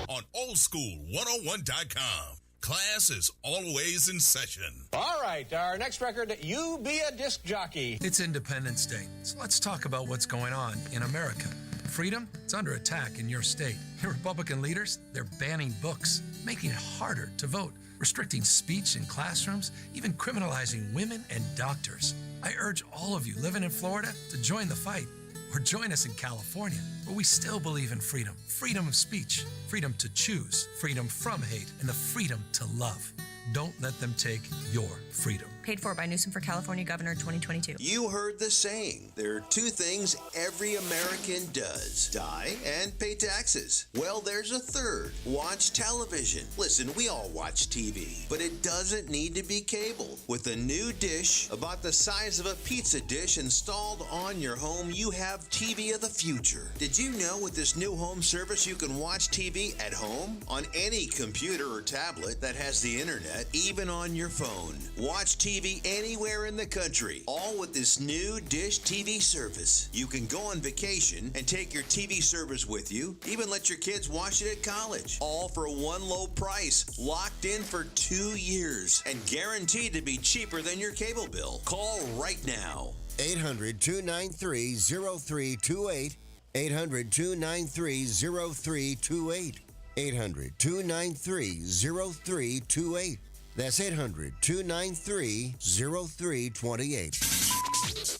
on oldschool101.com. Class is always in session. All right, our next record, You Be a Disc Jockey. It's Independence Day, so let's talk about what's going on in America. Freedom, it's under attack in your state. Your Republican leaders, they're banning books, making it harder to vote, restricting speech in classrooms, even criminalizing women and doctors. I urge all of you living in Florida to join the fight. Or join us in California, where we still believe in freedom. Freedom of speech, freedom to choose, freedom from hate, and the freedom to love. Don't let them take your freedom. Paid for by Newsom for California Governor 2022. You heard the saying. There are two things every American does: die and pay taxes. Well, there's a third: watch television. Listen, we all watch TV, but it doesn't need to be cable. With a new dish about the size of a pizza dish installed on your home, you have TV of the future. Did you know with this new home service you can watch TV at home on any computer or tablet that has the internet, even on your phone? Watch TV anywhere in the country, all with this new Dish TV service. You can go on vacation and take your TV service with you, even let your kids watch it at college, all for one low price, locked in for 2 years, and guaranteed to be cheaper than your cable bill. Call right now. 800-293-0328. 800-293-0328. 800-293-0328. That's 800-293-0328.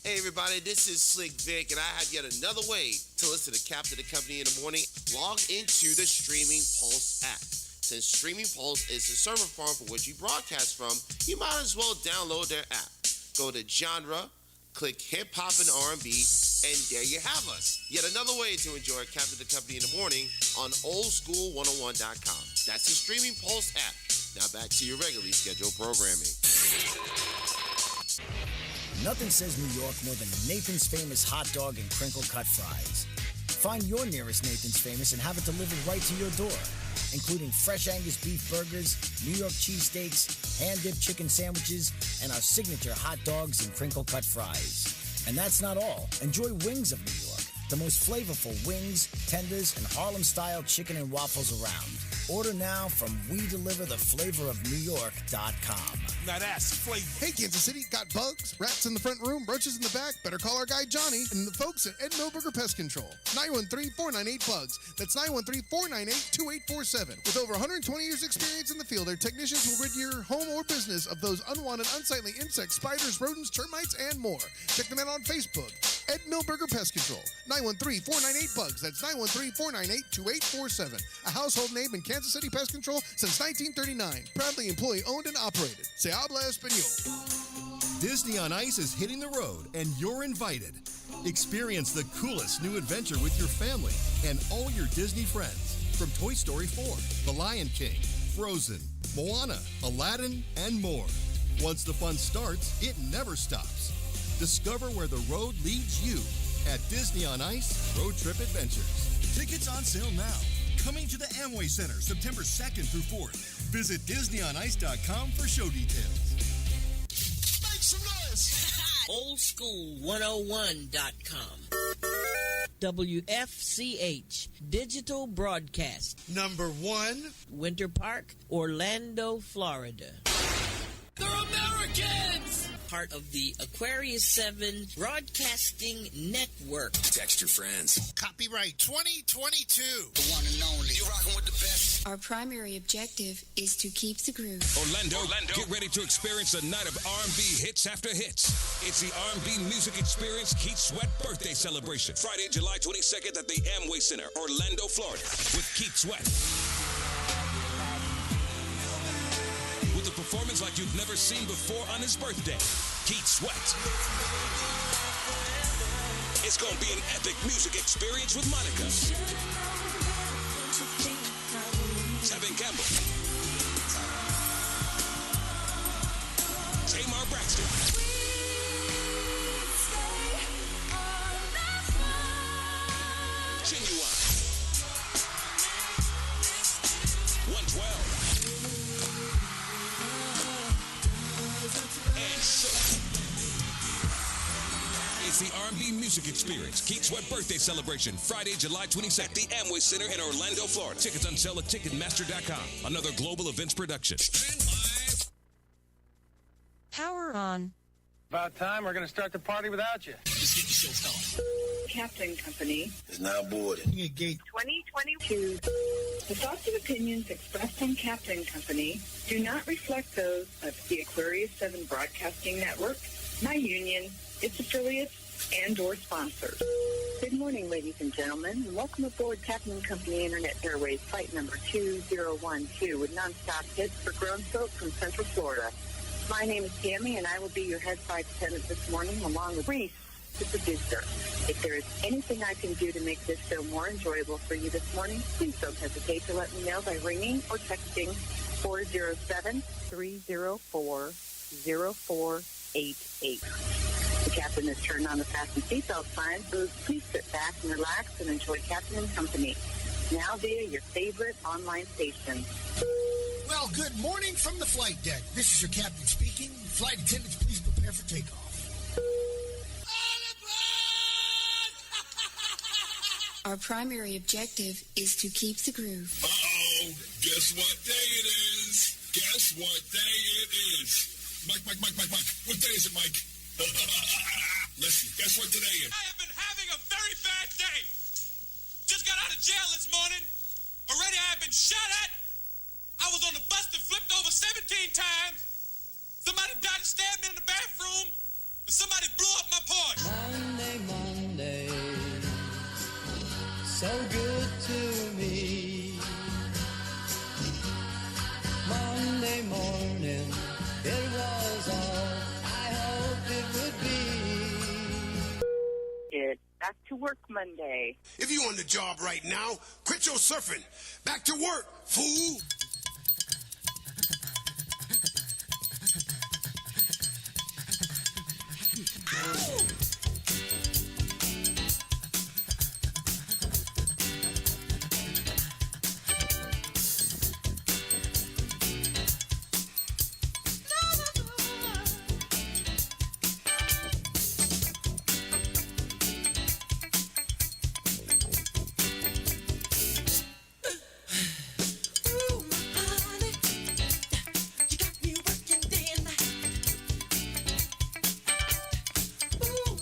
Hey everybody, this is Slick Vic, and I have yet another way to listen to Captain the Company in the morning. Log into the Streaming Pulse app. Since Streaming Pulse is the server farm for which you broadcast from, you might as well download their app. Go to genre, click hip hop and R&B, and there you have us. Yet another way to enjoy Captain the Company in the morning on oldschool101.com. That's the Streaming Pulse app. Now back to your regularly scheduled programming. Nothing says New York more than Nathan's Famous hot dog and crinkle cut fries. Find your nearest Nathan's Famous and have it delivered right to your door, including fresh Angus beef burgers, New York cheesesteaks, hand-dipped chicken sandwiches, and our signature hot dogs and crinkle cut fries. And that's not all. Enjoy Wings of New York, the most flavorful wings, tenders, and Harlem-style chicken and waffles around. Order now from WeDeliverTheFlavorOfNewYork.com. Now that's flavor. Hey, Kansas City, got bugs, rats in the front room, roaches in the back? Better call our guy Johnny and the folks at Ed Milberger Pest Control. 913-498-BUGS. That's 913-498-2847. With over 120 years experience in the field, their technicians will rid your home or business of those unwanted, unsightly insects, spiders, rodents, termites, and more. Check them out on Facebook. Ed Milberger Pest Control. 913-498-BUGS. That's 913-498-2847. A household name in Kansas City Pest Control since 1939. Proudly employee-owned and operated. Se habla español. Disney on Ice is hitting the road, and you're invited. Experience the coolest new adventure with your family and all your Disney friends. From Toy Story 4, The Lion King, Frozen, Moana, Aladdin, and more. Once the fun starts, it never stops. Discover where the road leads you at Disney on Ice Road Trip Adventures. Tickets on sale now. Coming to the Amway Center September 2nd through 4th. Visit DisneyOnIce.com for show details. Make some noise! Oldschool101.com. WFCH Digital Broadcast. Number 1. Winter Park, Orlando, Florida. They're Americans! Part of the Aquarius 7 Broadcasting Network. Text your friends. Copyright 2022. The one and only. You rocking with the best. Our primary objective is to keep the groove. Orlando, get ready to experience a night of R&B hits after hits. It's the R&B Music Experience Keith Sweat Birthday Celebration. Friday, July 22nd at the Amway Center, Orlando, Florida, with Keith Sweat. With a performance like you've never seen before on his birthday, Keith Sweat. It's going to be an epic music experience with Monica, Tevin Campbell, Tamar Braxton, Genuine, 112, and Silk. It's the R&B Music music experience. Keith Sweat birthday celebration, Friday, July 22nd at the Amway Center in Orlando, Florida. Tickets on sale at Ticketmaster.com. Another global events production. Power on. About time we're going to start the party without you. Let's get the show started. Captain Company Is now boarded. Gate 2022. The thoughts and opinions expressed on Captain Company do not reflect those of the Aquarius 7 Broadcasting Network, my union, its affiliates, and or sponsors. Good morning, ladies and gentlemen, and welcome aboard Captain Company Internet Airways flight number 2012 with nonstop hits for grown folk from Central Florida. My name is Tammy, and I will be your head flight attendant this morning, along with Reese, the producer. If there is anything I can do to make this show more enjoyable for you this morning, please don't hesitate to let me know by ringing or texting 407-304-0488. The captain has turned on the fasten seatbelt sign, so please sit back and relax and enjoy Captain & Company, now via your favorite online station. Well, good morning from the flight deck. This is your captain speaking. Flight attendants, please prepare for takeoff. Our primary objective is to keep the groove. Uh-oh. Guess what day it is? Guess what day it is? Mike. What day is it, Mike? Listen, guess what today is? I have been having a very bad day. Just got out of jail this morning. Already I have been shot at. I was on the bus that flipped over 17 times. Somebody died and stabbed me in the bathroom. And somebody blew up my porch. Monday, so good to me. Monday morning, it was all I hoped it would be. It's Back to Work Monday. If you on the job right now, quit your surfing. Back to work, fool. Ooh,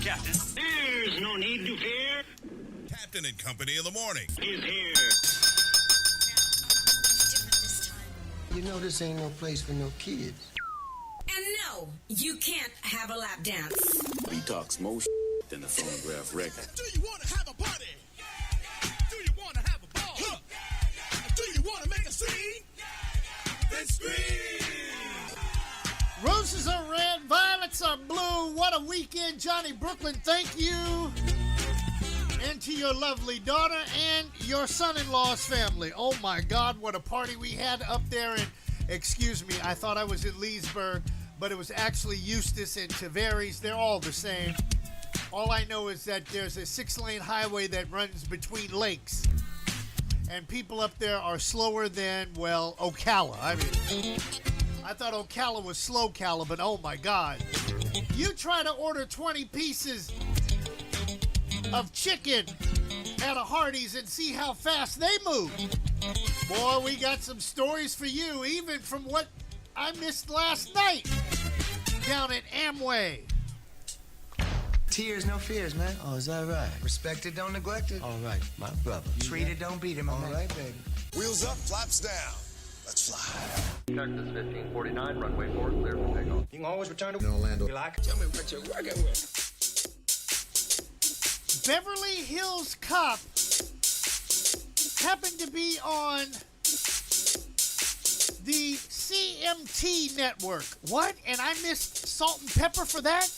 Captain. There's no need to fear. Captain and Company in the morning. Is here. You know this ain't no place for no kids. And no, you can't have a lap dance. He talks more than the phonograph record. Do you want to have a party? Do you want to have a ball? Huh. Do you want to make a scene? Then scream! Roses are red, violets are blue. What a weekend, Johnny Brooklyn. Thank you. And to your lovely daughter and your son-in-law's family. Oh, my God, what a party we had up there in, excuse me, I thought I was in Leesburg, but it was actually Eustis and Tavares. They're all the same. All I know is that there's a 6-lane highway that runs between lakes. And people up there are slower than, well, Ocala. I mean, I thought Ocala was slow Cala, but oh, my God. You try to order 20 pieces of chicken at a Hardee's and see how fast they move. Boy, we got some stories for you, even from what I missed last night down at Amway. Tears, no fears, man. Oh, is that right? Respect it, don't neglect it. All right, my brother. Treat it, don't beat him. All right, baby. Wheels up, flaps down. Let's fly. Texas 1549, runway 4, clear for takeoff. You can always return to Orlando. You like it? Tell me what you're working with. Beverly Hills Cop happened to be on the CMT network. What? And I missed Salt and Pepper for that?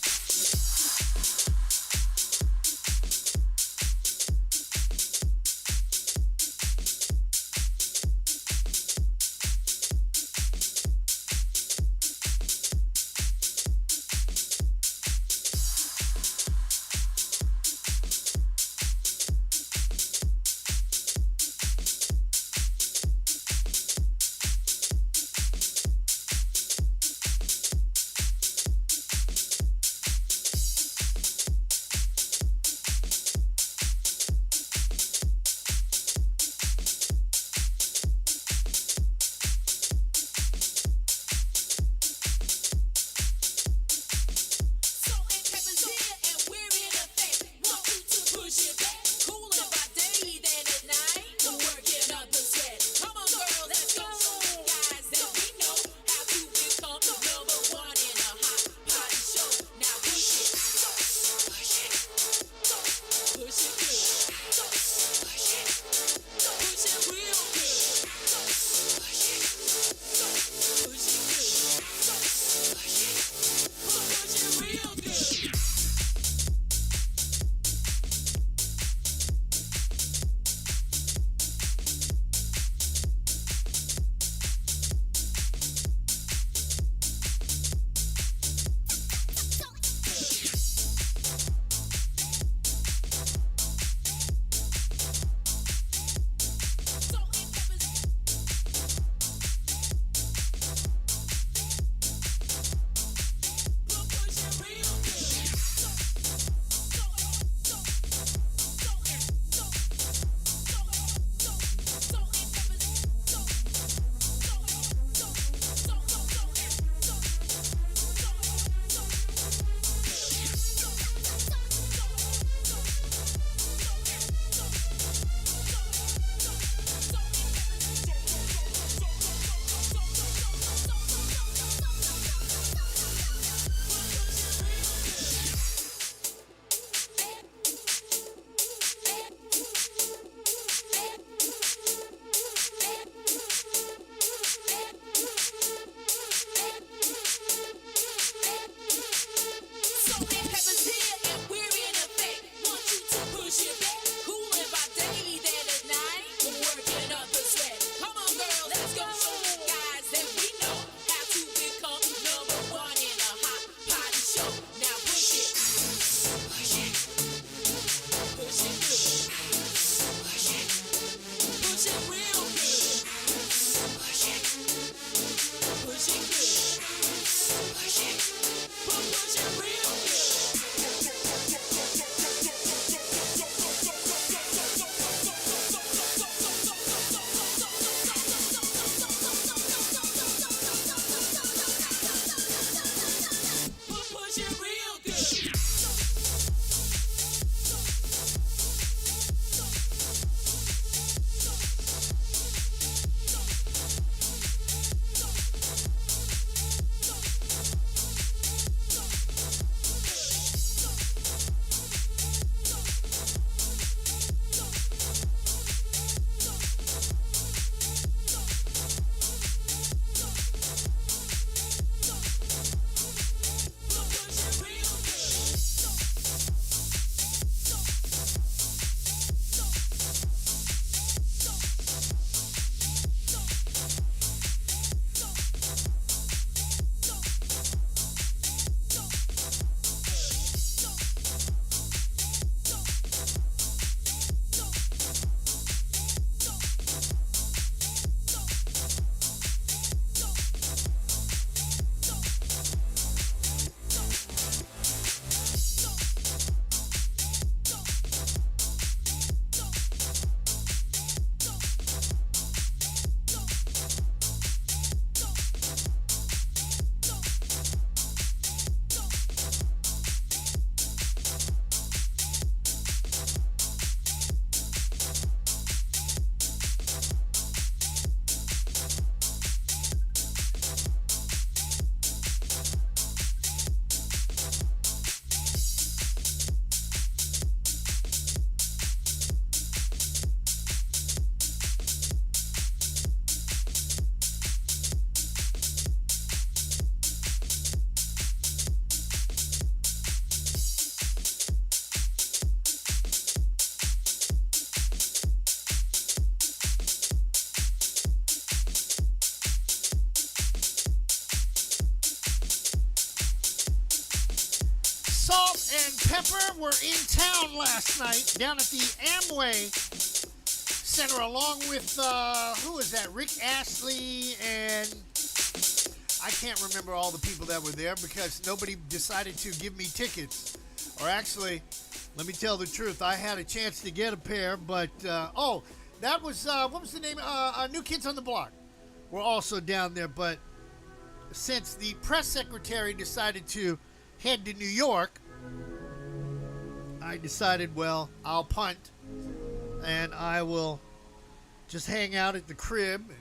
Salt and Pepper were in town last night down at the Amway Center along with, who is that? Rick Astley and I can't remember all the people that were there because nobody decided to give me tickets. Or actually, let me tell the truth, I had a chance to get a pair, but, that was, what was the name? New Kids on the Block were also down there, but since the press secretary decided to head to New York, I decided, well, I'll punt and I will just hang out at the crib.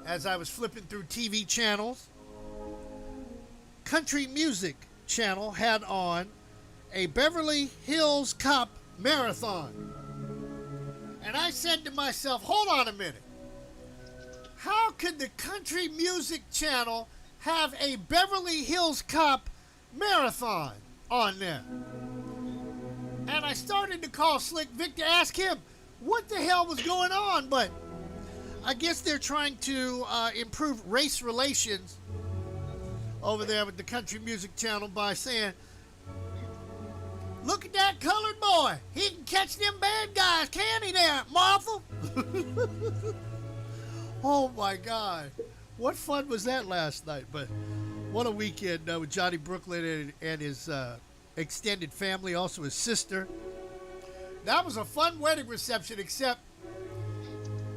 As I was flipping through TV channels, Country Music Channel had on a Beverly Hills Cop marathon. And I said to myself, hold on a minute. How could the Country Music Channel have a Beverly Hills Cop marathon on there? And I started to call Slick Vic to ask him what the hell was going on, but I guess they're trying to improve race relations over there with the Country Music Channel by saying, look at that colored boy. He can catch them bad guys, can he there, Martha? Oh, my God. What fun was that last night? But what a weekend with Johnny Brooklyn and his extended family, also his sister. That was a fun wedding reception, except,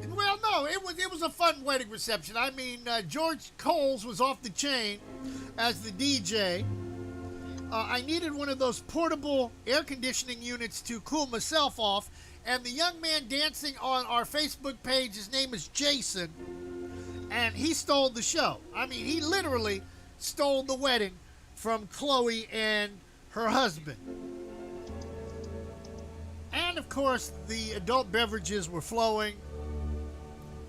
well, no, it was a fun wedding reception. I mean, George Coles was off the chain as the DJ. I needed one of those portable air conditioning units to cool myself off. And the young man dancing on our Facebook page, his name is Jason. And he stole the show. I mean, he literally stole the wedding from Chloe and her husband. And, of course, the adult beverages were flowing.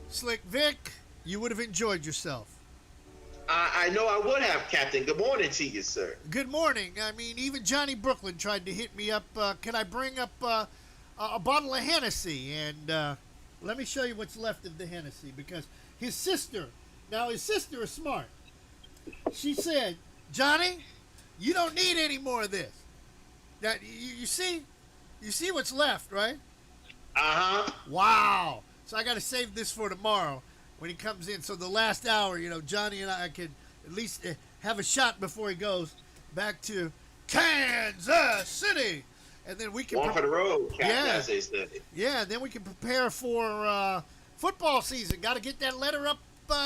Slick Vic, you would have enjoyed yourself. I know I would have, Captain. Good morning to you, sir. Good morning. I mean, even Johnny Brooklyn tried to hit me up. Can I bring up a bottle of Hennessy? And let me show you what's left of the Hennessy, because his sister is smart. She said, Johnny, you don't need any more of this. Now, you see what's left, right? Uh-huh. Wow. So I got to save this for tomorrow when he comes in. So the last hour, Johnny and I could at least have a shot before he goes back to Kansas City. And then we can... One for the road, Kansas City. Yeah, and then we can prepare for football season. Got to get that letter up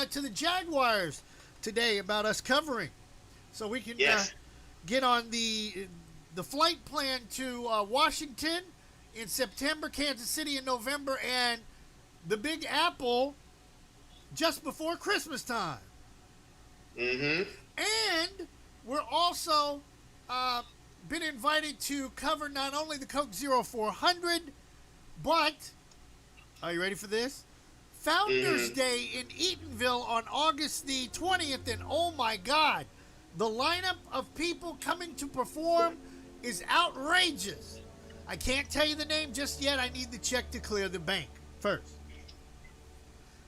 to the Jaguars today about us covering. So we can get on the flight plan to Washington in September, Kansas City in November, and the Big Apple just before Christmas time. Mm-hmm. And we're also been invited to cover not only the Coke 0400, but, are you ready for this? Founders Day in Eatonville on August the 20th, and oh my God, the lineup of people coming to perform is outrageous. I can't tell you the name just yet. I need the check to clear the bank first.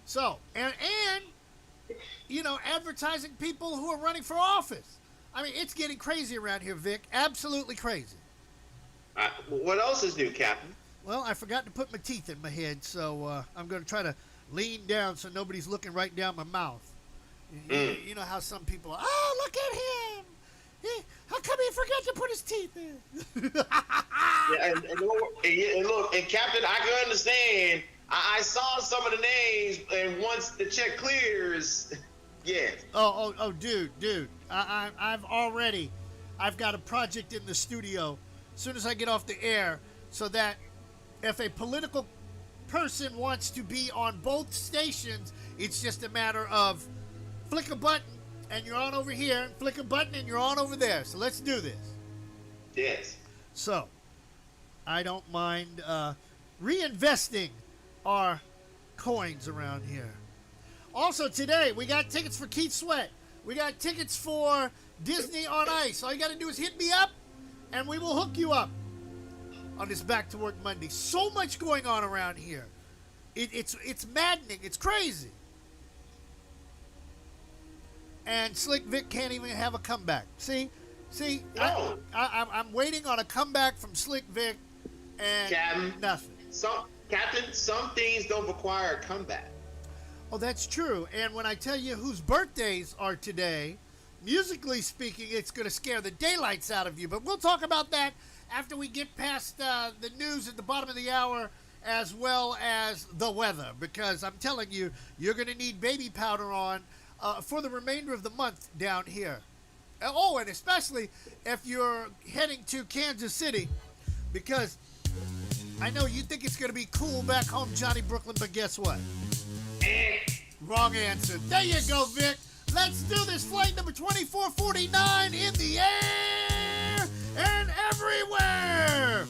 So, and advertising people who are running for office. I mean, it's getting crazy around here, Vic. Absolutely crazy. What else is new, Captain? Well, I forgot to put my teeth in my head, so I'm going to try to lean down so nobody's looking right down my mouth. You know how some people are, oh, look at him. How come he forgot to put his teeth in? and look, and Captain, I can understand. I saw some of the names, and once the check clears, yeah. Oh, dude. I've got a project in the studio as soon as I get off the air, so that if a political person wants to be on both stations, it's just a matter of flick a button and you're on over here, flick a button and you're on over there. So let's do this. Yes. So, I don't mind reinvesting our coins around here. Also today, we got tickets for Keith Sweat. We got tickets for Disney on Ice. All you got to do is hit me up, and we will hook you up on this Back to Work Monday. So much going on around here. It's maddening. It's crazy. and Slick Vic can't even have a comeback. See, No. I'm waiting on a comeback from Slick Vic, and Captain, nothing. Captain, some things don't require a comeback. Oh, that's true. And when I tell you whose birthdays are today, musically speaking, it's going to scare the daylights out of you. But we'll talk about that after we get past the news at the bottom of the hour, as well as the weather. Because I'm telling you, you're going to need baby powder on for the remainder of the month down here. Oh, and especially if you're heading to Kansas City, because I know you think it's going to be cool back home, Johnny Brooklyn, but guess what? Wrong answer. There you go, Vic. Let's do this. Flight number 2449 in the air and everywhere.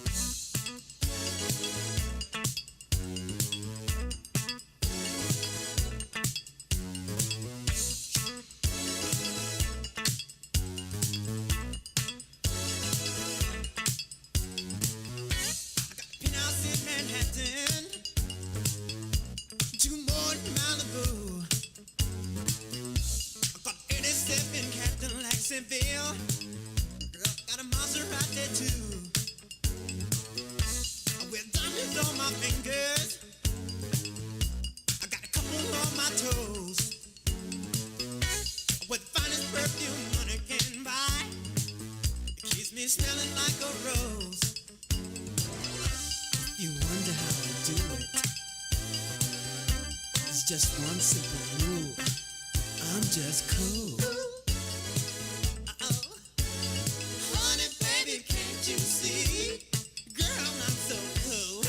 Manhattan to more Malibu. I got 87 Cadillac Seville. Got a Maserati too. I wear diamonds on my fingers. I got a couple on my toes. With the finest perfume money can buy. It keeps me smelling like a rose. You wonder how I do it. It's just one simple rule. I'm just cool. Honey, baby, can't you see? Girl, I'm so cool.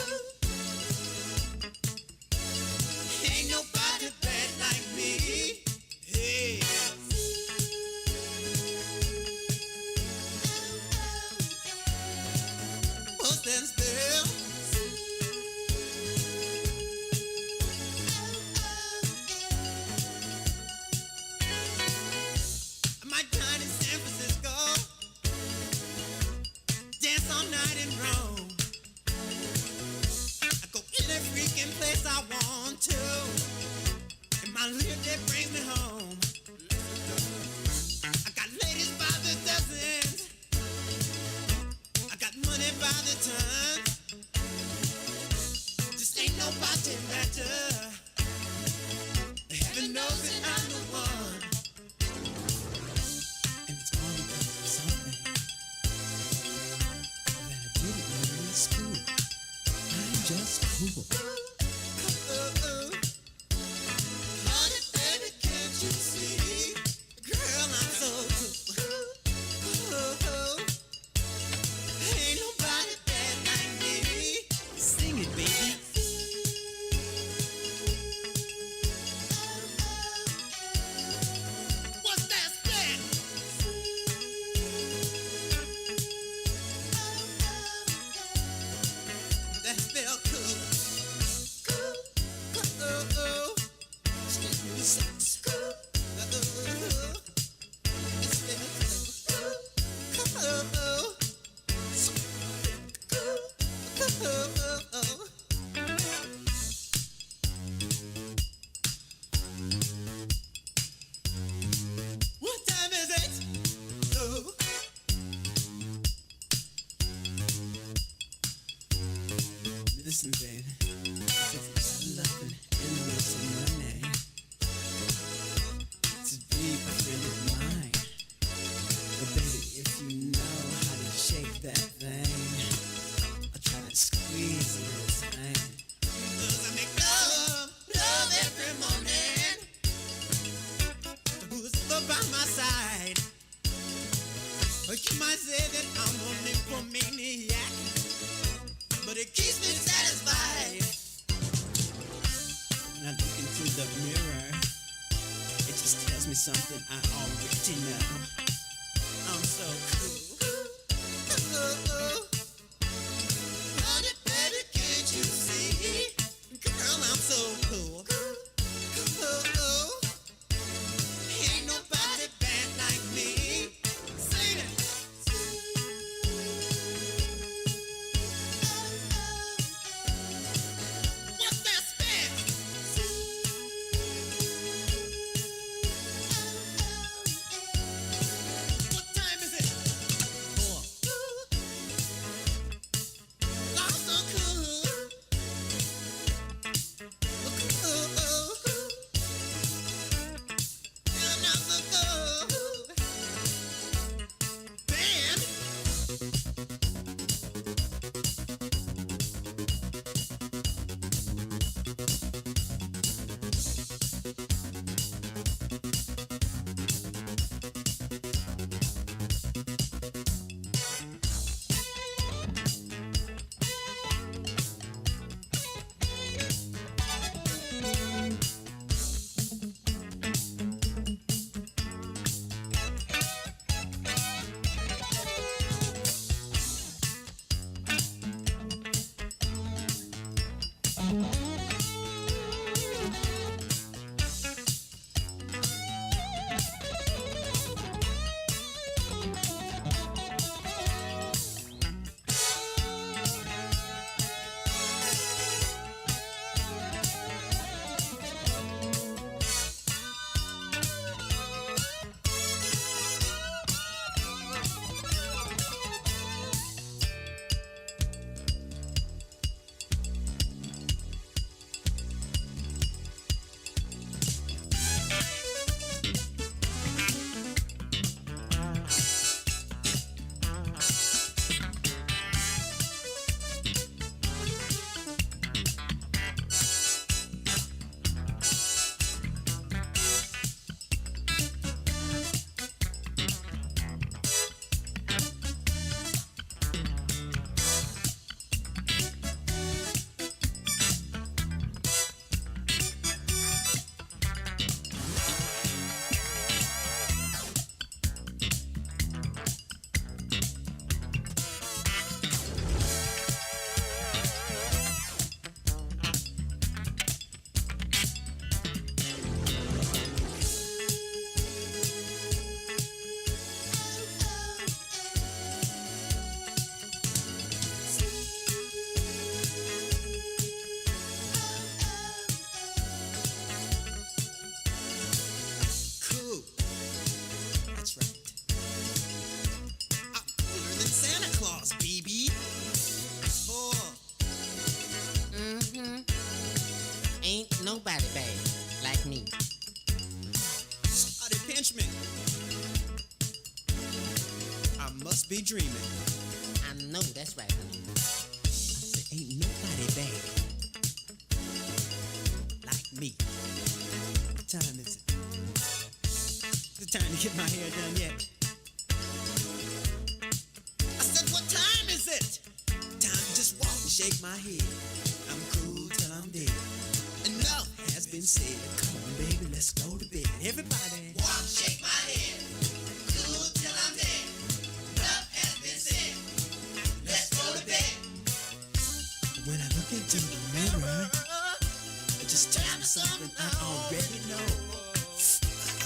Ain't nobody bad like me. Hey. What's that spell? Place I want to, and my lady brings me home. I got ladies by the dozens, I got money by the ton. Just ain't nobody better. Heaven knows that I'm the one, and it's all because of something that I didn't learn in school. I'm just cool. Listen, baby, it's love and endless money to be a friend of mine. But baby, if you know how to shake that thing, I'll try to squeeze this thing. 'Cause I make love every morning. Who's ever by my side? Or you might say that I'm a nymphomaniac, but it keeps me satisfied. When I look into the mirror, it just tells me something I already know. I'm so cool. Honey, baby, can't you see? Girl, I'm so cool. Ain't nobody bad like me. Sing it. ain't nobody bad like me. Somebody pinch me. I must be dreaming. I know that's right, honey. I said, ain't nobody bad like me. What time is it? Is it time to get my hair done yet? I said, what time is it? Time to just walk and shake my head. I'm cool till I'm dead. Enough has been said. Come on, baby, let's go to bed. Everybody, walk, shake my head. Cool till I'm dead. Enough has been said. Let's go to bed. When I look into the mirror, I just tell me something I already know.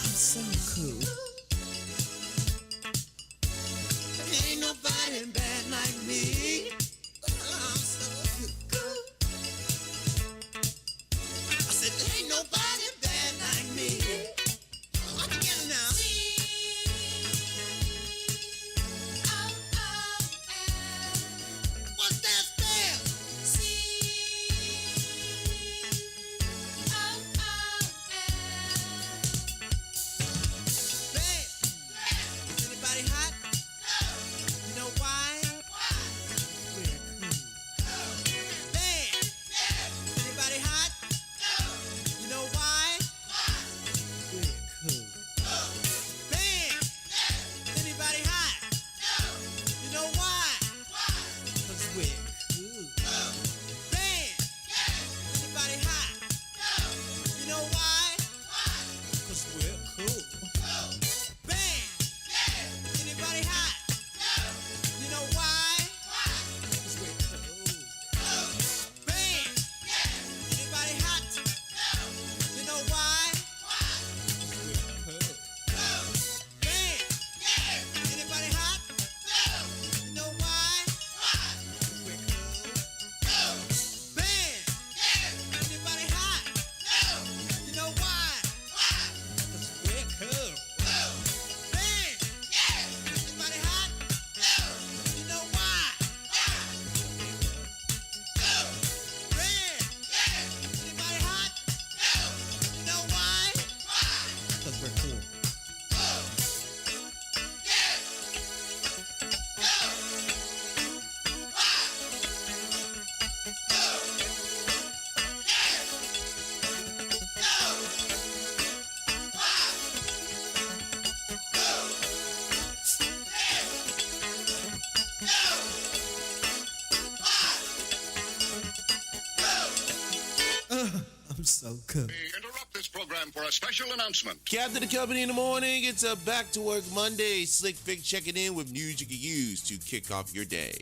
I'm so cool. Ain't nobody bad like me. I'm so cool. I said, ain't nobody bad like me. I'm together now. What's that spell? Bad. Is anybody hot? You know why? We're cool. Bad. Anybody hot? You know why? We're cool. Bad. Anybody hot? You know why? 'Cause we're cool. Bad. Anybody hot? You know why? 'Cause we're cool. Bad. Anybody hot? You know why? 'Cause we're cool. Bad. Anybody hot? You know why? 'Cause we're cool. Bad. Anybody hot? You know why? 'Cause we're cool. Bad. Anybody hot? You know why? 'Cause we're cool. Bad. Anybody hot? You know why? Red. Anybody hot? You know why? 'Cause we're cool. I'm so cool. We interrupt this program for a special announcement. Captain the Company in the morning. It's a back to work Monday. Slick Vic checking in with news you can use to kick off your day.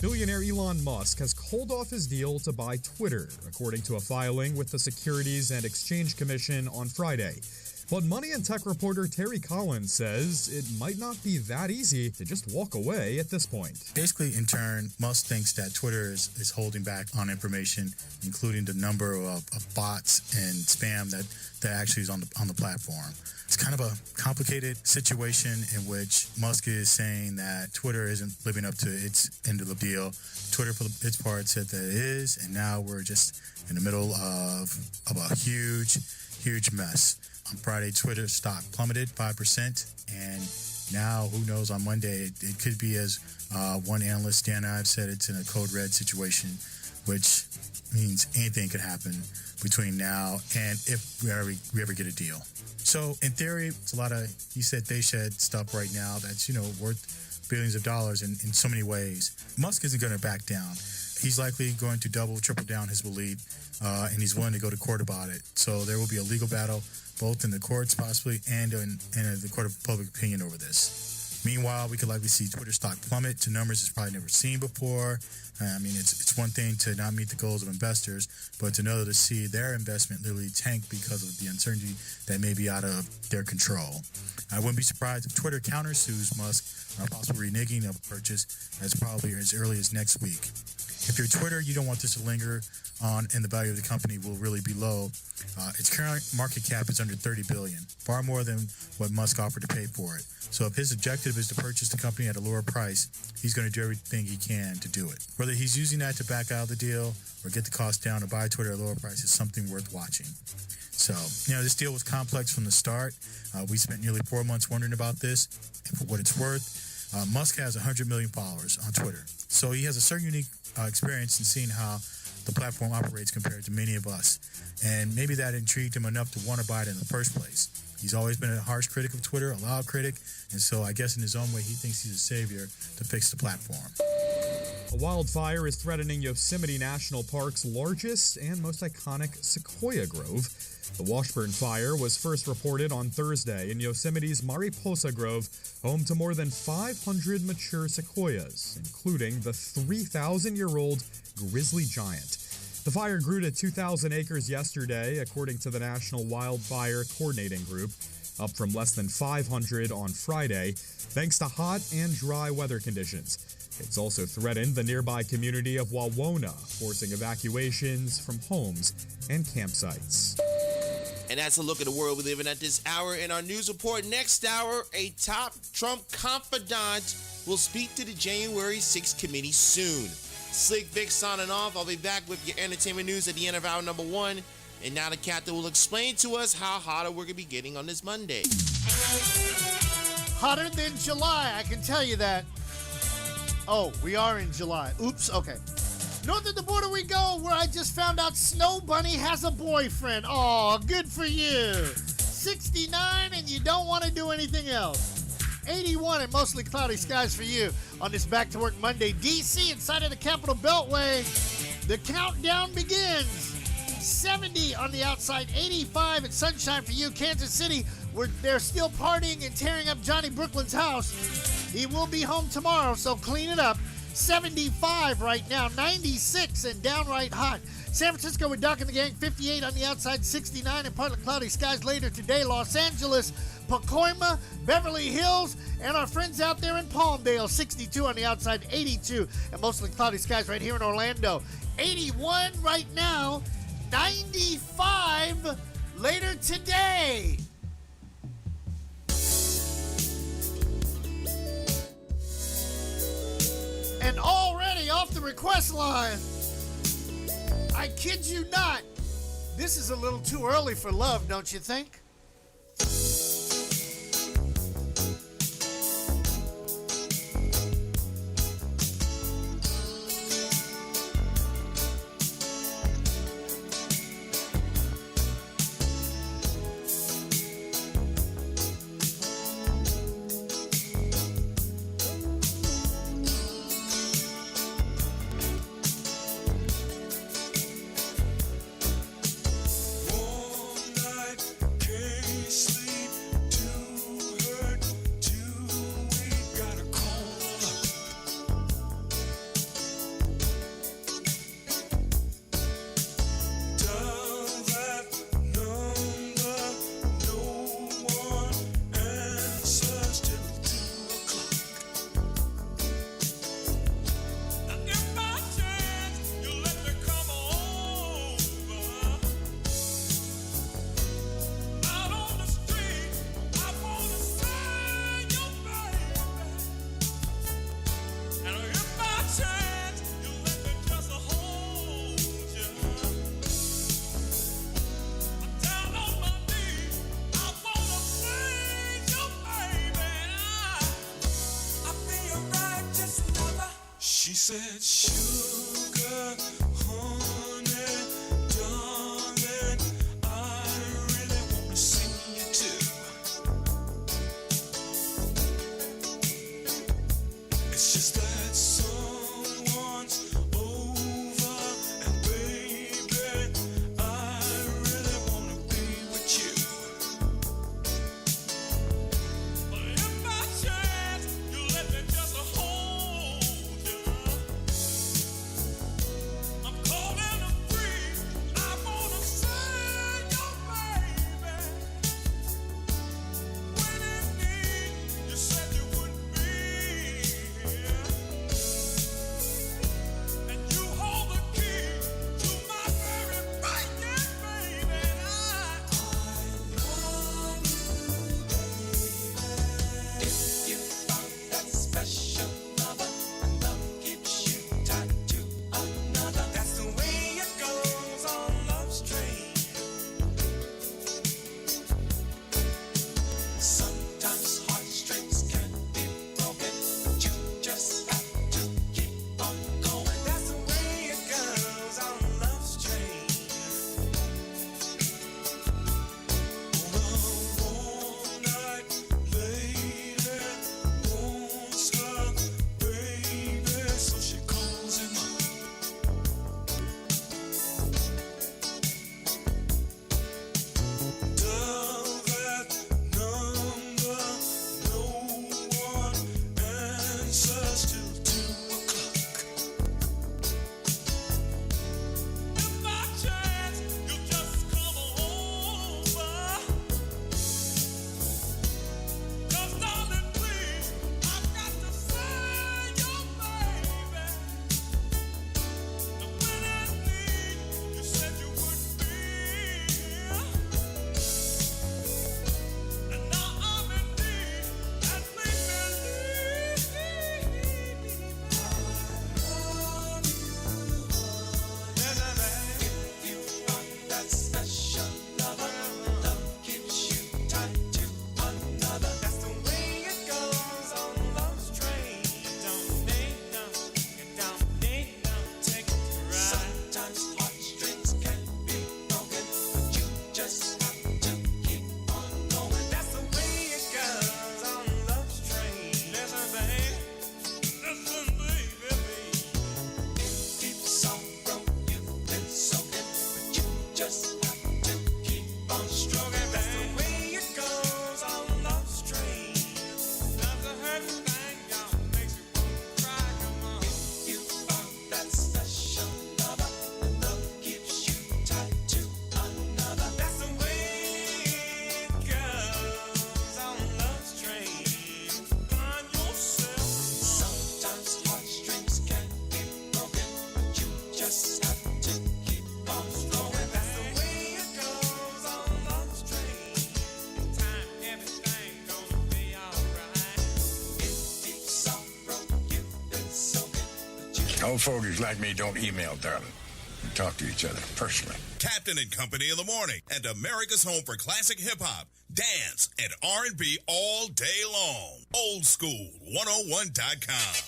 Billionaire Elon Musk has called off his deal to buy Twitter, according to a filing with the Securities and Exchange Commission on Friday. But Money and Tech reporter Terry Collins says it might not be that easy to just walk away at this point. Basically, in turn, Musk thinks that Twitter is holding back on information, including the number of bots and spam that actually is on the platform. It's kind of a complicated situation in which Musk is saying that Twitter isn't living up to its end of the deal. Twitter, for its part, said that it is, and now we're just in the middle of a huge mess. On Friday, Twitter stock plummeted 5%, and now, who knows, on Monday, it could be, as one analyst, Dan Ives, said, it's in a code red situation, which means anything could happen between now and if we ever get a deal. So, in theory, it's a lot of he said, they said stuff right now that's, worth billions of dollars in so many ways. Musk isn't going to back down. He's likely going to triple down his belief, and he's willing to go to court about it. So there will be a legal battle, both in the courts possibly and in the court of public opinion over this. Meanwhile, we could likely see Twitter stock plummet to numbers it's probably never seen before. I mean, it's one thing to not meet the goals of investors, but to see their investment literally tank because of the uncertainty that may be out of their control. I wouldn't be surprised if Twitter countersues Musk on a possible reneging of a purchase as probably as early as next week. If you're Twitter, you don't want this to linger on, and the value of the company will really be low. Its current market cap is under $30 billion, far more than what Musk offered to pay for it. So if his objective is to purchase the company at a lower price, he's going to do everything he can to do it. Whether he's using that to back out of the deal or get the cost down or buy Twitter at a lower price is something worth watching. So, this deal was complex from the start. We spent nearly 4 months wondering about this. And for what it's worth, Musk has 100 million followers on Twitter. So he has a certain unique experience in seeing how the platform operates compared to many of us. And maybe that intrigued him enough to want to buy it in the first place. He's always been a harsh critic of Twitter, a loud critic, and so I guess in his own way he thinks he's a savior to fix the platform. A wildfire is threatening Yosemite National Park's largest and most iconic sequoia grove. The Washburn Fire was first reported on Thursday in Yosemite's Mariposa Grove, home to more than 500 mature sequoias, including the 3,000-year-old Grizzly Giant. The fire grew to 2,000 acres yesterday, according to the National Wildfire Coordinating Group, up from less than 500 on Friday, thanks to hot and dry weather conditions. It's also threatened the nearby community of Wawona, forcing evacuations from homes and campsites. And that's a look at the world we live in at this hour. In our news report next hour, a top Trump confidant will speak to the January 6th committee soon. Slick Vic signing off. I'll be back with your entertainment news at the end of hour number 1. And now the captain will explain to us how hotter we're going to be getting on this Monday. Hotter than July, I can tell you that. Oh, we are in July. Oops, okay. North of the border we go, where I just found out Snow Bunny has a boyfriend. Aw, good for you. 69 and you don't want to do anything else. 81 and mostly cloudy skies for you on this Back to Work Monday. D.C. inside of the Capitol Beltway, the countdown begins. 70 on the outside, 85 and sunshine for you. Kansas City, where they're still partying and tearing up Johnny Brooklyn's house. He will be home tomorrow, so clean it up. 75 right now, 96 and downright hot. San Francisco with Doc and the Gang, 58 on the outside, 69 and partly cloudy skies later today. Los Angeles, Pacoima, Beverly Hills, and our friends out there in Palmdale, 62 on the outside, 82 and mostly cloudy skies right here in Orlando. 81 right now, 95 later today. And already off the request line, I kid you not, this is a little too early for love, don't you think? She said, sugar, honey, darling, I really want to see you too. It's just that someone's over, and baby, I really want to be with you. But if by chance you let me just hold you, Old fogies like me don't email, darling. We talk to each other personally. Captain and Company in the morning, and America's home for classic hip-hop, dance, and R&B all day long. Oldschool101.com.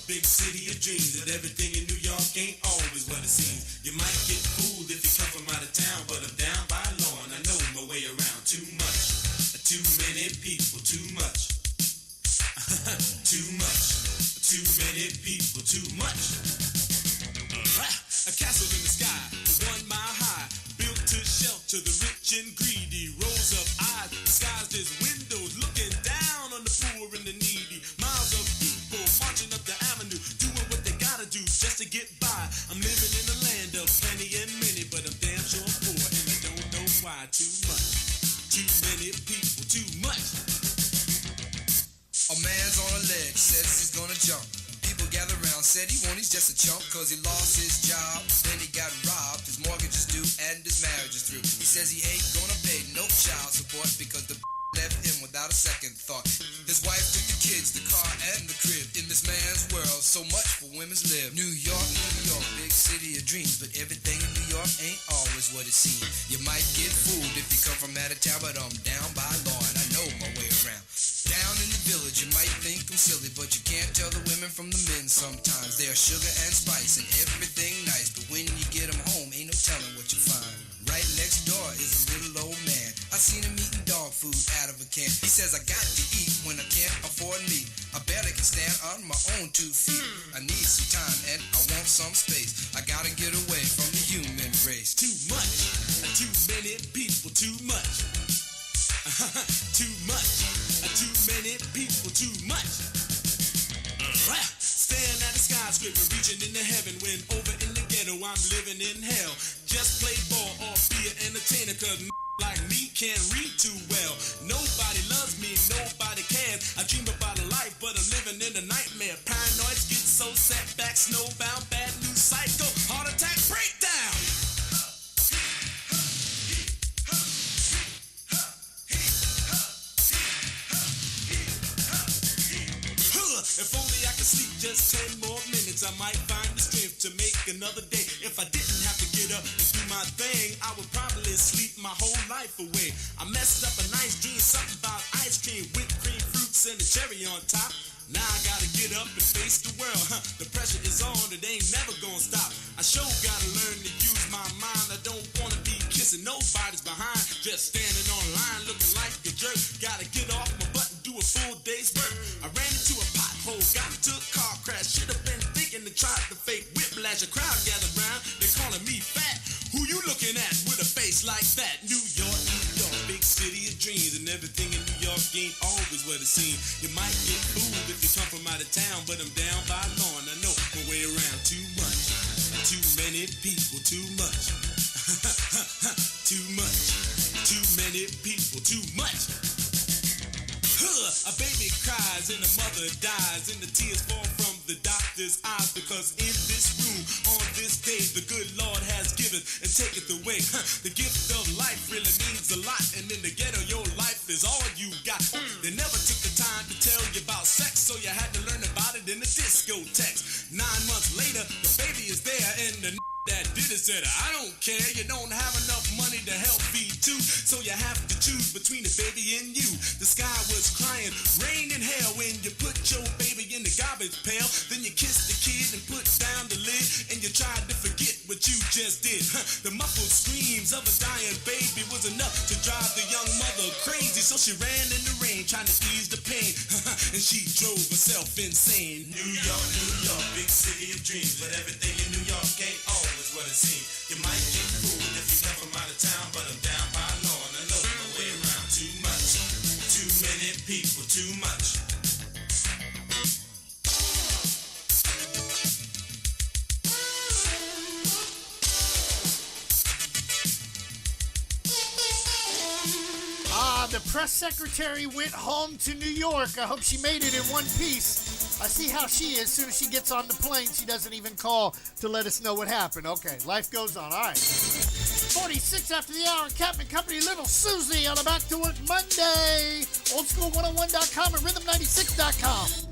Big city of dreams, and everything in New York ain't always what it seems. You might get fooled if you come from out of town, but I'm down by law and I know my way around. Too much, too many people, too much, too much, too many people, too much. A castle in the sky, 1 mile high, built to shelter the rich and greedy. Rows of eyes, skies, there's windows looking down on the poor and the needy. Miles of people marching up the avenue, doing what they gotta do just to get by. I'm living in a land of plenty and many, but I'm damn sure poor and I don't know why. Too much, too many people, too much. A man's on a ledge, says he's gonna jump. People gather round, said he won't, he's just a chump, cause he lost his job, then he got robbed, his mortgage is due, and his marriage is through. He says he ain't gonna pay no child support, because the left him without a second thought. His wife took the kids, the car, and the crib. In this man's world, so much for women's live. New York, big city of dreams, but everything in New York ain't always what it seems. You might get fooled if you come from out of town, but I'm down by law, and I know my way around. Down in the village, you might think I'm silly, but you can't tell the women from the men sometimes. They're sugar and spice and everything nice, but when you get them home, ain't no telling what you find. Right next door is a little old man. I seen him eating dog food out of a can. He says, I got to eat when I can't afford meat. I barely can stand on my own 2 feet. I need some time and I want some space. I gotta get away from the human race. Too much, too many people, too much. Too much, too many people, too much. Staring at the skyscraper, reaching into heaven, when over in the ghetto I'm living in hell. Just play ball or be an entertainer, cause like me can't read too well. Nobody loves me, nobody cares. I dream about a life, but I'm living in a nightmare. Paranoid, schizo, setback, snowbound, bad news, psycho, heart attack, breakdown. If only I could sleep just 10 more minutes, I might find the strength to make another day. If I didn't have to get up and do my thing, I would probably sleep my whole life away. I messed up a nice dream, something about ice cream, whipped cream, fruits, and a cherry on top. Now I gotta get up and face the world. The pressure is on, it ain't never gonna stop. I sure gotta learn to use my mind. I don't wanna be kissing nobody's behind, just standing on line looking like a jerk. Gotta get off my butt and do a full day's work. I ran into a pothole, got into a car crash. Should have been thinking to try to fake whiplash. A crowd gathered round, they calling me fat. Who you looking at with a face like that? New York, big city of dreams, and everything in New York ain't always what it seems. You might get fooled if you come from out of town, but I'm down by law and I know my way around. Too much, too many people, too much. Too much, too many people, too much. A baby cries and a mother dies, and the tears fall from the doctor's eyes, because in this room on this day the good Lord has given and taketh away. The gift of life really means a lot, and in the ghetto your life is all you got. They never took the time to tell you about sex, so you had to learn about it in the discotheques. 9 months later the baby is there, and the that did it said, I don't care, you don't have enough money to help feed 2, so you have to choose between the baby and you. The sky was crying, rain and hell, when you put your baby in the garbage pail. Then you kissed the kid and put down the lid, and you tried to forget what you just did. The muffled screams of a dying baby was enough to drive the young mother crazy, so she ran in the rain trying to ease the pain, and she drove herself insane. New York, big city of dreams, but everything in New York ain't always what it seems. You might get fooled if you come from out of town, but I'm down by law and I know my way around. Too much, too many people, too much. The press secretary went home to New York. I hope she made it in one piece. I see how she is. As soon as she gets on the plane, she doesn't even call to let us know what happened. Okay, life goes on. All right. 46 after the hour, Captain Company, Little Susie on a Back to Work Monday. Oldschool101.com and Rhythm96.com.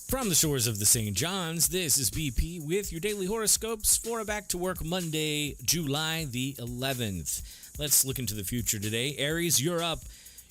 From the shores of the St. John's, this is BP with your daily horoscopes for a Back to Work Monday, July the 11th. Let's look into the future today. Aries, you're up.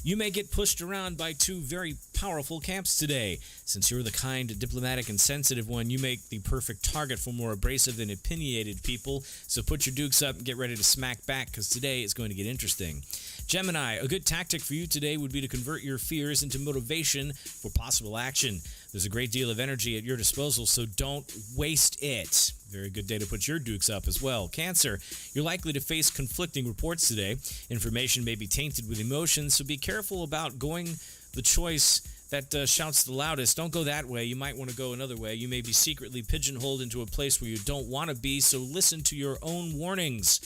You may get pushed around by two very powerful camps today. Since you're the kind, diplomatic, and sensitive one, you make the perfect target for more abrasive and opinionated people. So put your dukes up and get ready to smack back, because today is going to get interesting. Gemini, a good tactic for you today would be to convert your fears into motivation for possible action. There's a great deal of energy at your disposal, so don't waste it. Very good day to put your dukes up as well. Cancer, you're likely to face conflicting reports today. Information may be tainted with emotions, so be careful about going the choice that shouts the loudest. Don't go that way. You might want to go another way. You may be secretly pigeonholed into a place where you don't want to be, so listen to your own warnings.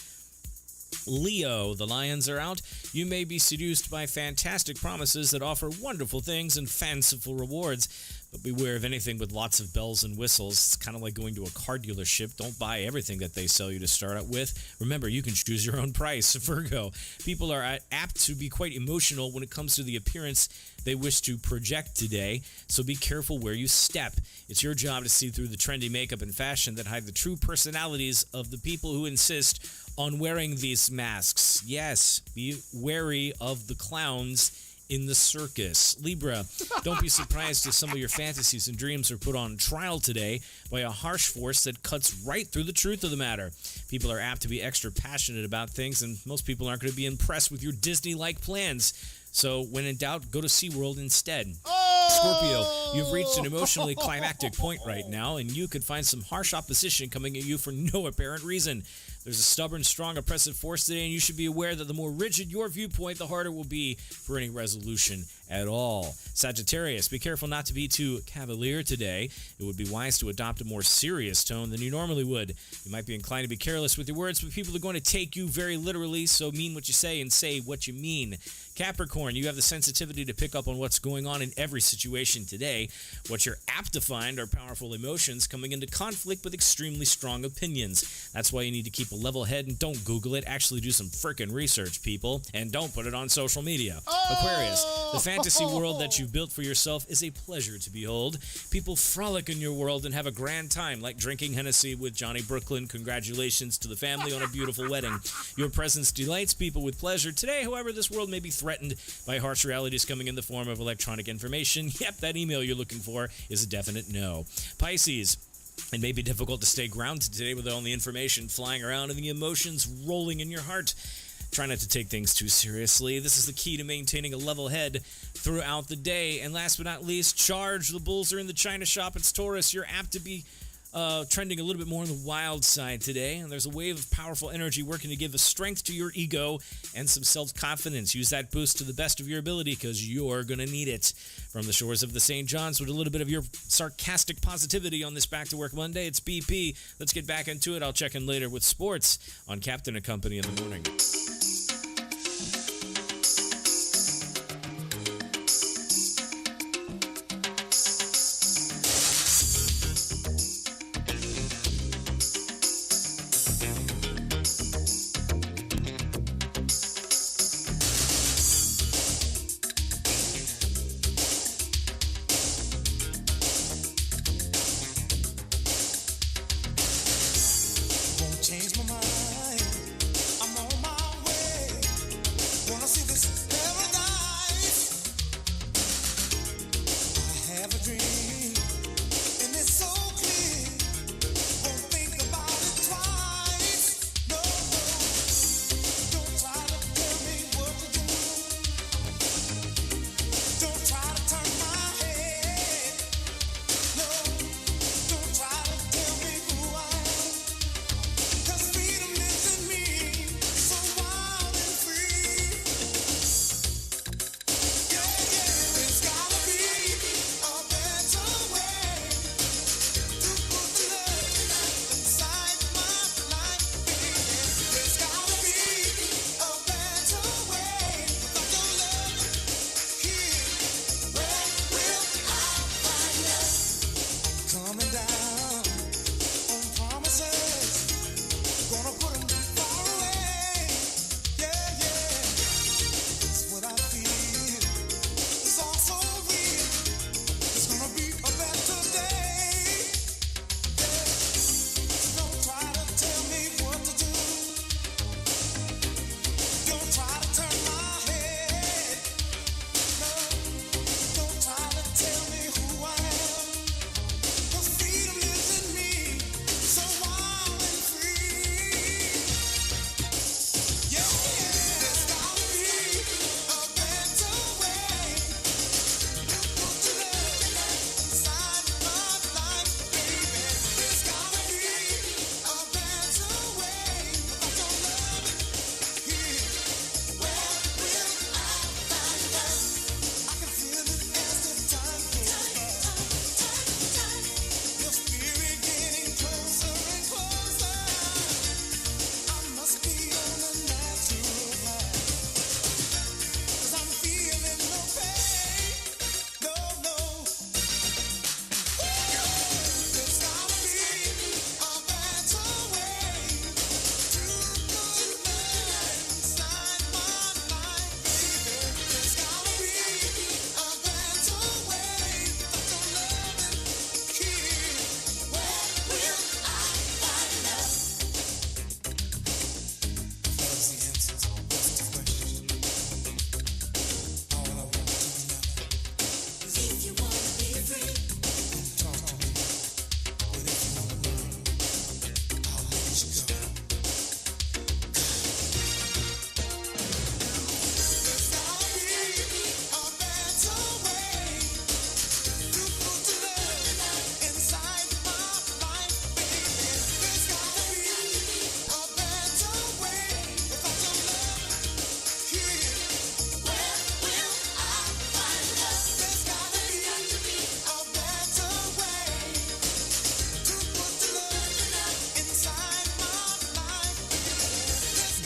Leo, the lions are out. You may be seduced by fantastic promises that offer wonderful things and fanciful rewards, but beware of anything with lots of bells and whistles. It's kind of like going to a car dealership. Don't buy everything that they sell you to start out with. Remember, you can choose your own price. Virgo, people are apt to be quite emotional when it comes to the appearance they wish to project today, so be careful where you step. It's your job to see through the trendy makeup and fashion that hide the true personalities of the people who insist on wearing these masks. Yes, be wary of the clowns in the circus. Libra, don't be surprised if some of your fantasies and dreams are put on trial today by a harsh force that cuts right through the truth of the matter. People are apt to be extra passionate about things, and most people aren't going to be impressed with your Disney-like plans. So when in doubt, go to SeaWorld instead. Oh! Scorpio, you've reached an emotionally climactic point right now, and you could find some harsh opposition coming at you for no apparent reason. There's a stubborn, strong, oppressive force today, and you should be aware that the more rigid your viewpoint, the harder it will be for any resolution at all. Sagittarius, be careful not to be too cavalier today. It would be wise to adopt a more serious tone than you normally would. You might be inclined to be careless with your words, but people are going to take you very literally, so mean what you say and say what you mean. Capricorn, you have the sensitivity to pick up on what's going on in every situation today. What you're apt to find are powerful emotions coming into conflict with extremely strong opinions. That's why you need to keep a level head and don't Google it. Actually do some frickin' research, people, and don't put it on social media. Aquarius, the fantasy world that you've built for yourself is a pleasure to behold. People frolic in your world and have a grand time, like drinking Hennessy with Johnny Brooklyn. Congratulations to the family on a beautiful wedding. Your presence delights people with pleasure. Today, however, this world may be threatened by harsh realities coming in the form of electronic information. Yep, that email you're looking for is a definite no. Pisces, it may be difficult to stay grounded today with all the information flying around and the emotions rolling in your heart. Try not to take things too seriously. This is the key to maintaining a level head throughout the day. And last but not least, charge. The bulls are in the China shop. It's Taurus. You're apt to be trending a little bit more on the wild side today, and there's a wave of powerful energy working to give a strength to your ego and some self-confidence. Use that boost to the best of your ability because you're going to need it. From the shores of the St. John's with a little bit of your sarcastic positivity on this Back to Work Monday, it's BP. Let's get back into it. I'll check in later with sports on Captain and Company in the morning. Change my mind. I'm on my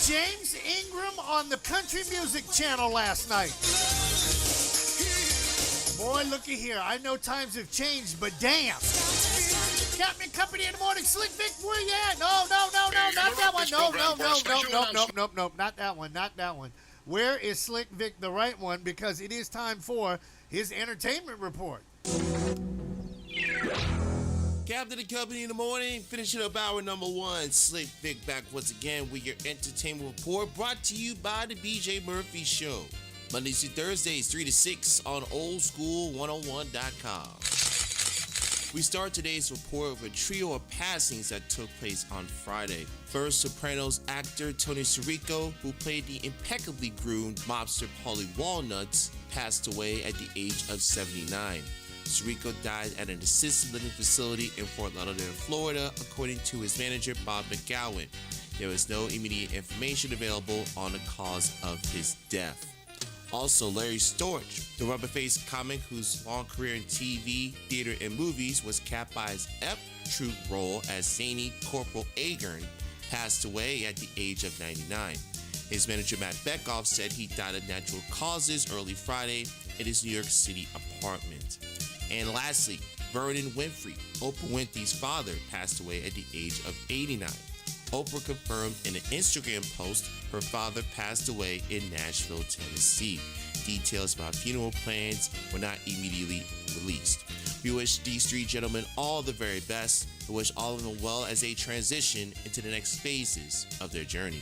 James Ingram on the Country Music Channel last night. Boy, looky here. I know times have changed, but damn. Captain Company in the morning. Slick Vic, where you at? No, not that one. No, not that one. Not that one. Where is Slick Vic, the right one? Because it is time for his entertainment report. Captain and Company in the morning, finishing up hour number 1. Slick Vic back once again with your entertainment report, brought to you by the BJ Murphy Show. Mondays through Thursdays, 3 to 6 on oldschool101.com. We start today's report with a trio of passings that took place on Friday. First, Sopranos actor Tony Sirico, who played the impeccably groomed mobster Paulie Walnuts, passed away at the age of 79. Sirico died at an assisted living facility in Fort Lauderdale, Florida, according to his manager Bob McGowan. There was no immediate information available on the cause of his death. Also, Larry Storch, the rubber-faced comic whose long career in TV, theater, and movies was capped by his F-Troop role as zany Corporal Agern, passed away at the age of 99. His manager Matt Beckoff said he died of natural causes early Friday at his New York City apartment. And lastly, Vernon Winfrey, Oprah Winfrey's father, passed away at the age of 89. Oprah confirmed in an Instagram post her father passed away in Nashville, Tennessee. Details about funeral plans were not immediately released. We wish these three gentlemen all the very best and wish all of them well as they transition into the next phases of their journey.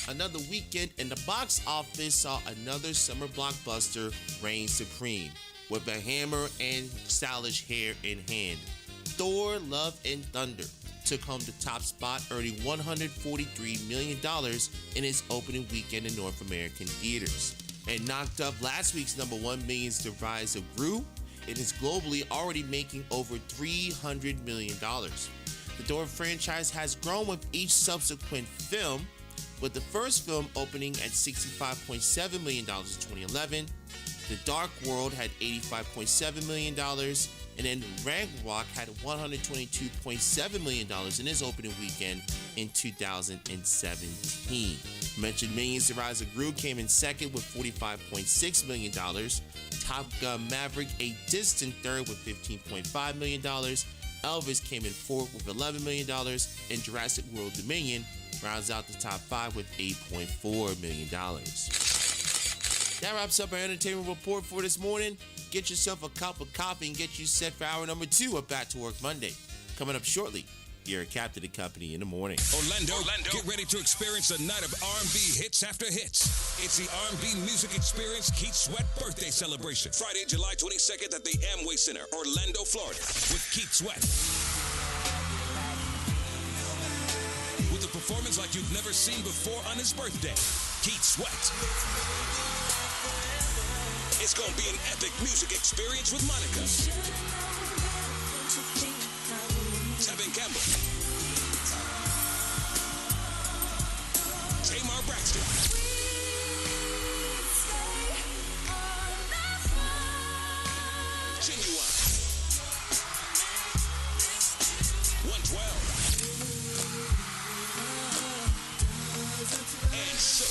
Another weekend in the box office saw another summer blockbuster reign supreme. With a hammer and stylish hair in hand, Thor: Love and Thunder took home the top spot, earning $143 million in its opening weekend in North American theaters. And knocked up last week's number 1 Millions The Rise of Gru, it is globally already making over $300 million. The Thor franchise has grown with each subsequent film, with the first film opening at $65.7 million in 2011. The Dark World had $85.7 million, and then Ragnarok had $122.7 million in its opening weekend in 2017. Mentioned Millions The Rise of Gru came in second with $45.6 million. Top Gun Maverick a distant third with $15.5 million. Elvis came in fourth with $11 million, and Jurassic World Dominion rounds out the top 5 with $8.4 million. That wraps up our entertainment report for this morning. Get yourself a cup of coffee and get you set for hour number 2 of Back to Work Monday. Coming up shortly, here at Captain and Company in the morning. Orlando, get ready to experience a night of R&B hits after hits. It's the R&B Music Experience Keith Sweat Birthday Celebration. Friday, July 22nd at the Amway Center, Orlando, Florida, with Keith Sweat. With a performance like you've never seen before on his birthday, Keith Sweat. It's going to be an epic music experience with Monica, Tevin Campbell, Tamar Braxton, Genuine, 112, and so.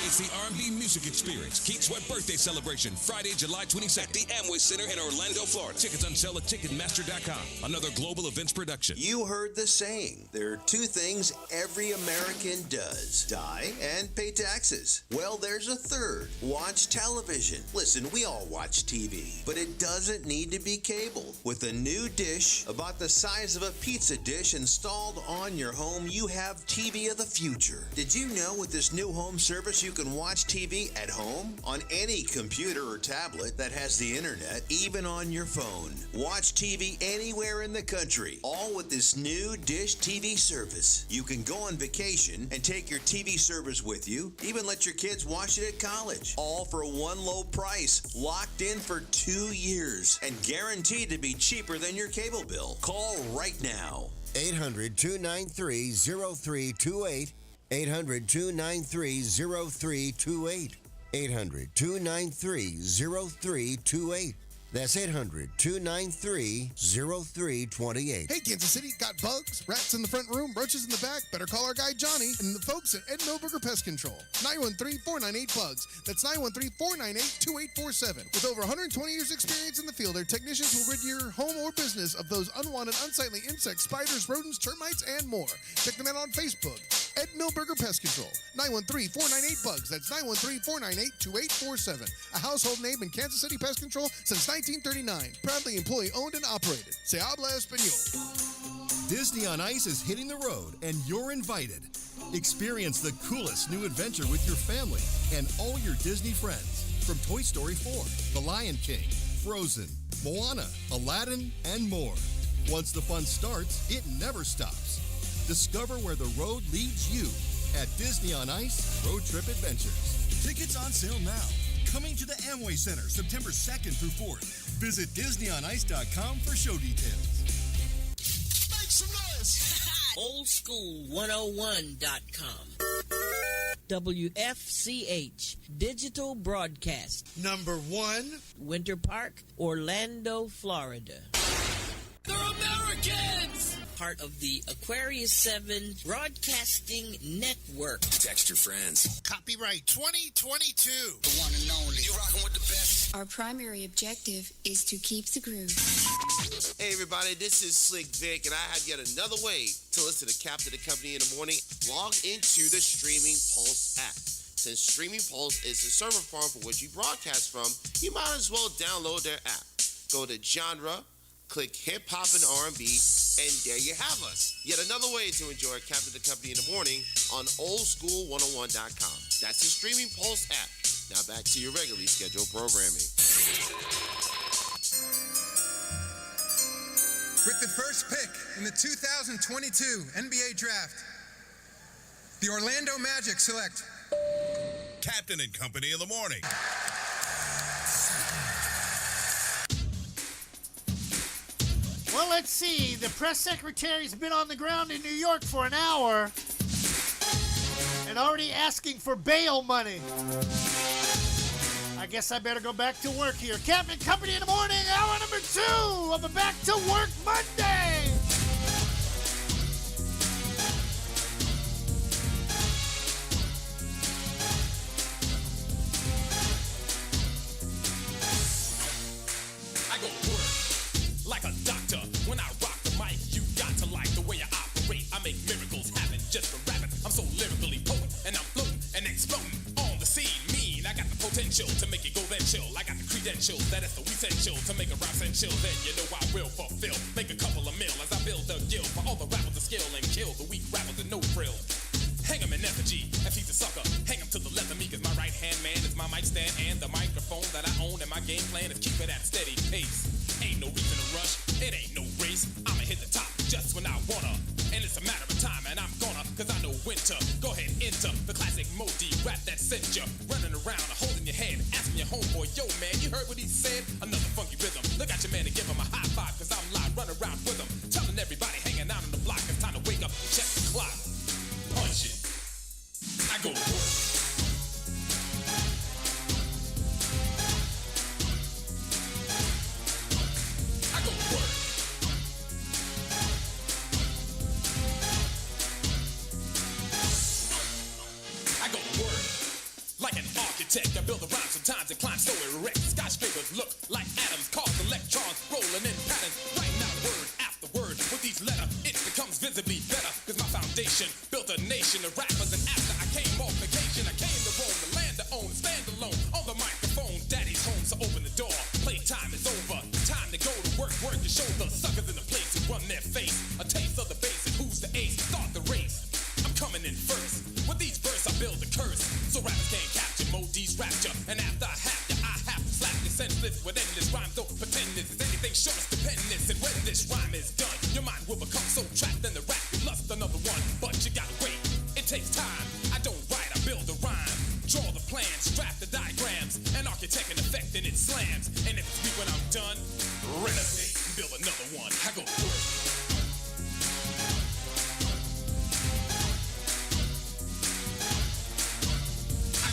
It's the R&B Music Experience Keith Sweat Birthday Celebration, Friday, July 22nd at the Amway Center in Orlando, Florida. Tickets on sale at Ticketmaster.com. Another global events production. You heard the saying. There are two things every American does: die and pay taxes. Well, there's a third: watch television. Listen, we all watch TV, but it doesn't need to be cable. With a new dish about the size of a pizza dish installed on your home, you have TV of the future. Did you know with this new home service you can watch TV at home on any computer or tablet that has the internet, even on your phone? Watch TV anywhere in the country, all with this new Dish TV service. You can go on vacation and take your TV service with you, even let your kids watch it at college, all for one low price, locked in for 2 years, and guaranteed to be cheaper than your cable bill. Call right now. 800-293-0328. 800-293-0328. 800-293-0328. That's 800-293-0328. Hey, Kansas City, got bugs, rats in the front room, roaches in the back? Better call our guy Johnny and the folks at Ed Milberger Pest Control. 913-498-BUGS. That's 913-498-2847. With over 120 years experience in the field, their technicians will rid your home or business of those unwanted, unsightly insects, spiders, rodents, termites, and more. Check them out on Facebook. Ed Milberger Pest Control. 913-498-BUGS. That's 913-498-2847. A household name in Kansas City Pest Control since 1939. Proudly employee-owned and operated. Se habla español. Disney on Ice is hitting the road, and you're invited. Experience the coolest new adventure with your family and all your Disney friends. From Toy Story 4, The Lion King, Frozen, Moana, Aladdin, and more. Once the fun starts, it never stops. Discover where the road leads you at Disney on Ice Road Trip Adventures. Tickets on sale now. Coming to the Amway Center September 2nd through 4th. Visit DisneyOnIce.com for show details. Make some noise! Oldschool101.com. WFCH Digital Broadcast. Number 1, Winter Park, Orlando, Florida. They're Americans! Part of the Aquarius 7 Broadcasting Network. Text your friends. Copyright 2022. The one and only. You're rocking with the best. Our primary objective is to keep the groove. Hey everybody, this is Slick Vic, and I have yet another way to listen to Captain the Company in the morning. Log into the Streaming Pulse app. Since Streaming Pulse is the server farm for which you broadcast from, you might as well download their app. Go to genre, click hip hop and R&B, and there you have us. Yet another way to enjoy Captain the Company in the morning on oldschool101.com. That's the Streaming Pulse app. Now back to your regularly scheduled programming. With the first pick in the 2022 NBA Draft, the Orlando Magic select Captain and Company in the morning. Well, let's see. The press secretary's been on the ground in New York for an hour and already asking for bail money. I guess I better go back to work here. Captain Company in the morning, hour number 2 of a Back to Work Monday. I go to work like a doctor. When I rock the mic, you got to like the way I operate. I make miracles happen just for rapping. I'm so lyrically potent, and I'm floating and exploding on the scene. Mean, I got the potential to make it go then chill. I got the credentials that is so essential to make a rap and chill. Then you know I will fulfill. Make a couple of mil as I build a guild for all the rappers to skill and kill the weak rappers with no frill. Hang him in effigy, if he's a sucker. Hang him to the left of me, cause my right hand man is my mic stand and the microphone that I own, and my game plan is keep it at a steady pace. Ain't no reason to rush, it ain't no race. I'ma hit the top just when I wanna, and it's a matter of time, and I'm gonna, cause I know when to. Go ahead, enter the classic Modi rap that sent you running around, holding your head, asking your homeboy, yo man, you heard what he said? Another funky rhythm. Look at your man and give him a high five, cause I'm live, running around with him, telling everybody hanging out on the block, it's time to wake up and check the clock. Punch it. I go to work. I go to work. I go to work. Like an architect, I build a rhyme sometimes and climb so erect. Skyscrapers look like atoms, cause electrons rolling in patterns. Writing out word after word with each letter, it becomes visibly better. Cause my foundation built a nation of rappers, and after I came off vacation, I came to roam the land to own, stand alone on the microphone. Daddy's home, so open the door. Playtime is over. Time to go to work, work to show the suckers in the place who run their face. A taste of the bass and who's the ace? Start the race. I'm coming in first. With these verses, I build a curse, so rappers can't capture Modi's rapture. And after I have you, I have to slap you senseless with endless rhymes. Don't pretend this is anything short of stupendous. And when this rhyme is done, your mind will become so trapped in the rap you lust another one. But you gotta wait, it takes time. I don't write, I build a rhyme. Draw the plans, draft the diagrams, an architect and effect and it slams. And if it's weak when I'm done, renovate and build another one. I go to work. I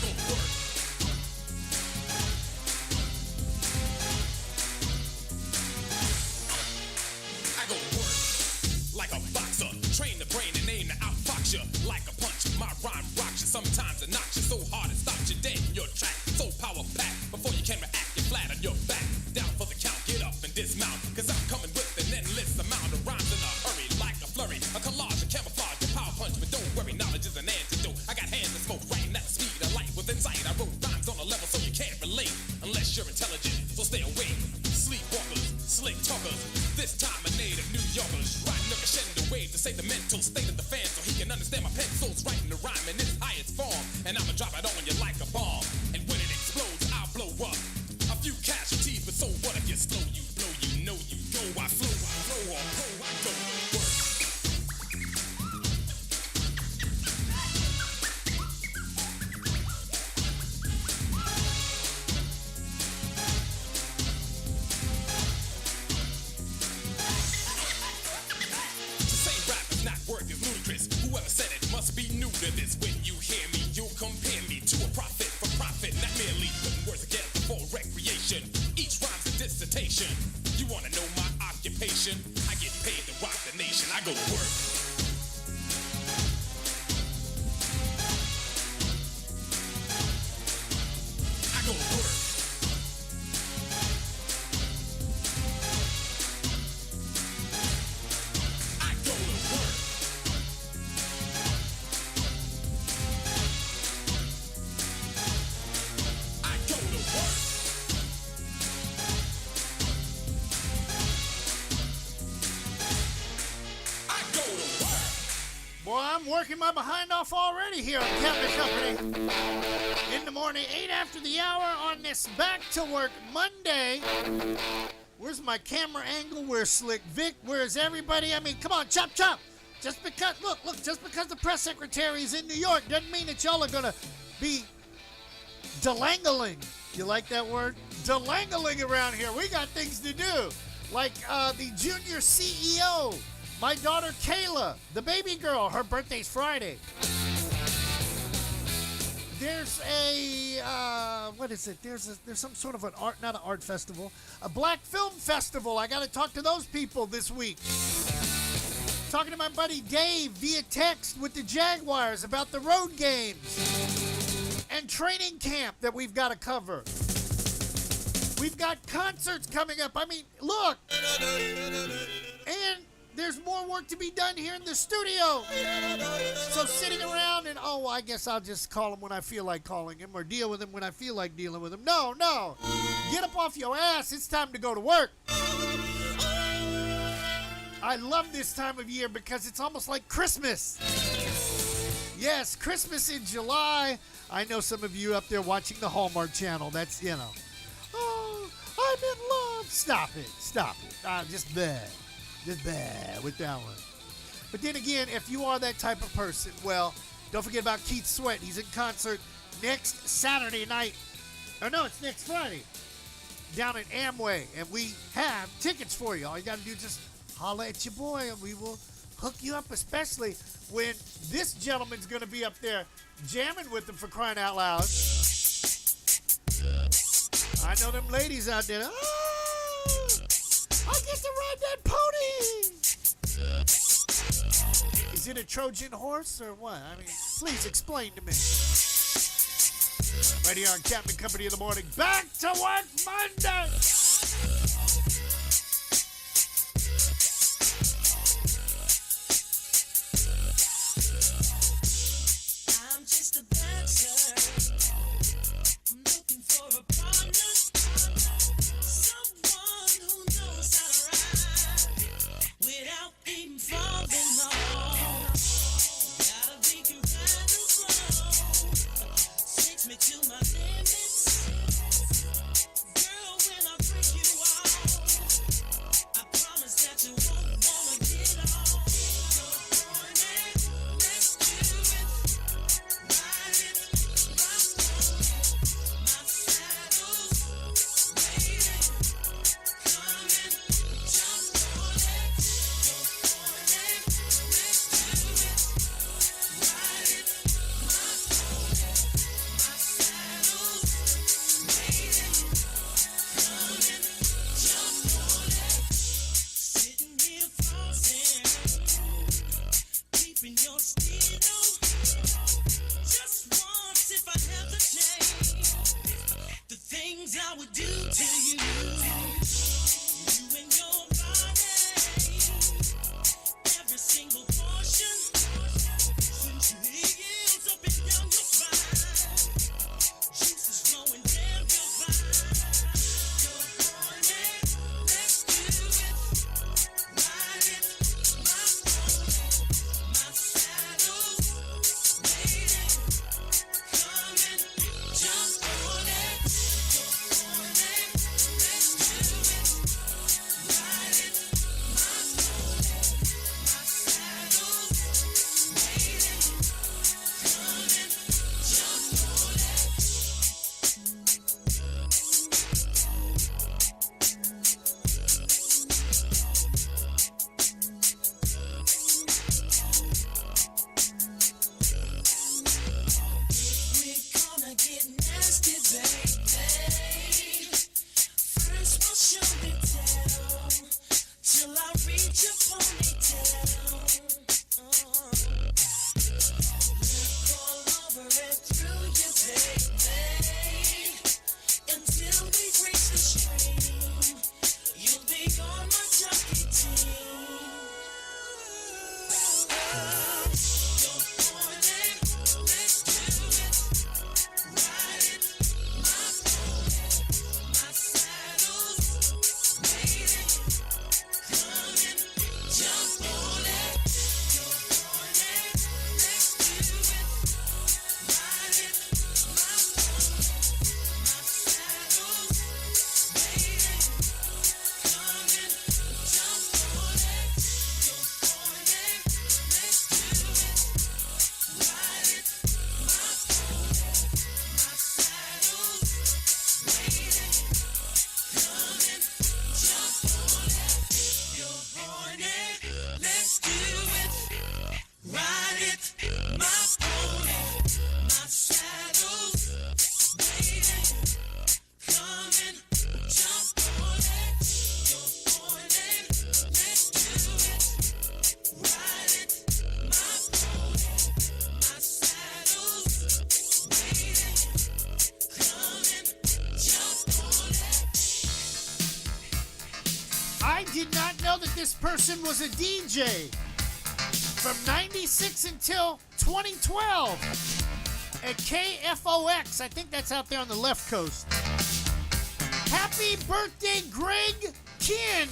collage and camouflage and power punch, but don't worry, knowledge is an antidote. I got hands that smoke, writing at the speed of light within sight. I wrote rhymes on a level so you can't relate unless you're intelligent, so stay awake. Sleepwalkers, slick talkers, this time a native New Yorkers, riding a crescendo wave to say the mental state of the fan so he can understand my pencil's writing the rhyme in its highest form, and I'ma drop it on you like a bomb, and when it explodes, I'll blow up. A few casualties, but so what if you slow, you blow, you know you go. I flow, or pro, I go to work. To say rap is not work is ludicrous. Whoever said it must be new to this. When you hear me, you'll compare me to a prophet for profit, not merely putting words together for recreation. Each rhyme's a dissertation. You wanna know my occupation? I get paid to rock the nation. I go to work. I go to work. I go to work. I go to work. I go to work. Boy, I'm working my behind off already here on Cabinet Company. In the morning, 8 after the hour on this Back to Work Monday. Where's my camera angle? Where's Slick Vic? Where's everybody? I mean, come on, chop, chop. Just because, look, just because the press secretary is in New York doesn't mean that y'all are going to be delangling. You like that word? Delangling around here. We got things to do. Like the junior CEO, my daughter Kayla, the baby girl. Her birthday's Friday. There's a, what is it? There's some sort of an art, not an art festival, a black film festival. I got to talk to those people this week. Talking to my buddy Dave via text with the Jaguars about the road games and training camp that we've got to cover. We've got concerts coming up. I mean, look. And there's more work to be done here in the studio. So sitting around and, oh, I guess I'll just call him when I feel like calling him or deal with him when I feel like dealing with him. No. Get up off your ass. It's time to go to work. I love this time of year because it's almost like Christmas. Yes, Christmas in July. I know some of you up there watching the Hallmark Channel. That's, you know. Oh, I'm in love. Stop it. Just bad with that one. But then again, if you are that type of person, well, don't forget about Keith Sweat. He's in concert next Saturday night. Or no, it's next Friday. Down at Amway. And we have tickets for you. All you got to do is just holla at your boy and we will hook you up, especially when this gentleman's going to be up there jamming with them, for crying out loud. I know them ladies out there. Oh, I get to ride that pony. Is it a Trojan horse or what? I mean, please explain to me. Right here on Captain Company in the morning. Back to Work Monday. I'm just a bachelor. I'm looking for a partner. Someone who knows how to ride without even falling off. Gotta be kind of slow. Takes me to my limits. Girl, when I that this person was a DJ from 96 until 2012 at KFOX. I think that's out there on the left coast. Happy birthday, Greg Kinn.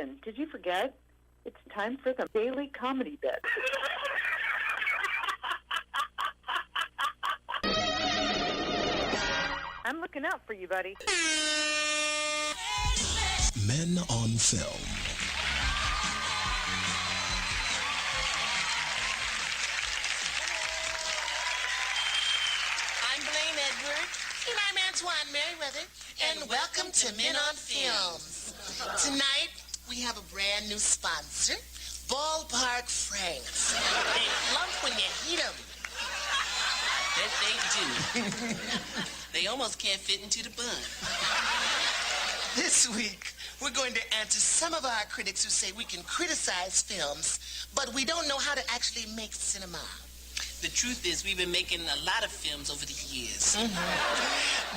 Listen, did you forget? It's time for the daily comedy bit. I'm looking out for you, buddy. Men on Film. I'm Blaine Edward, and I'm Antoine Merriweather, and welcome to Men on Films. Tonight, we have a brand new sponsor, Ballpark Franks. They plump when you heat them. That they do. They almost can't fit into the bun. This week, we're going to answer some of our critics who say we can criticize films, but we don't know how to actually make cinema. The truth is, we've been making a lot of films over the years.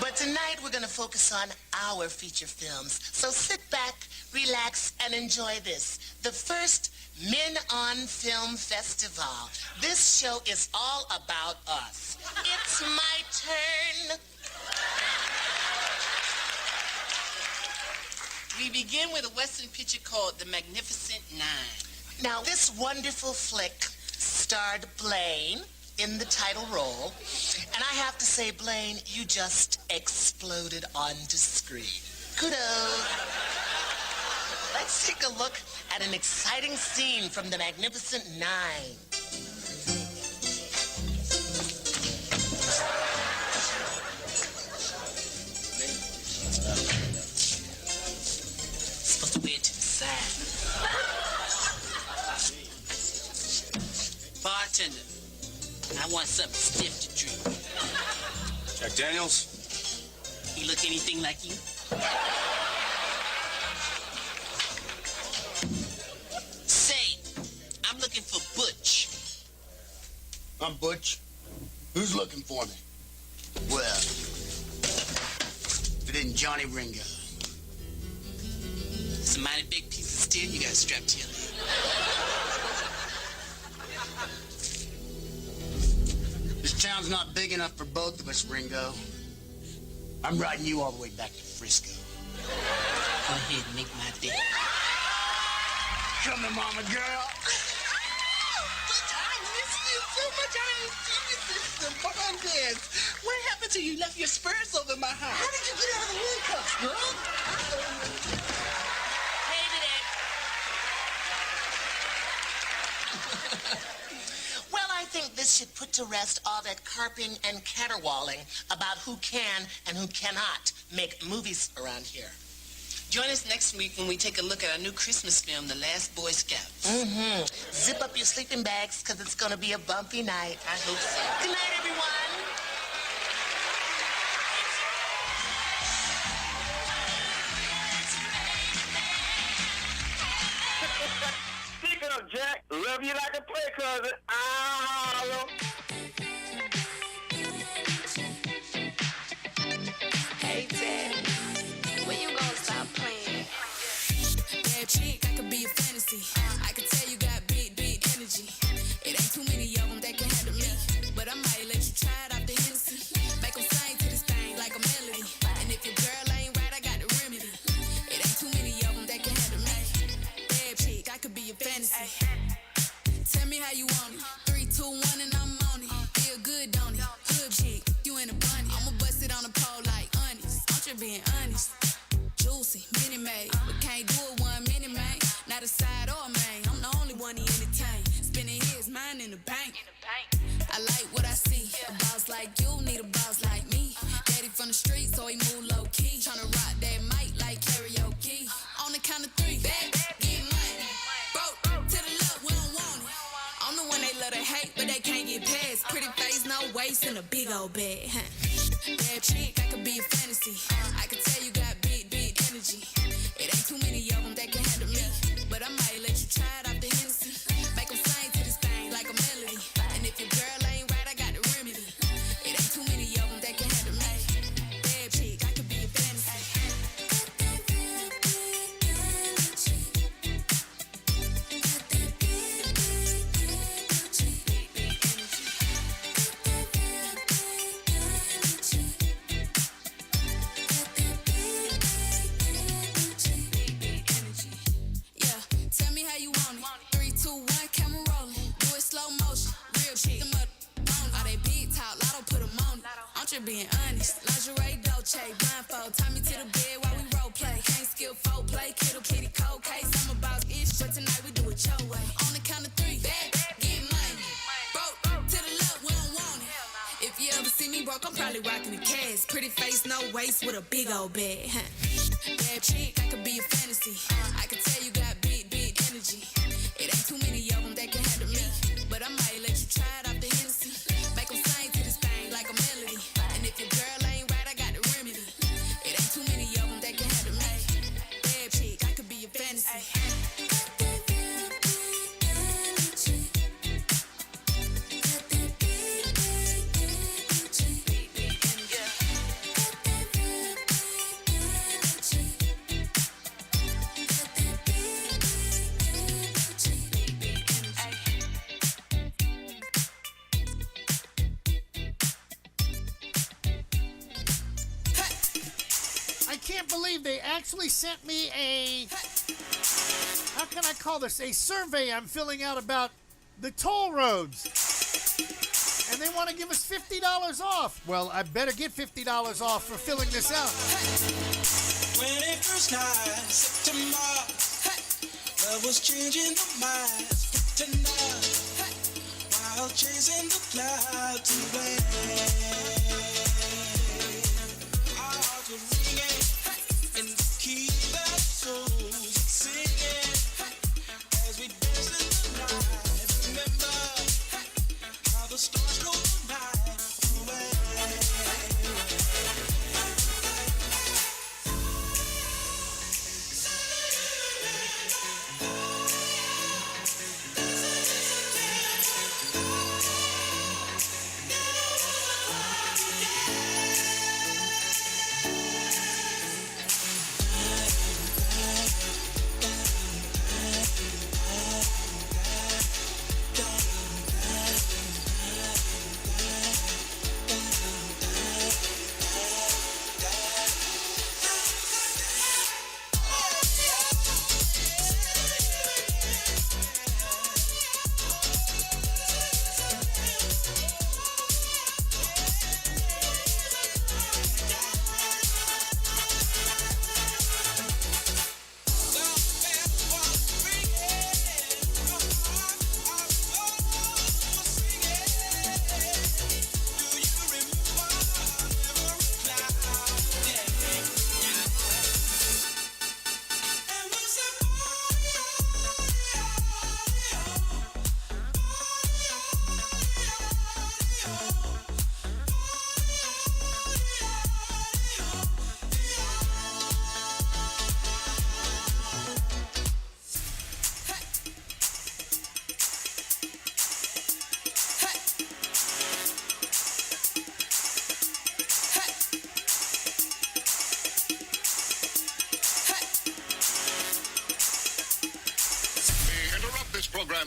But tonight, we're going to focus on our feature films. So sit back, relax, and enjoy this. The first Men on Film Festival. This show is all about us. It's my turn. We begin with a Western picture called The Magnificent Nine. Now, this wonderful flick starred Blaine in the title role. And I have to say, Blaine, you just exploded onto screen. Kudos. Let's take a look at an exciting scene from The Magnificent Nine. Supposed to wear it to the side. Bartender, I want something stiff to drink. Jack Daniels? He look anything like you? Say, I'm looking for Butch. I'm Butch. Who's looking for me? Well, if it isn't Johnny Ringo. It's a mighty big piece of steel you got strapped to your leg. This town's not big enough for both of us, Ringo. I'm riding you all the way back to Frisco. Go ahead and make my day. Come here, mama girl. Butch, I miss you so much. I ain't seen you since the barn dance. What happened to you? You left your spurs over my house. How did you get out of the handcuffs, girl? Well, I think this should put to rest all that carping and caterwauling about who can and who cannot make movies around here. Join us next week when we take a look at our new Christmas film, The Last Boy Scout. Zip up your sleeping bags, because it's going to be a bumpy night. I hope so. Good night, everyone. Speaking of Jack, love you like a play cousin. Holla. Hey, Daddy, when you gonna stop playing? Bad chick, I could be a fantasy. I could tell you got big, big energy. It ain't too many of them that can handle me. But I might let you try it off the Hennessy. Make them sing to this thing like a melody. And if your girl ain't right, I got the remedy. It ain't too many of them that can handle me. Bad chick, I could be a fantasy. Tell me how you want it. 3, 2, 1, and I'm on it. Feel good, don't it? Hood chick, you in a bunny. I'ma bust it on the pole like honest. I'm just being honest. Juicy, mini made, but can't do it 1 minute, man. Not a side or a main. I'm the only one he entertain. Spending his mind in the bank. I like what I see. A boss like you need a boss like me. Daddy from the street, so he move low key. Tryna rock that mic like karaoke. On the count of 3, bad, get money. Broke to the left, we don't want it. I'm the one they love to hate, but they can't get past. Pretty face, no waist, and a big old bag. Bad chick, I could be a fantasy. I could tell you got big, big energy. It ain't too many of them that can handle me. But I might let you try it off the Hennessy. Make them sing to this thing like a melody. And if your girl ain't right, I got the remedy. It ain't too many of them that can handle me. Bad chick, I could be a fantasy. no waist with a big old bag. Bad chick, I could be a fantasy. I could tell you got big energy. It ain't too many of them that can handle me, but I might let you try it off the Hennessy. Make them sing to this thing like a melody. And if your girl ain't right, I got the remedy. It ain't too many of them that can handle me. Bad chick, I could be a fantasy. They actually sent me a, how can I call this, a survey I'm filling out about the toll roads. And they want to give us $50 off. Well, I better get $50 off for filling this out. 21st night, September, love was changing the minds tonight, while chasing the clouds away. Our hearts were ringing. And keep our souls singing as we dance in the night. Remember how the stars go the night away.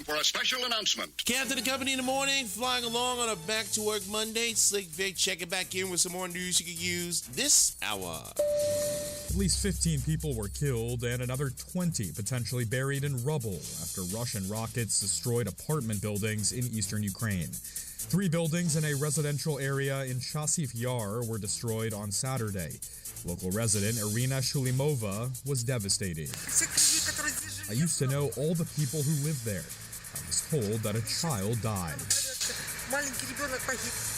For a special announcement. Captain and Company in the morning, flying along on a Back to Work Monday. Slick Vic checking back in with some more news you could use this hour. At least 15 people were killed and another 20 potentially buried in rubble after Russian rockets destroyed apartment buildings in eastern Ukraine. 3 buildings in a residential area in Chasiv Yar were destroyed on Saturday. Local resident Irina Shulimova was devastated. I used to know all the people who lived there. I was told that a child died.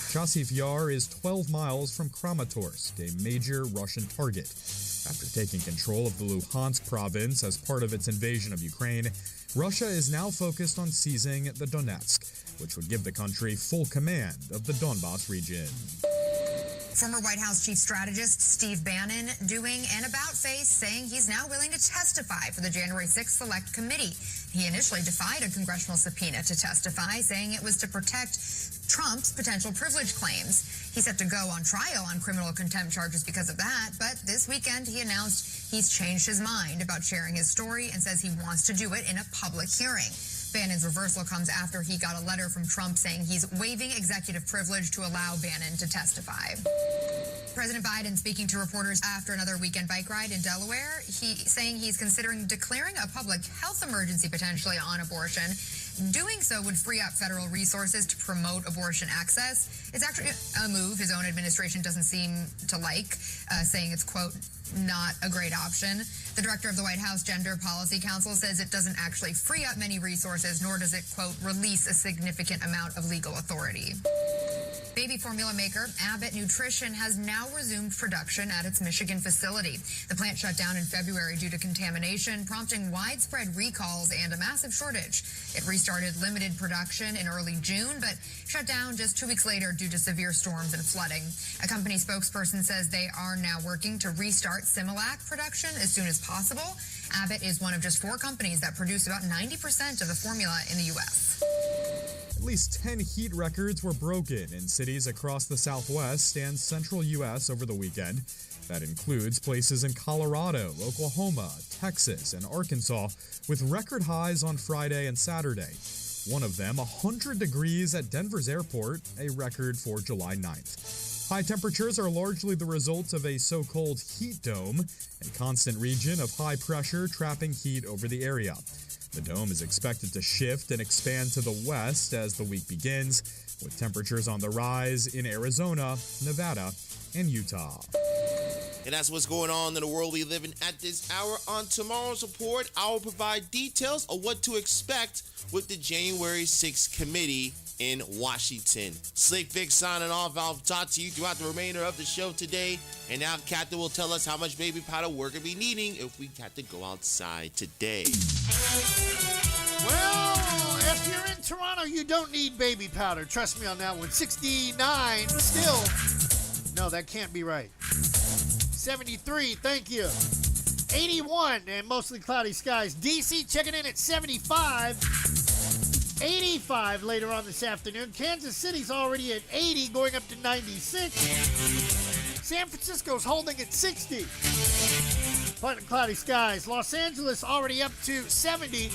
Chasiv Yar is 12 miles from Kramatorsk, a major Russian target. After taking control of the Luhansk province as part of its invasion of Ukraine, Russia is now focused on seizing the Donetsk, which would give the country full command of the Donbas region. Former White House chief strategist Steve Bannon doing an about-face, saying he's now willing to testify for the January 6th Select Committee. He initially defied a congressional subpoena to testify, saying it was to protect Trump's potential privilege claims. He's set to go on trial on criminal contempt charges because of that, but this weekend he announced he's changed his mind about sharing his story and says he wants to do it in a public hearing. Bannon's reversal comes after he got a letter from Trump saying he's waiving executive privilege to allow Bannon to testify. President Biden speaking to reporters after another weekend bike ride in Delaware, saying he's considering declaring a public health emergency potentially on abortion. Doing so would free up federal resources to promote abortion access. It's actually a move his own administration doesn't seem to like, saying it's, quote, not a great option. The director of the White House Gender Policy Council says it doesn't actually free up many resources, nor does it, quote, release a significant amount of legal authority. Baby formula maker Abbott Nutrition has now resumed production at its Michigan facility. The plant shut down in February due to contamination, prompting widespread recalls and a massive shortage. It restarted limited production in early June, but shut down just 2 weeks later due to severe storms and flooding. A company spokesperson says they are now working to restart Similac production as soon as possible. Abbott is one of just 4 companies that produce about 90% of the formula in the U.S. At least 10 heat records were broken in cities across the Southwest and central U.S. over the weekend. That includes places in Colorado, Oklahoma, Texas, and Arkansas, with record highs on Friday and Saturday. One of them, 100 degrees at Denver's airport, a record for July 9th. High temperatures are largely the result of a so-called heat dome, a constant region of high pressure trapping heat over the area. The dome is expected to shift and expand to the west as the week begins, with temperatures on the rise in Arizona, Nevada, and Utah. And that's what's going on in the world we live in at this hour. On tomorrow's report, I will provide details of what to expect with the January 6th committee in Washington. Slick Vic signing off. I'll talk to you throughout the remainder of the show today. And now Captain will tell us how much baby powder we're going to be needing if we have to go outside today. Well, if you're in Toronto, you don't need baby powder. Trust me on that one. 69 still. No, that can't be right. 73, thank you. 81 and mostly cloudy skies. DC checking in at 75. 85 later on this afternoon. Kansas City's already at 80, going up to 96. San Francisco's holding at 60. Partly cloudy skies. Los Angeles already up to 70.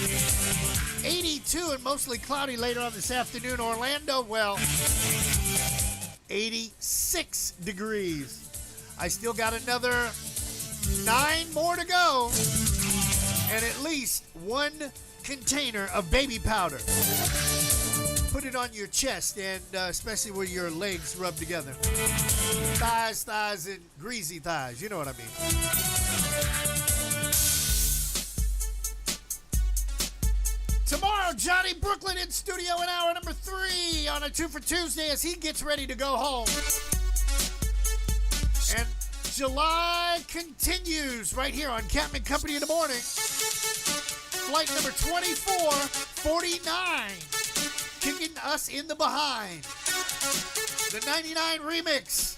82 and mostly cloudy later on this afternoon. Orlando, well, 86 degrees. I still got another 9 more to go. And at least 1 container of baby powder. Put it on your chest and especially where your legs rub together. Thighs, and greasy thighs. You know what I mean. Tomorrow, Johnny Brooklyn in studio in hour number 3 on a 2 for Tuesday as he gets ready to go home. And July continues right here on Captain Company in the morning. Flight number 2449, kicking us in the behind. The 99 remix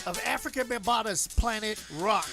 of Africa Bambaata's Planet Rock.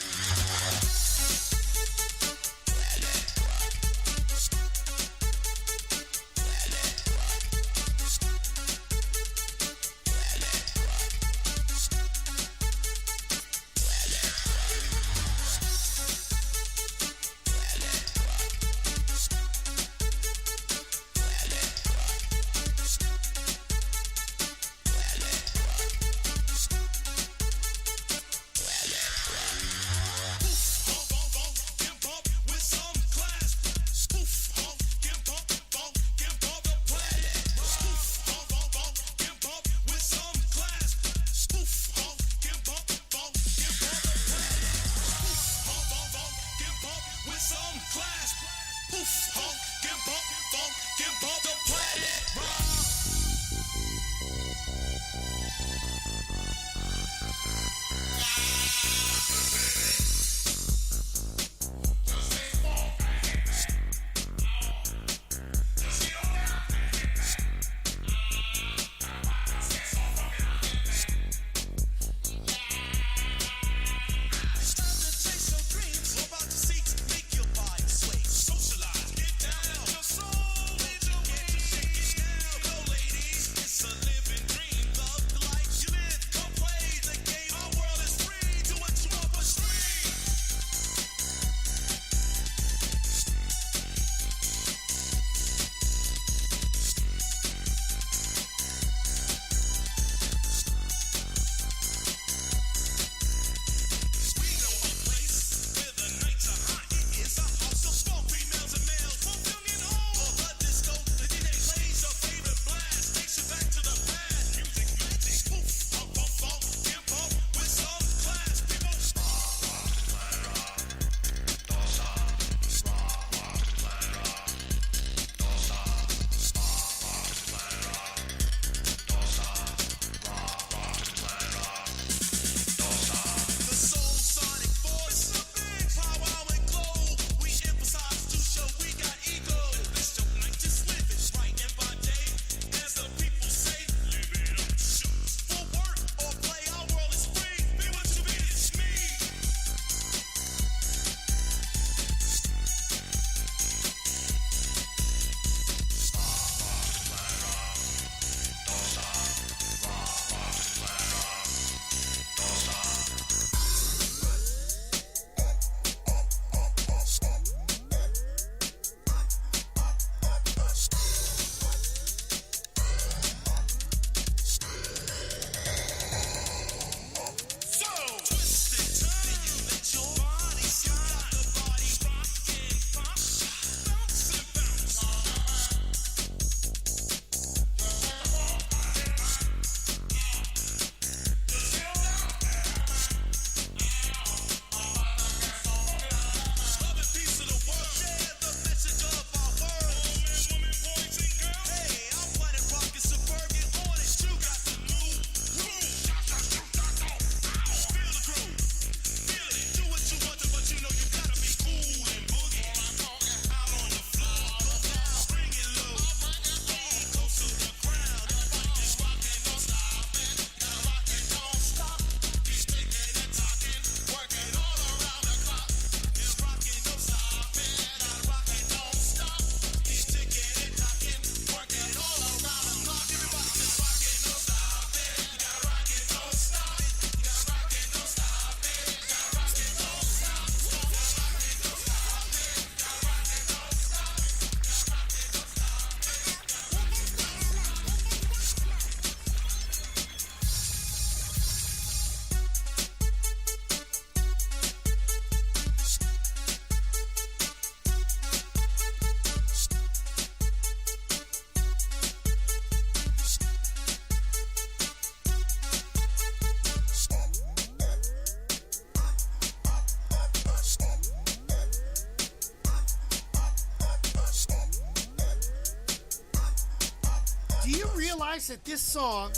Do you realize that this song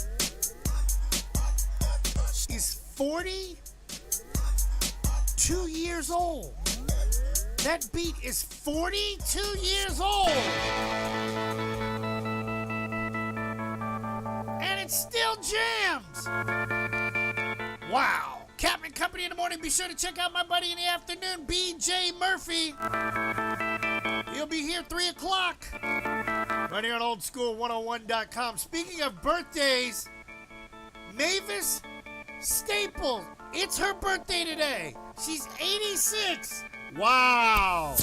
is 42 years old? That beat is 42 years old. And it still jams. Wow. Captain Company in the morning. Be sure to check out my buddy in the afternoon, BJ Murphy. He'll be here 3 o'clock. Right here on oldschool101.com. Speaking of birthdays, Mavis Staples. It's her birthday today. She's 86. Wow.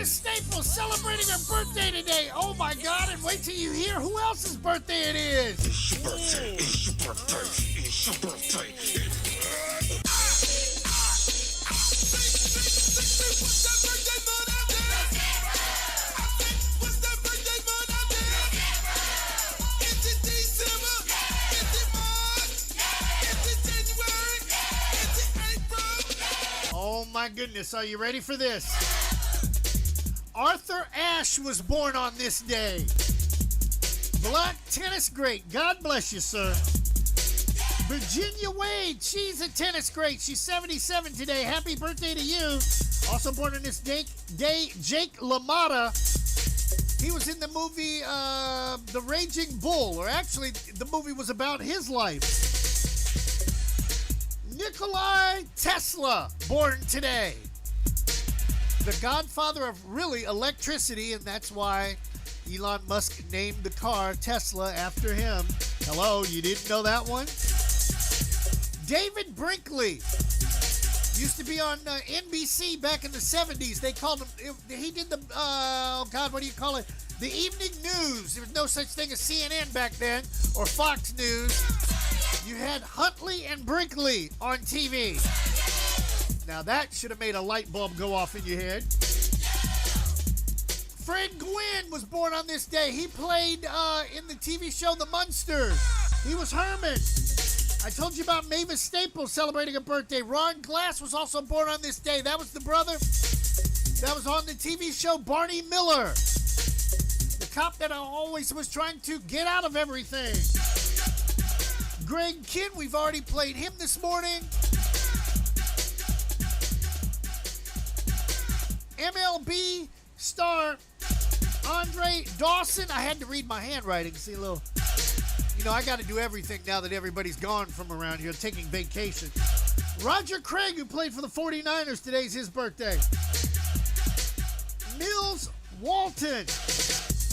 Staples celebrating her birthday today. Oh my God, and wait till you hear who else's birthday it is. It's your birthday. It's your birthday. It's your birthday. my goodness. Are you ready for this? Arthur Ashe was born on this day. Black tennis great. God bless you, sir. Virginia Wade, she's a tennis great. She's 77 today. Happy birthday to you. Also born on this day, Jake LaMotta. He was in the movie The Raging Bull, or actually the movie was about his life. Nikolai Tesla, born today. The godfather of really electricity, and that's why Elon Musk named the car Tesla after him. Hello, you didn't know that one? David Brinkley used to be on NBC back in the 70s. They called him, he did the, what do you call it? The evening news. There was no such thing as CNN back then, or Fox News. You had Huntley and Brinkley on TV. Now that should have made a light bulb go off in your head. Fred Gwynn was born on this day. He played in the TV show The Munsters. He was Herman. I told you about Mavis Staples celebrating a birthday. Ron Glass was also born on this day. That was the brother that was on the TV show Barney Miller. The cop that always was trying to get out of everything. Greg Kinn, we've already played him this morning. MLB star Andre Dawson. I had to read my handwriting. See a little... You know, I got to do everything now that everybody's gone from around here, taking vacation. Roger Craig, who played for the 49ers, today's his birthday. Nils Walton.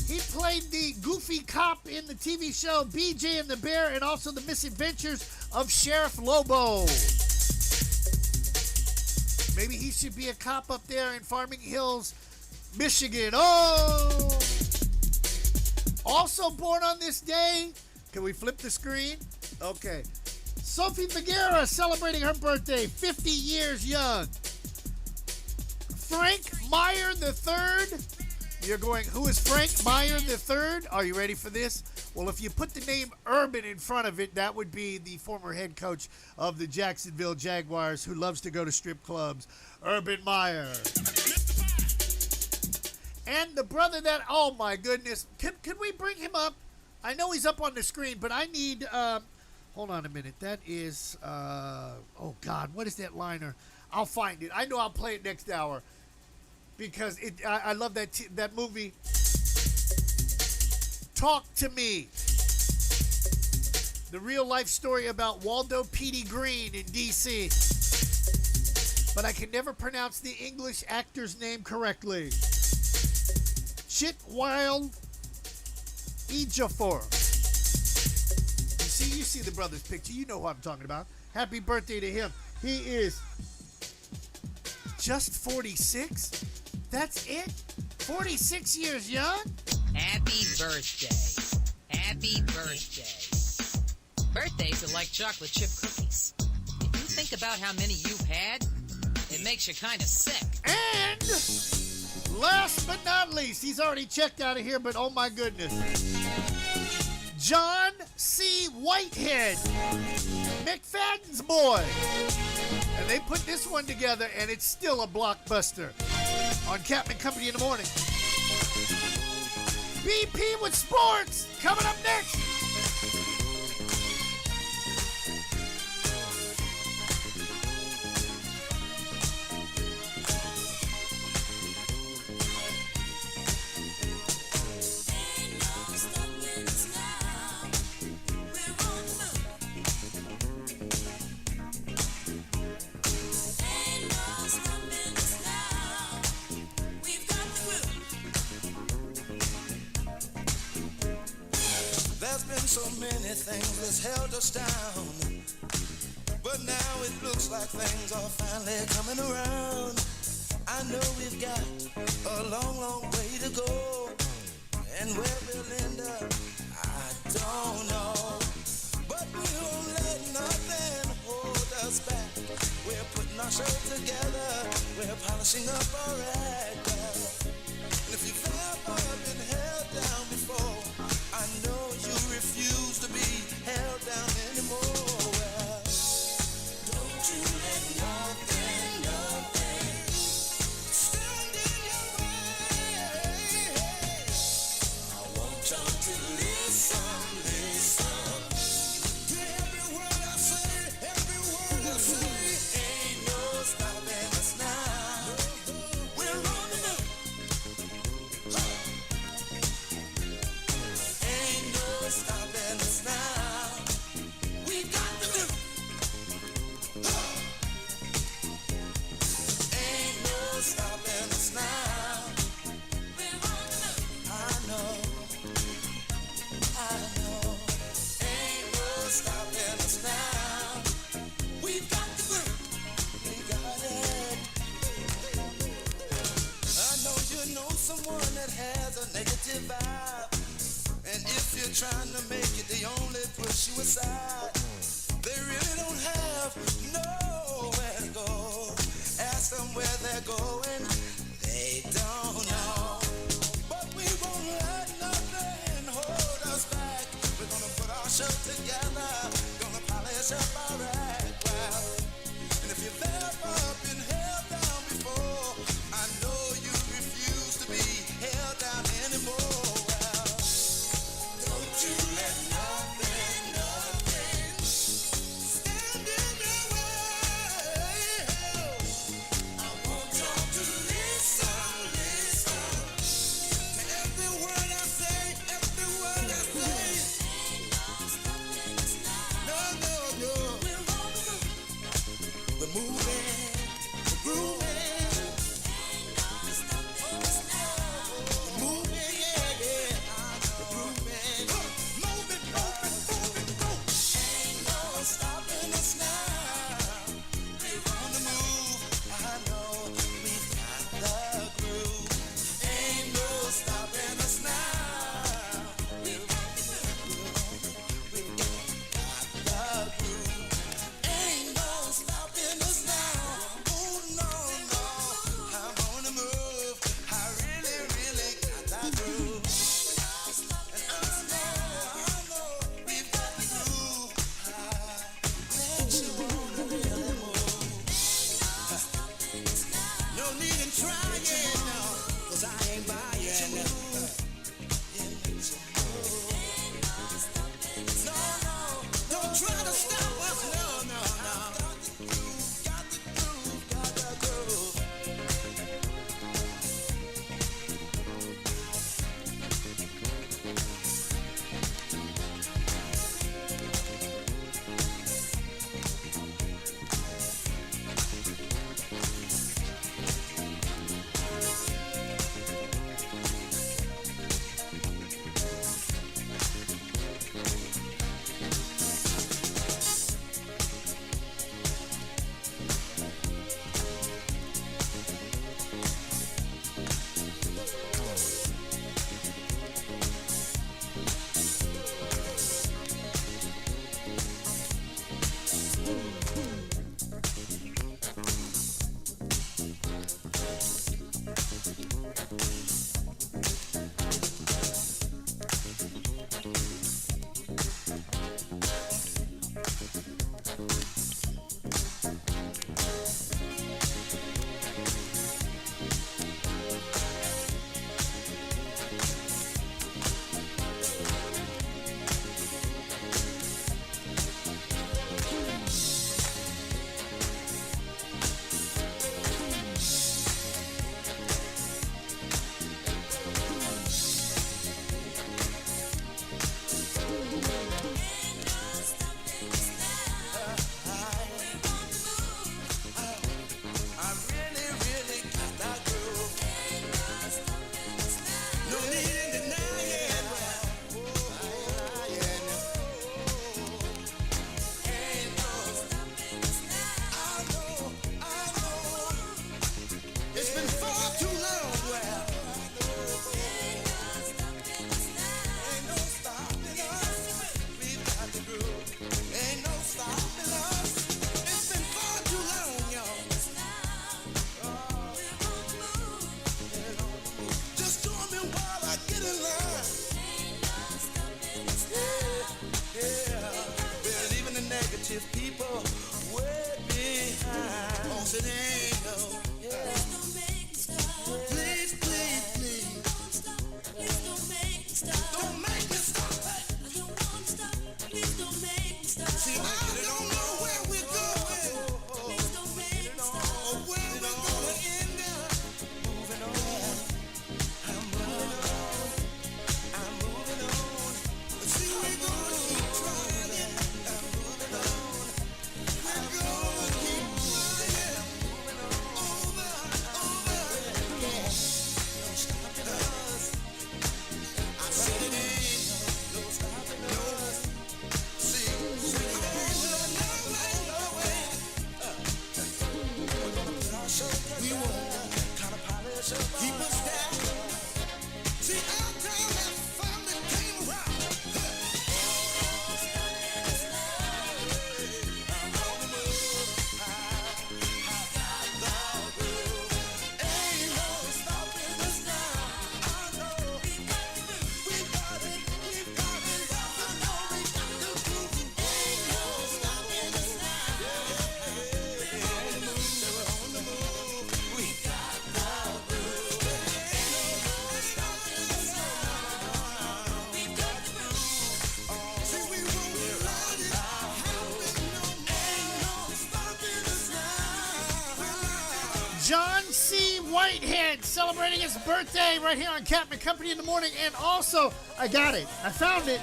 He played the goofy cop in the TV show BJ and the Bear, and also the misadventures of Sheriff Lobo. Maybe he should be a cop up there in Farming Hills, Michigan. Oh! Also born on this day... Can we flip the screen? Okay. Sophie Vergara celebrating her birthday, 50 years young. Frank Meyer III. You're going, who is Frank Meyer III? Are you ready for this? Well, if you put the name Urban in front of it, that would be the former head coach of the Jacksonville Jaguars who loves to go to strip clubs, Urban Meyer. And the brother that, oh my goodness, can we bring him up? I know he's up on the screen, but I need, hold on a minute. That is, oh God, what is that liner? I'll find it. I know I'll play it next hour because I love that movie. Talk to Me. The real life story about Waldo P.D. Green in D.C. But I can never pronounce the English actor's name correctly. Chitwild Ejiofor. You see the brother's picture. You know who I'm talking about. Happy birthday to him. He is just 46. That's it? 46 years young? Happy birthday. Happy birthday. Birthdays are like chocolate chip cookies. If you think about how many you've had, it makes you kind of sick. And last but not least, he's already checked out of here, but oh my goodness. John C. Whitehead, McFadden's boy. And they put this one together, and it's still a blockbuster. On Captain Company in the morning. BP with sports coming up next. So many things that's held us down, but now it looks like things are finally coming around. I know we've got a long, long way to go, and where we'll end up, I don't know. But we won't let nothing hold us back. We're putting our show together, we're polishing up our act. And if you've ever been held down before, I know you refuse to be held down anymore. Don't you let nothing vibe. And if you're trying to make it, they only push you aside. They really don't have nowhere to go. Ask them where they're going, they don't know. But we won't let nothing hold us back. We're gonna put our show together, gonna polish up our act. Well, and if you've ever been held down before, I know you refuse to be held down anymore. Well, don't you let nothing stand in your way. I want y'all to listen to every word I say, every word I say. No. We're moving, we're grooving. We're moving, yeah. We're grooving. Move it. Ain't no stopping us now. We're on the move. I know we've got the groove. Ain't no stopping us now. We've got the groove. Ain't no stopping us now. Oh no. I'm on the move. I really got that groove. And I know we've got the groove. Makes you wanna really move. No need in trying, no, 'cause I ain't buying. No. Don't try to stop us, no. Got the groove. I really got that groove. No need in denying. Ain't no stopping us now. I know. It's been far too long. Well, ain't no stopping us now. Ain't no stopping us. We've got the groove. Ain't no stopping us. It's been far too long, y'all. Just join me while I get in line. Yeah. We're leaving the negative people way behind. Oh, it ain't no. Yeah. Please. Don't make me stop. See, I don't know where we're going. Or where we're gonna end up. Moving on. I'm moving on. See, we're gonna keep trying. I'm moving on. We're gonna keep trying. Over. Yeah. No stopping us. I said it ain't no stopping us. See, ain't John C. Whitehead celebrating his birthday right here on Captain Company in the morning. And also, I got it. I found it.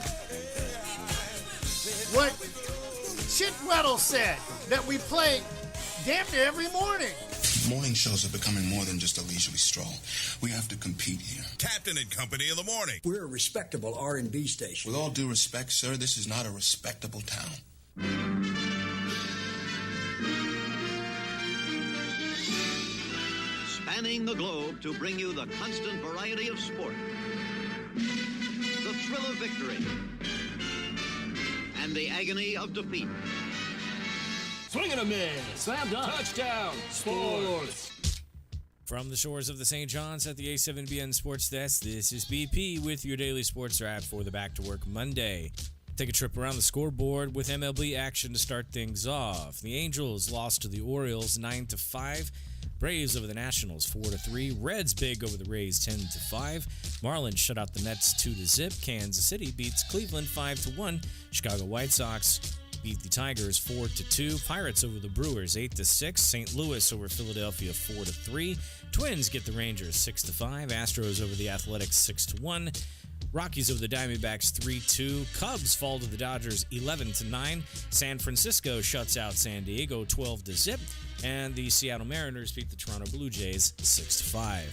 What Chitweddle said that we play damn near every morning. Morning shows are becoming more than just a leisurely stroll. We have to compete here. Captain and Company in the morning. We're a respectable R&B station. With all due respect, sir, this is not a respectable town. Spanning the globe to bring you the constant variety of sport, the thrill of victory, and the agony of defeat. Swing and a miss. Slam dunk. Touchdown. Sports. From the shores of the St. John's at the A7BN Sports Desk, this is BP with your daily sports wrap for the Back to Work Monday. Take a trip around the scoreboard with MLB action to start things off. The Angels lost to the Orioles 9-5. Braves over the Nationals 4-3. Reds big over the Rays 10-5. Marlins shut out the Mets 2-0. Kansas City beats Cleveland 5-1. Chicago White Sox beat the Tigers 4-2. Pirates over the Brewers 8-6. St. Louis over Philadelphia 4-3. Twins get the Rangers 6-5. Astros over the Athletics 6-1. Rockies over the Diamondbacks 3-2. Cubs fall to the Dodgers 11-9. San Francisco shuts out San Diego 12-0. And the Seattle Mariners beat the Toronto Blue Jays 6-5.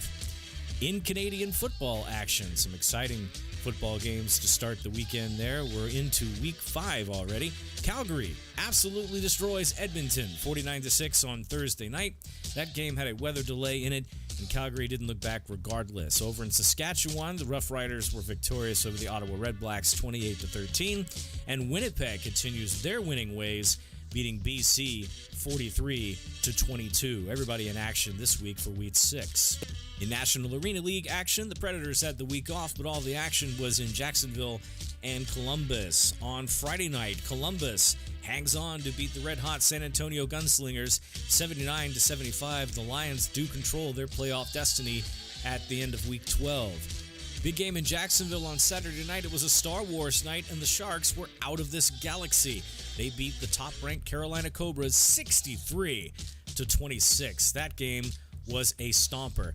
In Canadian football action, some exciting football games to start the weekend there. We're into week 5 already. Calgary absolutely destroys Edmonton 49-6 on Thursday night. That game had a weather delay in it, and Calgary didn't look back regardless. Over in Saskatchewan, the Rough Riders were victorious over the Ottawa Redblacks 28-13, and Winnipeg continues their winning ways, beating BC 43-22. Everybody in action this week for week 6. In National Arena League action, the Predators had the week off, but all the action was in Jacksonville and Columbus. On Friday night, Columbus hangs on to beat the red-hot San Antonio Gunslingers 79-75. The Lions do control their playoff destiny at the end of week 12. Big game in Jacksonville on Saturday night. It was a Star Wars night, and the Sharks were out of this galaxy. They beat the top-ranked Carolina Cobras 63-26. That game was a stomper.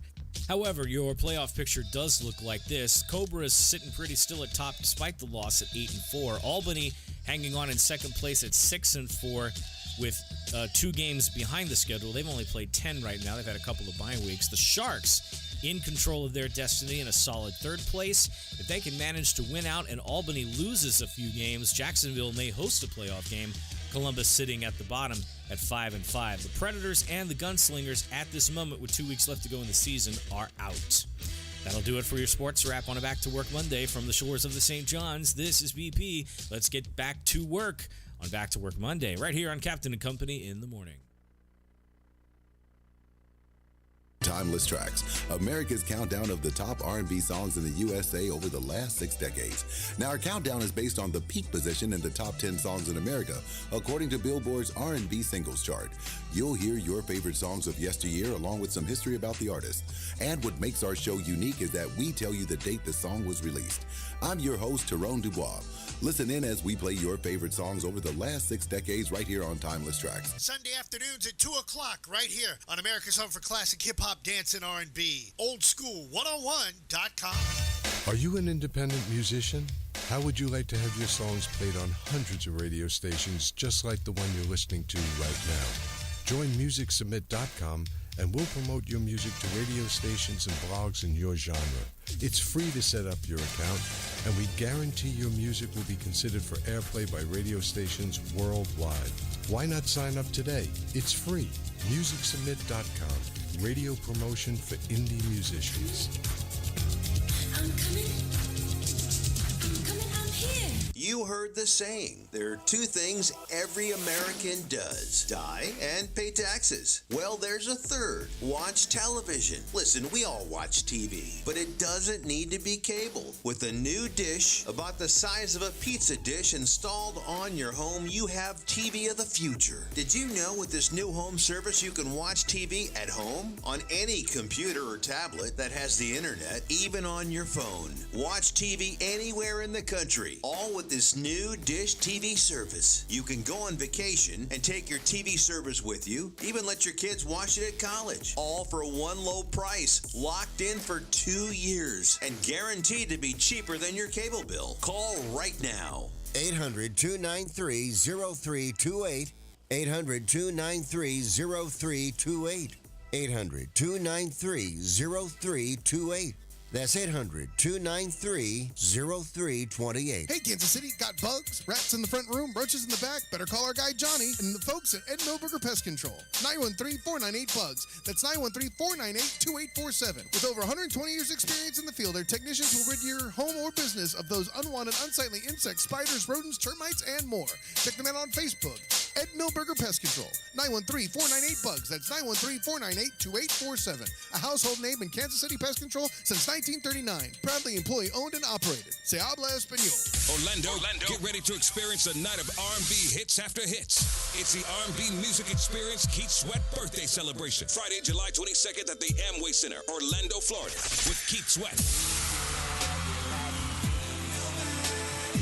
However, your playoff picture does look like this. Cobras sitting pretty still at top despite the loss at 8-4. Albany hanging on in second place at 6-4 with 2 games behind the schedule. They've only played 10 right now. They've had a couple of bye weeks. The Sharks in control of their destiny in a solid third place. If they can manage to win out and Albany loses a few games, Jacksonville may host a playoff game. Columbus sitting at the bottom at 5-5. The Predators and the Gunslingers at this moment with 2 weeks left to go in the season are out. That'll do it for your sports wrap on a Back to Work Monday from the shores of the St. John's. This is BP. Let's get back to work on Back to Work Monday right here on Captain and Company in the morning. Timeless Tracks, America's countdown of the top R&B songs in the USA over the last 6 decades. Now, our countdown is based on the peak position in the top 10 songs in America, according to Billboard's R&B singles chart. You'll hear your favorite songs of yesteryear along with some history about the artist. And what makes our show unique is that we tell you the date the song was released. I'm your host, Tyrone Dubois. Listen in as we play your favorite songs over the last 6 decades right here on Timeless Tracks. Sunday afternoons at 2 o'clock right here on America's Home for Classic Hip-Hop, Dance, and R&B. Oldschool101.com. Are you an independent musician? How would you like to have your songs played on hundreds of radio stations just like the one you're listening to right now? Join MusicSubmit.com and we'll promote your music to radio stations and blogs in your genre. It's free to set up your account, and we guarantee your music will be considered for airplay by radio stations worldwide. Why not sign up today? It's free. MusicSubmit.com. Radio promotion for indie musicians. I'm coming, I'm here. You heard the saying. There are 2 things every American does: die and pay taxes. Well, there's a third: watch television. Listen, we all watch TV, but it doesn't need to be cable. With a new dish about the size of a pizza dish installed on your home, you have TV of the future. Did you know with this new home service you can watch TV at home on any computer or tablet that has the internet, even on your phone? Watch TV anywhere in the country, all with this this new Dish TV service. You can go on vacation and take your TV service with you, even let your kids watch it at college. All for one low price, locked in for 2 years, and guaranteed to be cheaper than your cable bill. Call right now. 800-293-0328. 800-293-0328. 800-293-0328. That's 800-293-0328. Hey, Kansas City, got bugs, rats in the front room, roaches in the back? Better call our guy Johnny and the folks at Ed Milberger Pest Control. 913-498-BUGS. That's 913-498-2847. With over 120 years experience in the field, their technicians will rid your home or business of those unwanted, unsightly insects, spiders, rodents, termites, and more. Check them out on Facebook. Ed Milberger Pest Control. 913-498-BUGS. That's 913-498-2847. A household name in Kansas City Pest Control since 1939. Proudly employee-owned and operated. Se habla español. Orlando, get ready to experience a night of R&B hits after hits. It's the R&B Music Experience Keith Sweat birthday celebration. Friday, July 22nd at the Amway Center, Orlando, Florida, with Keith Sweat.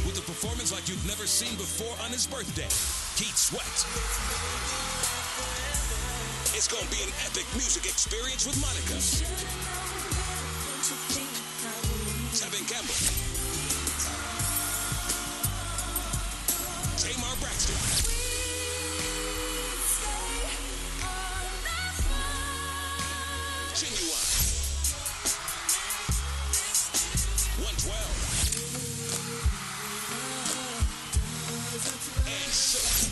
With a performance like you've never seen before on his birthday, Keith Sweat. It's going to be an epic music experience with Monica, Tevin Campbell, Tamar Braxton, Genuine, 112, and Silk.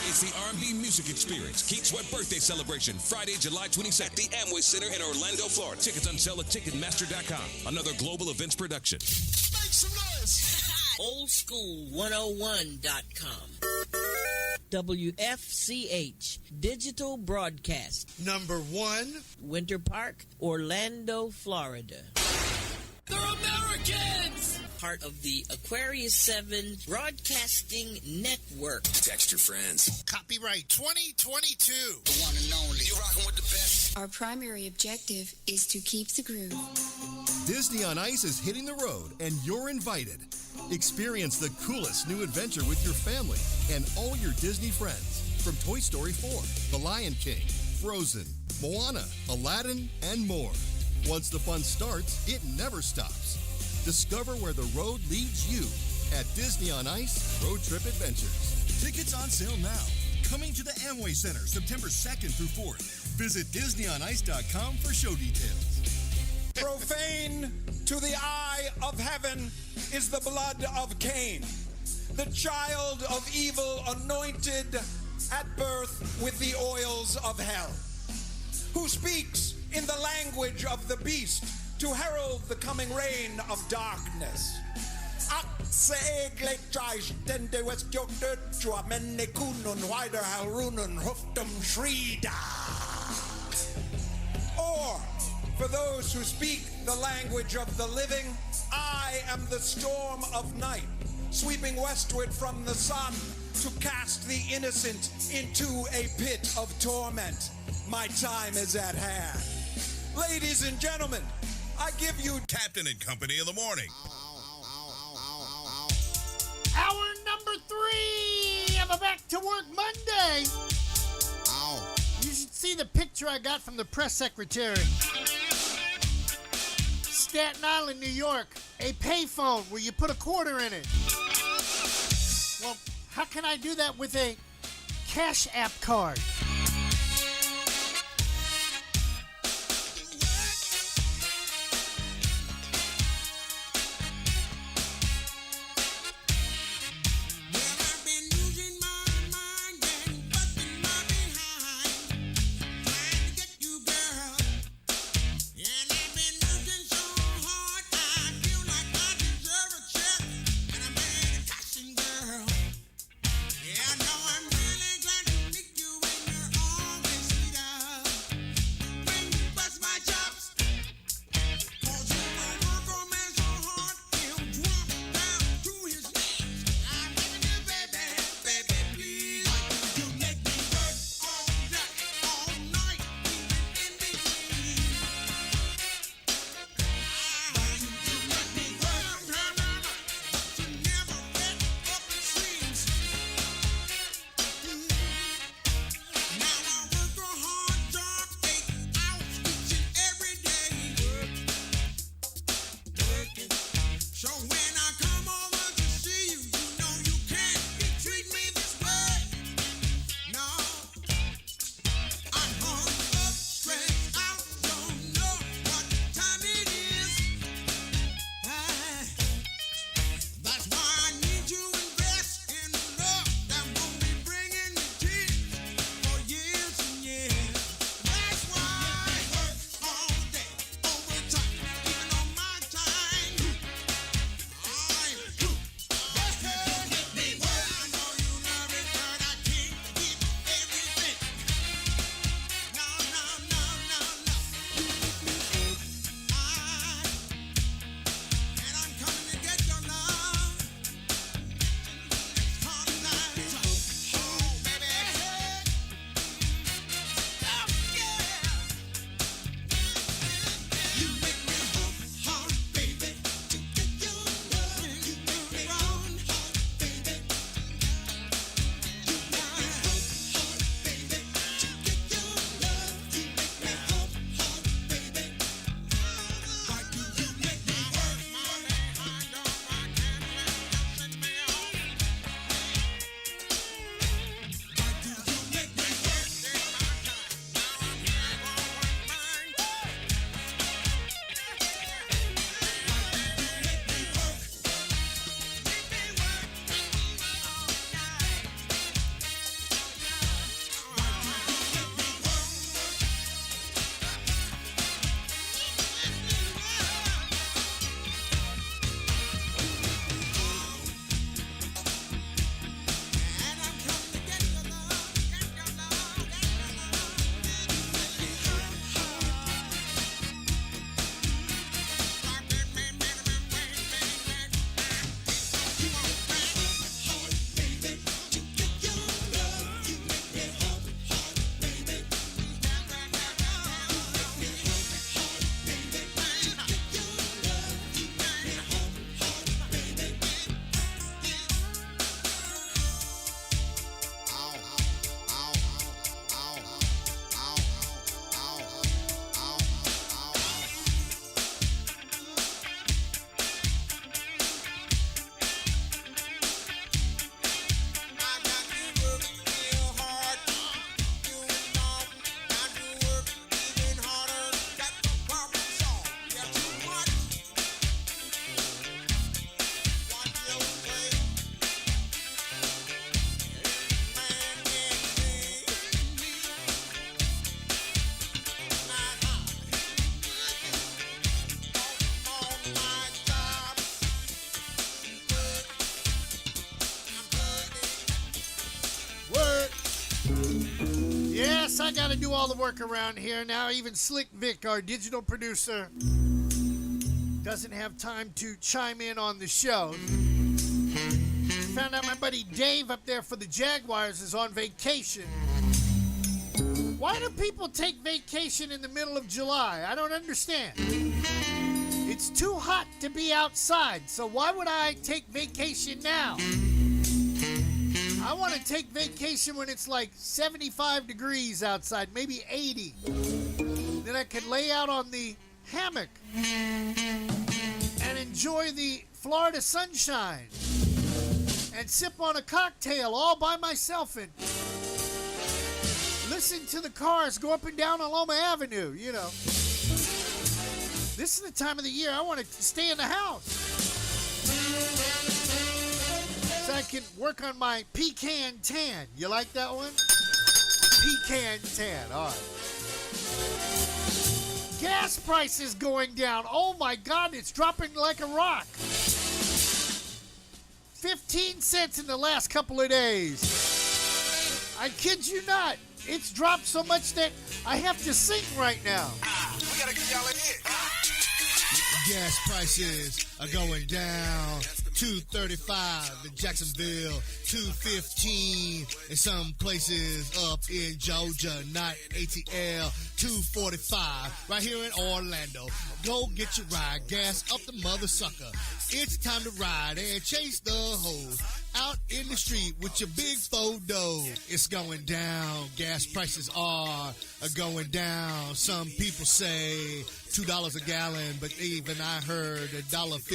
It's the R&B Music Experience Keith Sweat birthday celebration, Friday, July 22nd at the Amway Center in Orlando, Florida. Tickets on sale at Ticketmaster.com. Another global events production. Make some noise! Oldschool101.com. WFCH Digital Broadcast. Number 1, Winter Park, Orlando, Florida. They're Americans! Part of the Aquarius 7 Broadcasting Network. Text your friends. Copyright 2022. The one and only. You rocking with the best. Our primary objective is to keep the groove. Disney on Ice is hitting the road, and you're invited. Experience the coolest new adventure with your family and all your Disney friends. From Toy Story 4, The Lion King, Frozen, Moana, Aladdin, and more. Once the fun starts, it never stops. Discover where the road leads you at Disney on Ice Road Trip Adventures. Tickets on sale now. Coming to the Amway Center September 2nd through 4th. Visit DisneyOnIce.com for show details. Profane to the eye of heaven is the blood of Cain, the child of evil anointed at birth with the oils of hell, who speaks in the language of the beast to herald the coming reign of darkness. Or, for those who speak the language of the living, I am the storm of night, sweeping westward from the sun to cast the innocent into a pit of torment. My time is at hand. Ladies and gentlemen, I give you Captain and Company in the morning. Hour number 3 of a Back to Work Monday. You should see the picture I got from the press secretary. Staten Island, New York. A payphone where you put a quarter in it. Well, how can I do that with a Cash App card? guess I got to do all the work around here now. Even Slick Vic, our digital producer, doesn't have time to chime in on the show. Found out my buddy Dave up there for the Jaguars is on vacation. Why do people take vacation in the middle of July? I don't understand. It's too hot to be outside, so why would I take vacation now? I want to take vacation when it's like 75 degrees outside, maybe 80. Then I can lay out on the hammock and enjoy the Florida sunshine and sip on a cocktail all by myself and listen to the cars go up and down Aloma Avenue, you know. This is the time of the year I want to stay in the house. So I can work on my pecan tan. You like that one? Pecan tan, all right. Gas prices going down. Oh my God, it's dropping like a rock. 15 cents in the last couple of days. I kid you not. It's dropped so much that I have to sing right now. We gotta get y'all in here. Gas prices are going down. $2.35 in Jacksonville, $2.15 in some places up in Georgia, not ATL, $2.45 right here in Orlando. Go get your ride, gas up the mother sucker. It's time to ride and chase the hoes out in the street with your big photo. It's going down. Gas prices are going down. Some people say $2 a gallon, but even I heard $1.15.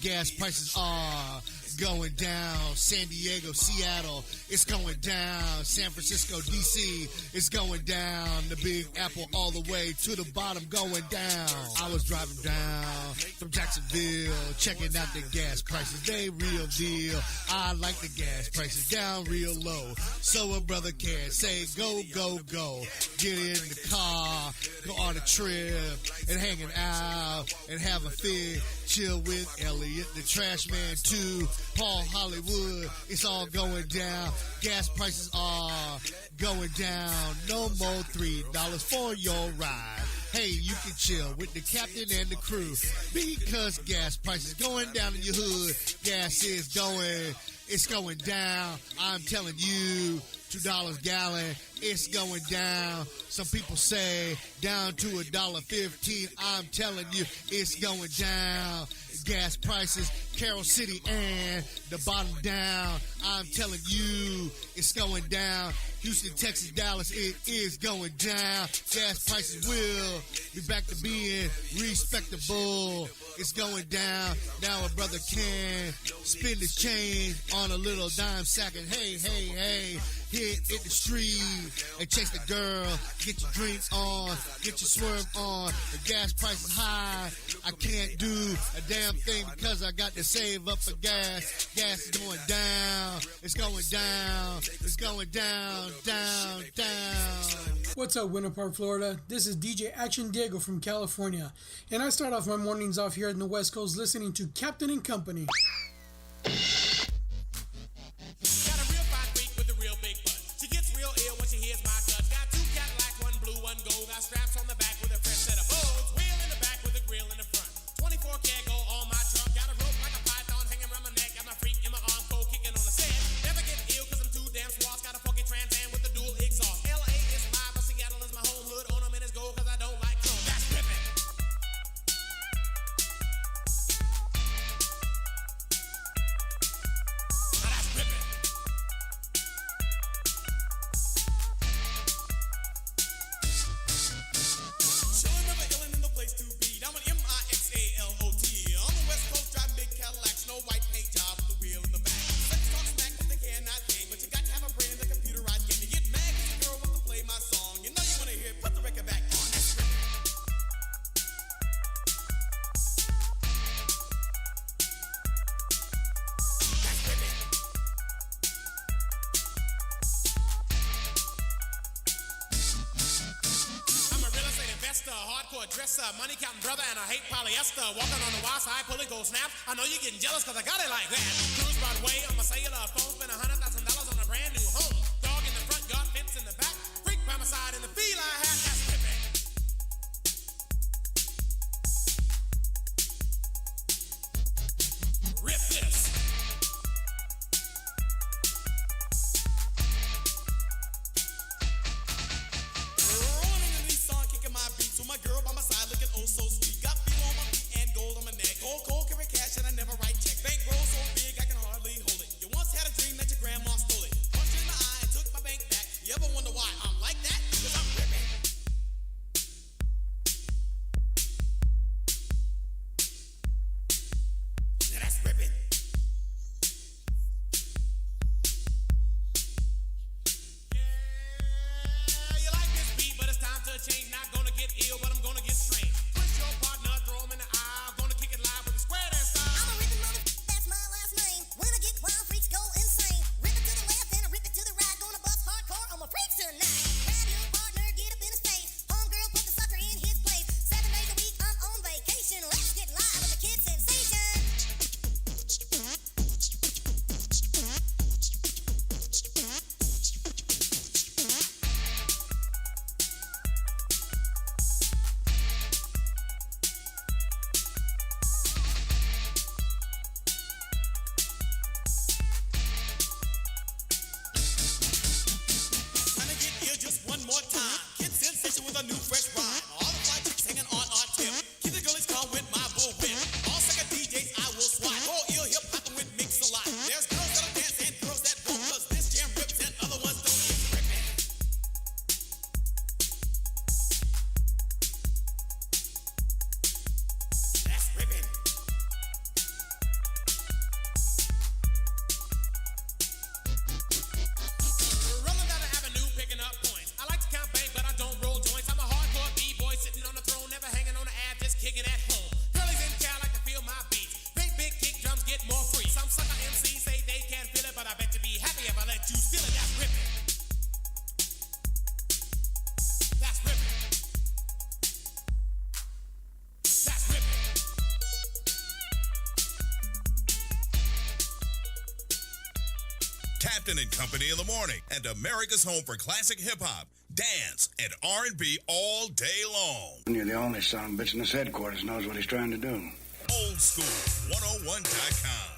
Gas prices are going down. San Diego, Seattle, it's going down. San Francisco, DC, it's going down. The Big Apple all the way to the bottom going down. I was driving down from Jacksonville, checking out the gas prices. They real deal. I like the gas prices down real low. So a brother can say go, go, go. Get in the car, go on a trip, and hanging out, and have a fit. Chill with Elliot, the trash man too. Paul Hollywood, it's all going down. Gas prices are going down. No more $3 for your ride. Hey, you can chill with the captain and the crew because gas prices going down in your hood. Gas is going, it's going down. I'm telling you, $2 a gallon, it's going down. Some people say down to $1.15. I'm telling you, it's going down. Gas prices, Carroll City and the bottom down. I'm telling you, it's going down. Houston, Texas, Dallas, it is going down. Gas prices will be back to being respectable. It's going down. Now a brother can spend his change on a little dime sack and hey, hey, hey. Hit the street and chase the girl. Get your drinks on, get your swerve on. The gas price is high. I can't do a damn thing because I got to save up for gas. Gas is going down. It's going down. It's going down, down, down. What's up, Winter Park, Florida? This is DJ Action Diego from California, and I start off my mornings off here in the West Coast listening to Captain and Company. Straps on the back with a fresh set of bows. Wheel in the back with a grill in the front. 24 karat go on my trunk. Got a rope like a python hanging around my neck. Got my freak in my arm, cold kicking on the set. Never get ill cause I'm too damn swole. Got a funky Trans Am with a dual exhaust. LA is live, but Seattle is my home. Hood on 'em in his gold cause I don't like chrome. That's ripping. Now that's ripping. Money counting brother and I hate polyester. Walking on the wild side, pulling gold snaps. I know you're getting jealous cause I got it like that. Cruise Broadway on my cellular phone. Spend $100,000 on a brand new home. Dog in the front, yard fence in the back. Freak by my Captain and Company in the morning, and America's home for classic hip-hop, dance, and R&B all day long. You're the only son bitch in this headquarters knows what he's trying to do. Oldschool101.com.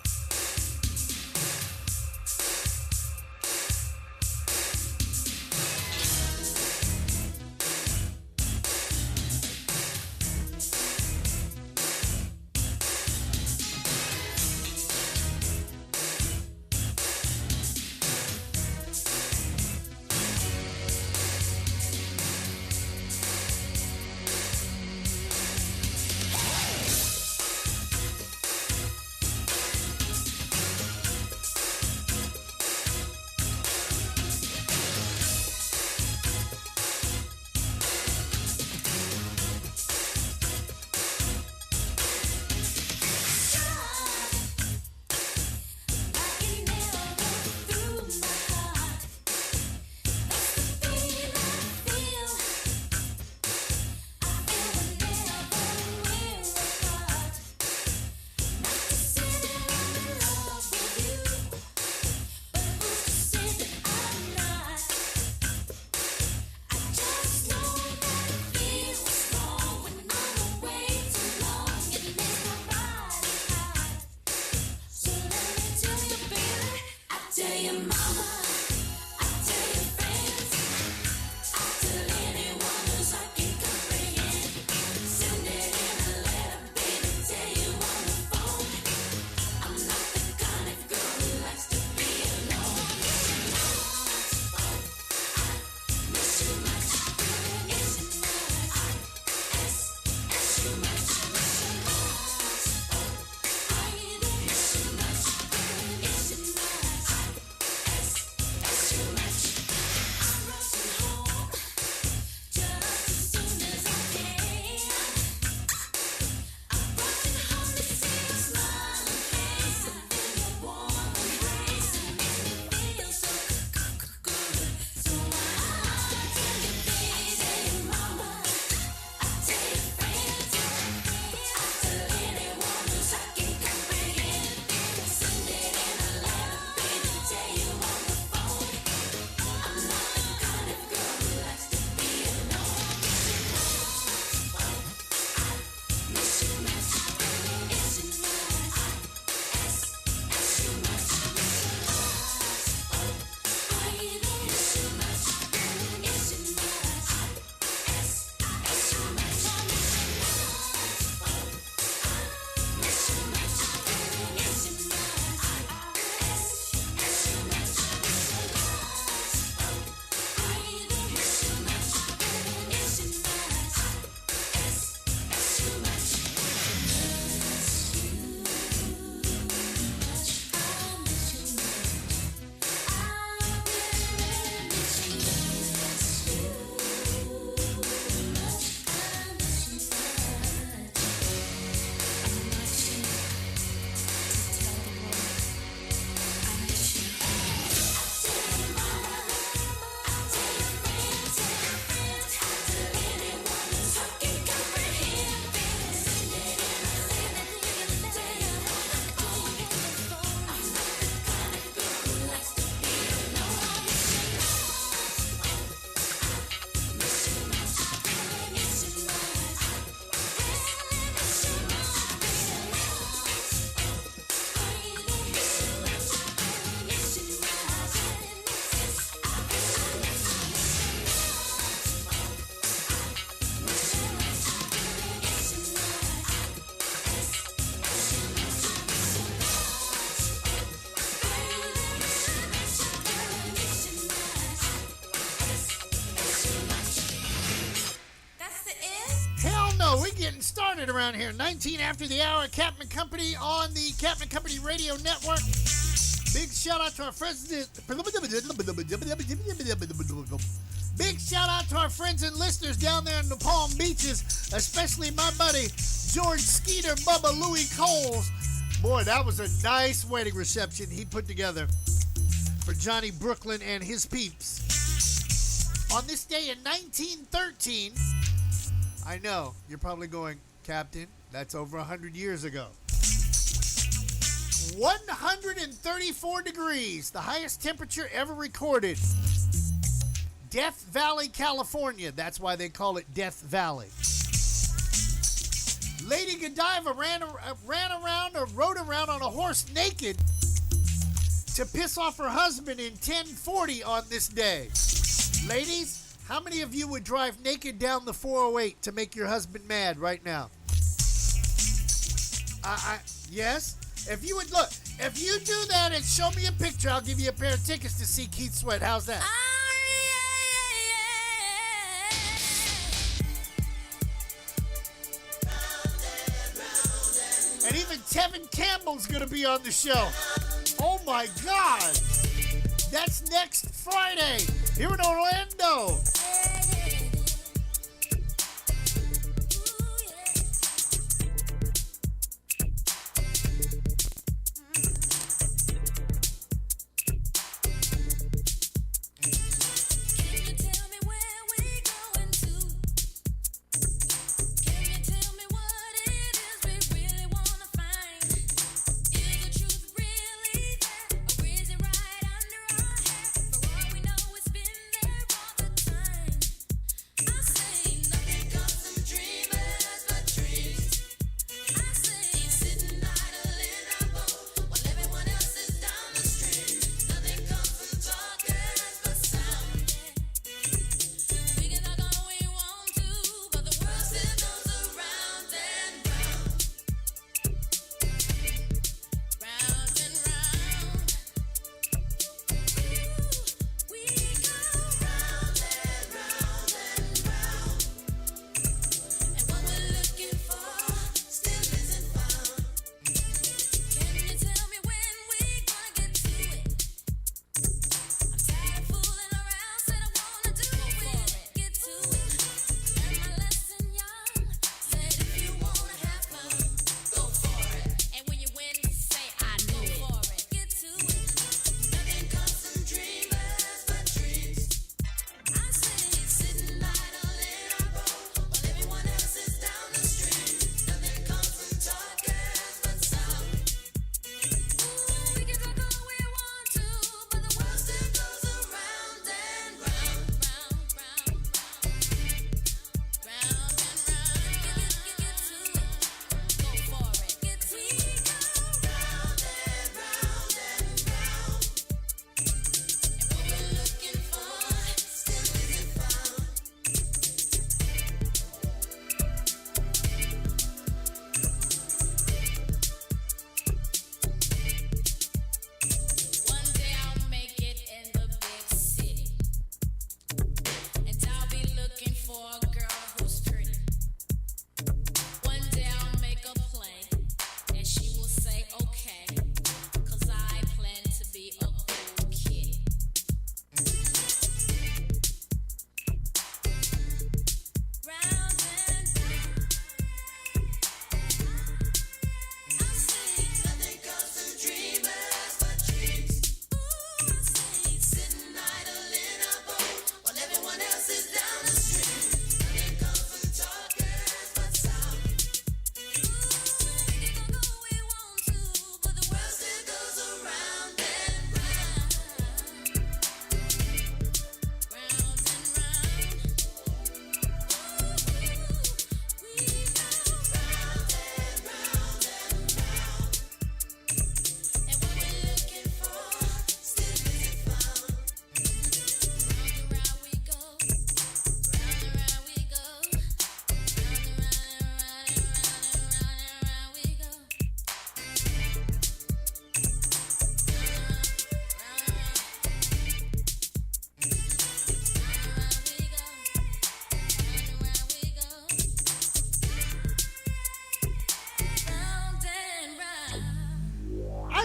We're getting started around here. 19 after the hour, Captain Company on the Captain Company Radio Network. Big shout out to our friends. Big shout out to our friends and listeners down there in the Palm Beaches, especially my buddy George Skeeter, Bubba Louie Coles. Boy, that was a nice wedding reception he put together for Johnny Brooklyn and his peeps. On this day in 1913, I know, you're probably going, Captain, that's over 100 years ago. 134 degrees, the highest temperature ever recorded. Death Valley, California. That's why they call it Death Valley. Lady Godiva rode around on a horse naked to piss off her husband in 1040 on this day. Ladies, how many of you would drive naked down the 408 to make your husband mad right now? Yes? If you would look, if you do that and show me a picture, I'll give you a pair of tickets to see Keith Sweat. How's that? And even Tevin Campbell's going to be on the show. Oh my God. That's next Friday here in Orlando.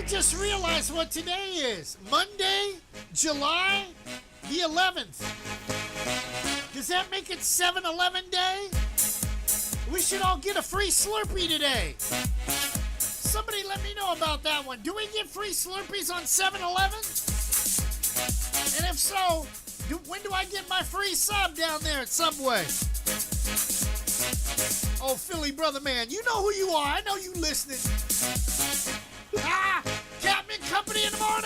Just realized what today is. Monday, July the 11th. Does that make it 7-Eleven Day? We should all get a free Slurpee today. Somebody let me know about that one. Do we get free Slurpees on 7-Eleven? And if so, when do I get my free sub down there at Subway? Oh, Philly brother man, you know who you are. I know you listening. Ah! Liberty in the morning.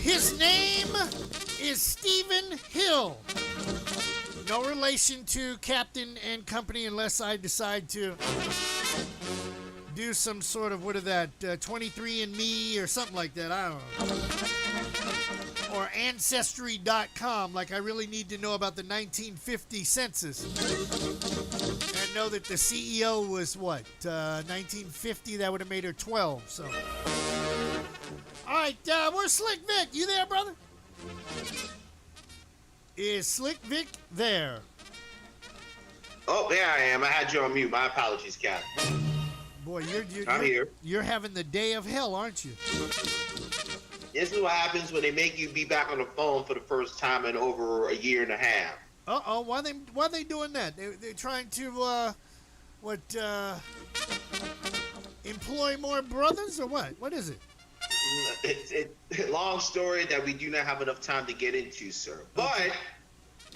His name is Stephen Hill. No relation to Captain and Company unless I decide to do some sort of, 23andMe or something like that. I don't know. Or Ancestry.com, like I really need to know about the 1950 census. And know that the CEO was 1950? That would have made her 12, so. All right, where's Slick Vic? You there, brother? Is Slick Vic there? Oh, there I am. I had you on mute. My apologies, Cap. Boy, I'm here. You're having the day of hell, aren't you? This is what happens when they make you be back on the phone for the first time in over a year and a half. Uh-oh, why they doing that? They're trying to, employ more brothers or what? What is it? It's a long story that we do not have enough time to get into, sir. But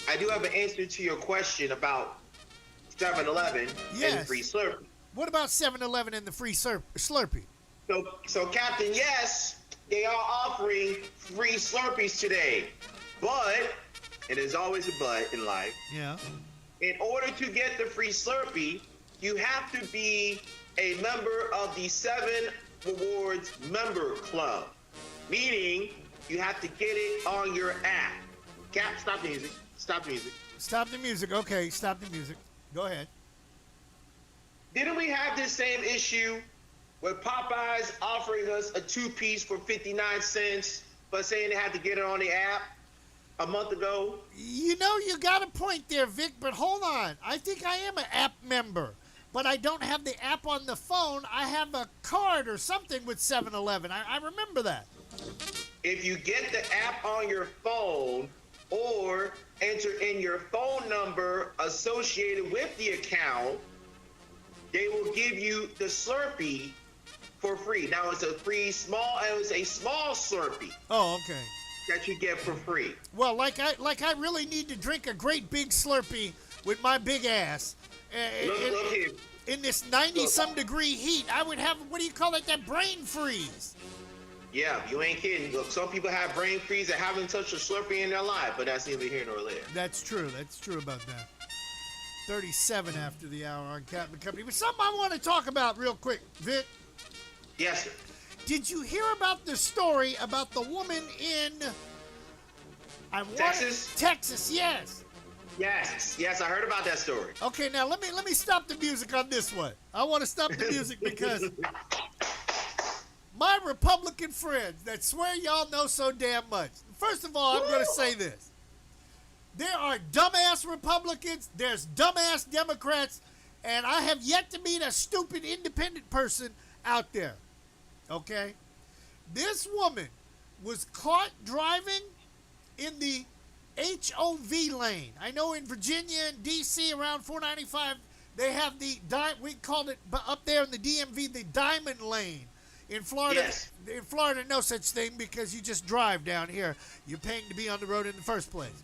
I do have an answer to your question about 7-Eleven and the free Slurpee. What about 7-Eleven and the free Slurpee? So, Captain, yes, they are offering free Slurpees today. But, and there's always a but in life. Yeah. In order to get the free Slurpee, you have to be a member of the 7 Rewards Member Club, meaning you have to get it on your app. Cap, stop the music. Stop the music. Stop the music. Okay, stop the music. Go ahead. Didn't we have this same issue with Popeyes offering us a 2-piece for 59 cents, but saying they had to get it on the app a month ago? You know, you got a point there, Vic, but hold on. I think I am an app member. But I don't have the app on the phone. I have a card or something with 7-Eleven. I remember that. If you get the app on your phone or enter in your phone number associated with the account, they will give you the Slurpee for free. Now it's a small Slurpee. Oh, okay. That you get for free. Well, like I really need to drink a great big Slurpee with my big ass. Look here. In this 90-some degree heat, I would have, what do you call it, that brain freeze. Yeah, you ain't kidding. Look, some people have brain freeze that haven't touched a Slurpee in their life, but that's neither here nor there. That's true. That's true about that. 37 after the hour on Captain Company. But something I want to talk about real quick, Vic. Yes, sir. Did you hear about the story about the woman in Texas? Texas, yes. Yes, I heard about that story. Okay, now let me stop the music on this one. I want to stop the music because my Republican friends that swear y'all know so damn much. First of all, I'm going to say this. There are dumbass Republicans, there's dumbass Democrats, and I have yet to meet a stupid independent person out there. Okay? This woman was caught driving in the HOV lane. I know in Virginia and D.C. around 495, they have we called it up there in the DMV the Diamond Lane. In Florida, no such thing because you just drive down here. You're paying to be on the road in the first place.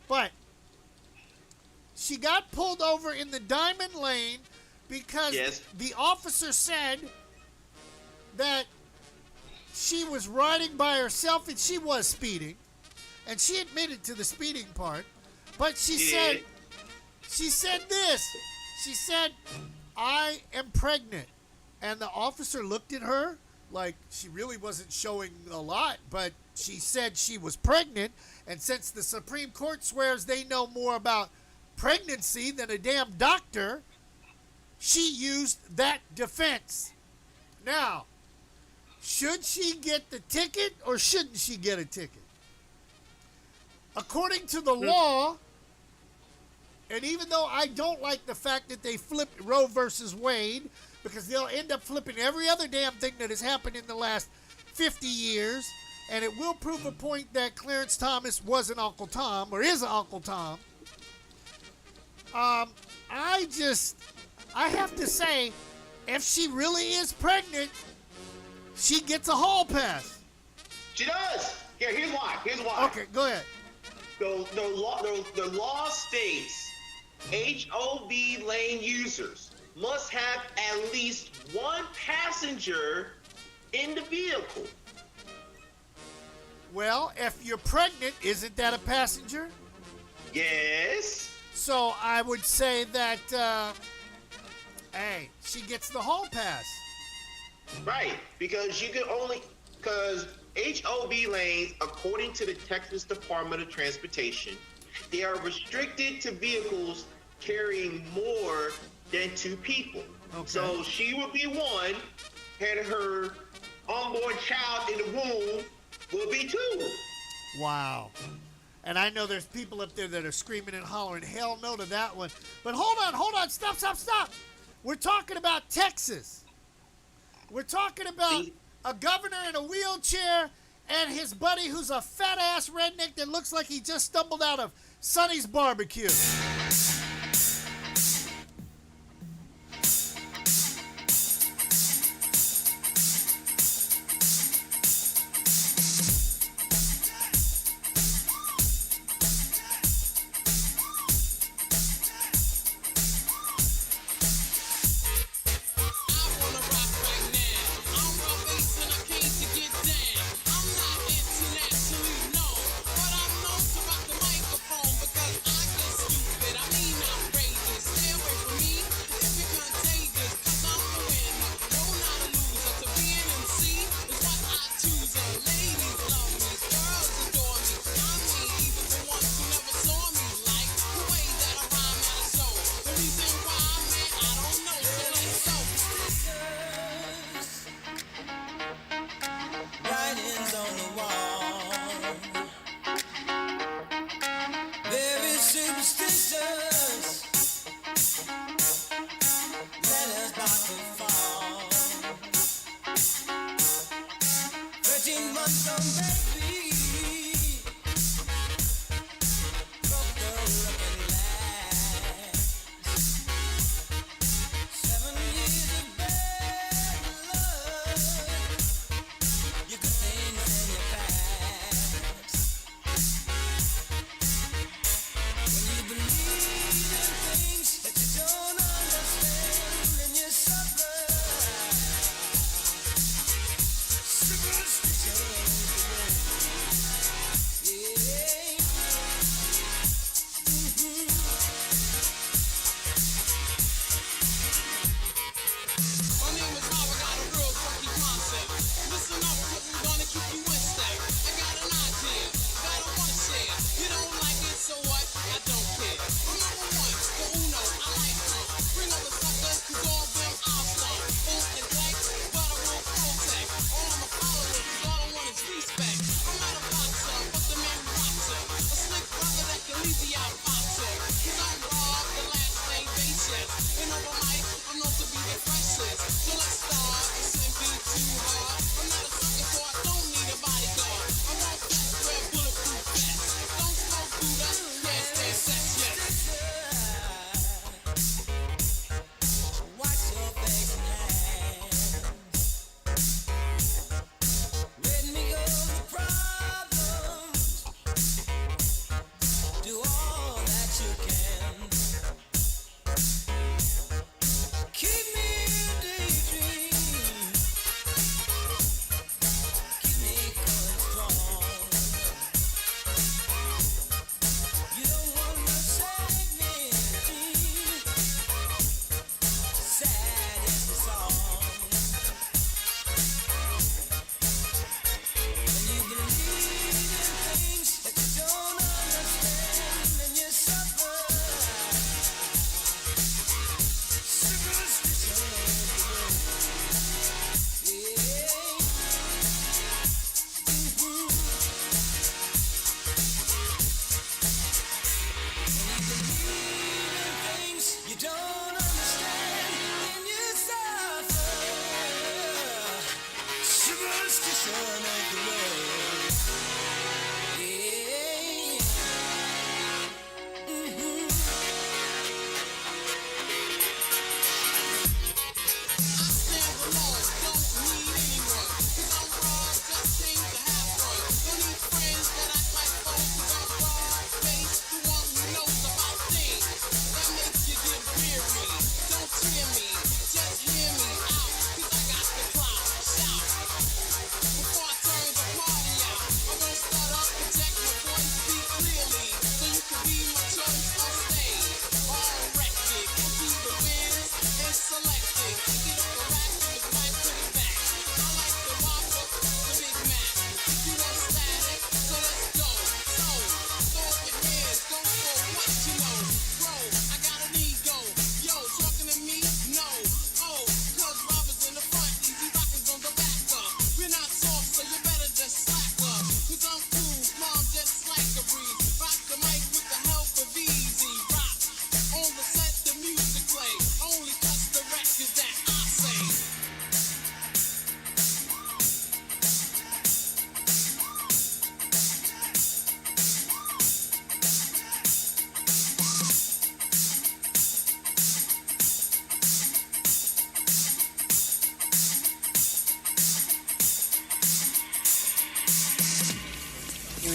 But she got pulled over in the Diamond Lane because the officer said that she was riding by herself and she was speeding. And she admitted to the speeding part. But she said this. She said, I am pregnant. And the officer looked at her like she really wasn't showing a lot, but she said she was pregnant. And since the Supreme Court swears they know more about pregnancy than a damn doctor, she used that defense. Now, should she get the ticket or shouldn't she get a ticket? According to the law, and even though I don't like the fact that they flipped Roe versus Wade, because they'll end up flipping every other damn thing that has happened in the last 50 years, and it will prove a point that Clarence Thomas wasn't Uncle Tom, or is Uncle Tom. I have to say, if she really is pregnant, she gets a hall pass. She does. Here's why. Okay, go ahead. The law states HOV lane users must have at least one passenger in the vehicle. Well, if you're pregnant, isn't that a passenger? Yes. So I would say that, hey, she gets the hall pass. Right, because HOV lanes, according to the Texas Department of Transportation, they are restricted to vehicles carrying more than 2 people. Okay. So she would be one, and her unborn child in the womb will be 2. Wow. And I know there's people up there that are screaming and hollering, hell no to that one. But hold on, stop. We're talking about Texas. We're talking about a governor in a wheelchair and his buddy who's a fat-ass redneck that looks like he just stumbled out of Sonny's barbecue.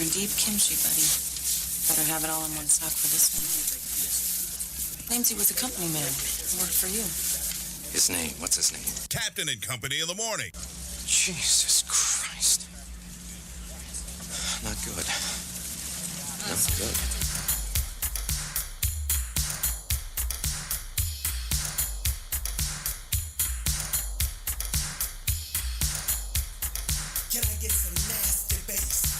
indeed kimchi, buddy. Better have it all in one stock for this one. Claims he was a company man. Worked for you. His name, what's his name? Captain and Company in the morning. Jesus Christ. Not good. Not good. Can I get some nasty bass?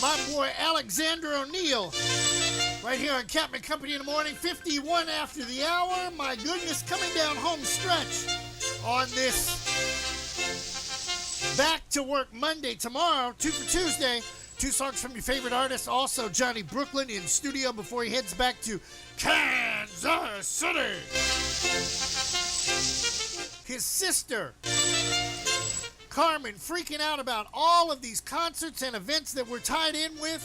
my boy Alexander O'Neill. Right here on Captain and Company in the morning, 51 after the hour. My goodness, coming down home stretch on this Back to Work Monday. Tomorrow, 2 for Tuesday. 2 songs from your favorite artists. Also, Johnny Brooklyn in studio before he heads back to Kansas City. His sister, Carmen, freaking out about all of these concerts and events that we're tied in with.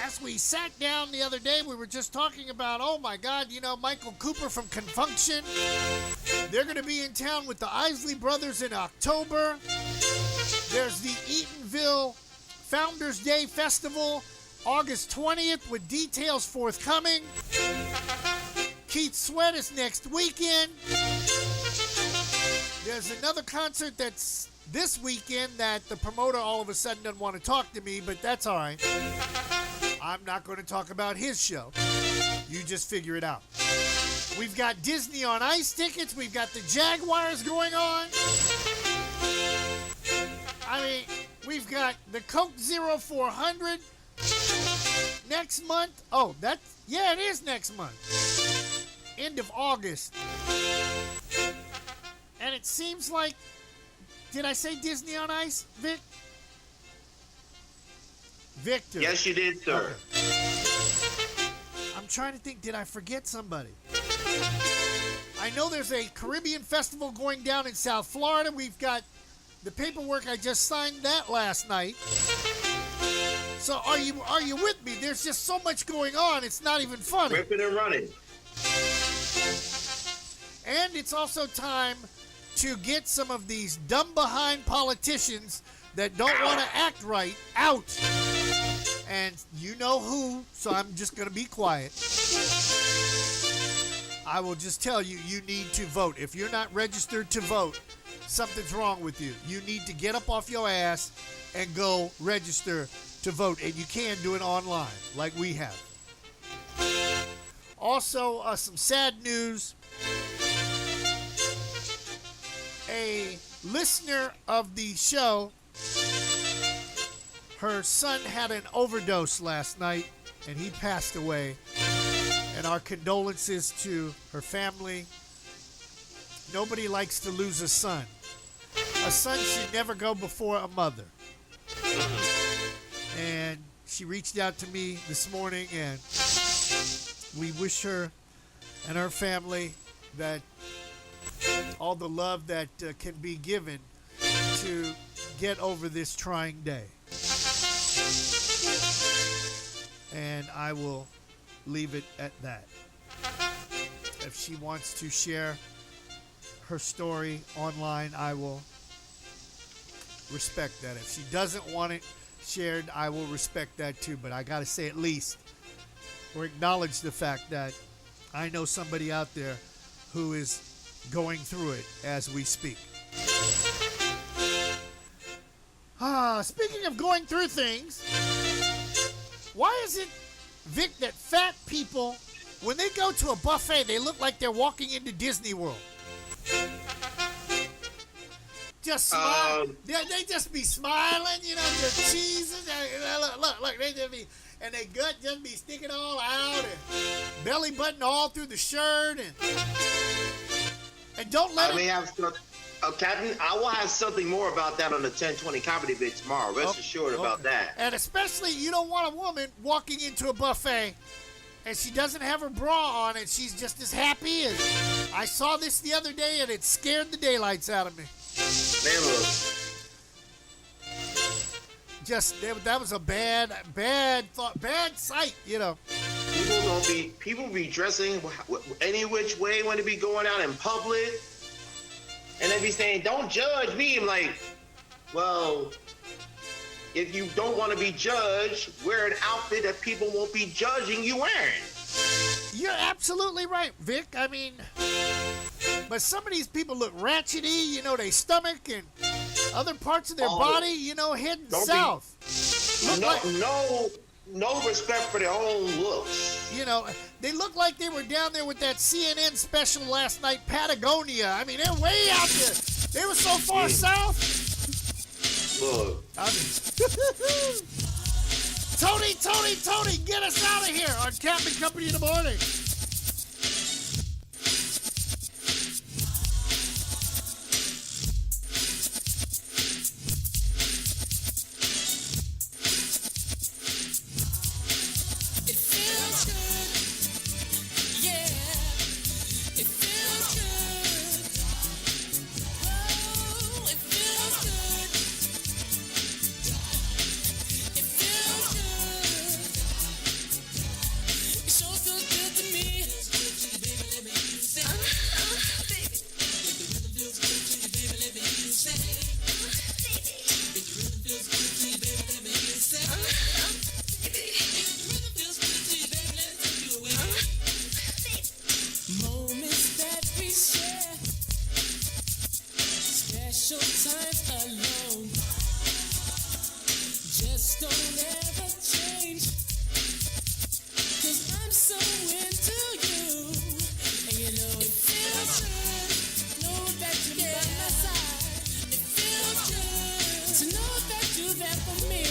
As we sat down the other day, we were just talking about, oh my God, you know, Michael Cooper from Confunction. They're going to be in town with the Isley Brothers in October. There's the Eatonville Founders Day Festival, August 20th, with details forthcoming. Keith Sweat is next weekend. There's another concert that's this weekend that the promoter all of a sudden doesn't want to talk to me, but that's all right. I'm not going to talk about his show. You just figure it out. We've got Disney on Ice tickets. We've got the Jaguars going on. I mean, we've got the Coke 0400 next month. Oh, it is next month. End of August. And it seems like, did I say Disney on Ice, Vic? Victor. Yes, you did, sir. Okay. I'm trying to think, did I forget somebody? I know there's a Caribbean festival going down in South Florida. We've got the paperwork. I just signed that last night. So are you with me? There's just so much going on. It's not even funny. Ripping and running. And it's also time to get some of these dumb behind politicians that don't want to act right out. And you know who, so I'm just going to be quiet. I will just tell you, you need to vote. If you're not registered to vote, something's wrong with you. You need to get up off your ass and go register to vote. And you can do it online, like we have. Also, some sad news. A listener of the show, her son had an overdose last night, and he passed away. And our condolences to her family. Nobody likes to lose a son. A son should never go before a mother. And she reached out to me this morning, and we wish her and her family that all the love that can be given to get over this trying day. And I will leave it at that. If she wants to share her story online, I will respect that. If she doesn't want it shared, I will respect that too. But I got to say at least, or acknowledge the fact that I know somebody out there who is going through it as we speak. Speaking of going through things, why is it, Vic, that fat people, when they go to a buffet, they look like they're walking into Disney World? Just smile. They just be smiling, you know, just cheesing. Look, they just be, and their gut just be sticking all out, and belly button all through the shirt, and don't let Captain, I will have something more about that on the 1020 Comedy Bit tomorrow. Rest assured about that. And especially, you don't want a woman walking into a buffet and she doesn't have her bra on and she's just as happy as... I saw this the other day and it scared the daylights out of me. Just, that was a bad thought, bad sight, you know. People be dressing any which way when they be going out in public. And they be saying, don't judge me. I'm like, well, if you don't want to be judged, wear an outfit that people won't be judging you wearing. You're absolutely right, Vic. I mean, but some of these people look ratchety, you know, their stomach and other parts of their body, you know, heading south. No respect for their own looks. You know, they look like they were down there with that CNN special last night, Patagonia. I mean, they're way out there. They were so far south. Look. I mean, Tony, get us out of here on Captain Company in the morning. It feels good. Yeah. It feels good. Oh, it feels good. It feels good. It sure feels good to me. Baby, let me use it. Baby. If the rhythm feels good to you, baby, let me use it. If the rhythm feels good to you, baby, let me use it. Moments that we share, special times alone, just don't ever change. 'Cause I'm so into you, and you know it feels good. Know that you're by my side. It feels good to know that you're there for me.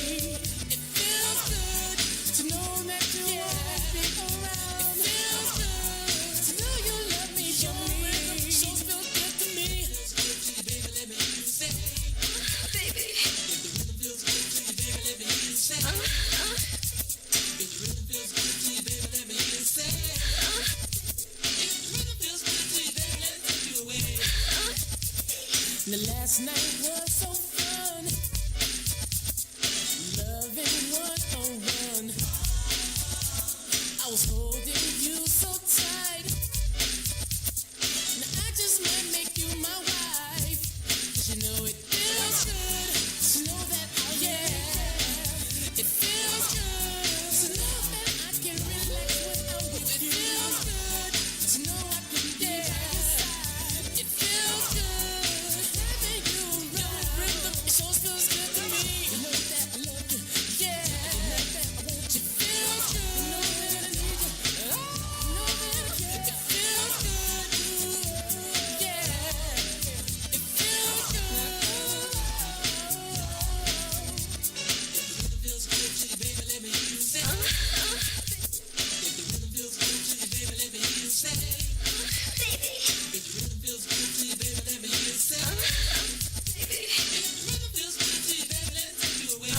It feels good to know that you're always around. It feels good to know you love me for me. Sure feels good to me. Baby, let me use it. Baby, if the rhythm feels good to you, baby, let me use it. If the rhythm feels good to you, baby, let me use it. If the rhythm feels good to you, baby, let's take you away. The last night was so fun, loving one-on-one. I was holding you so tight. Now I just might make you my wife. 'Cause you know it feels good to know that yeah. It feels good to know that I can relax when I'm with you. It feels good to know I can get by your side. It feels good having you around. It sure feels good to me. You know that I love you. Yeah. You know that I want you. It feels good. You know that I need you. Oh, you know that I care. It feels good. Yeah. It feels good. If the rhythm feels good to you, baby, let me use it. If the rhythm feels good to you, baby, let me use it. If the rhythm feels good to you, baby, let me use it. If the rhythm feels good to you, baby, let's take you away.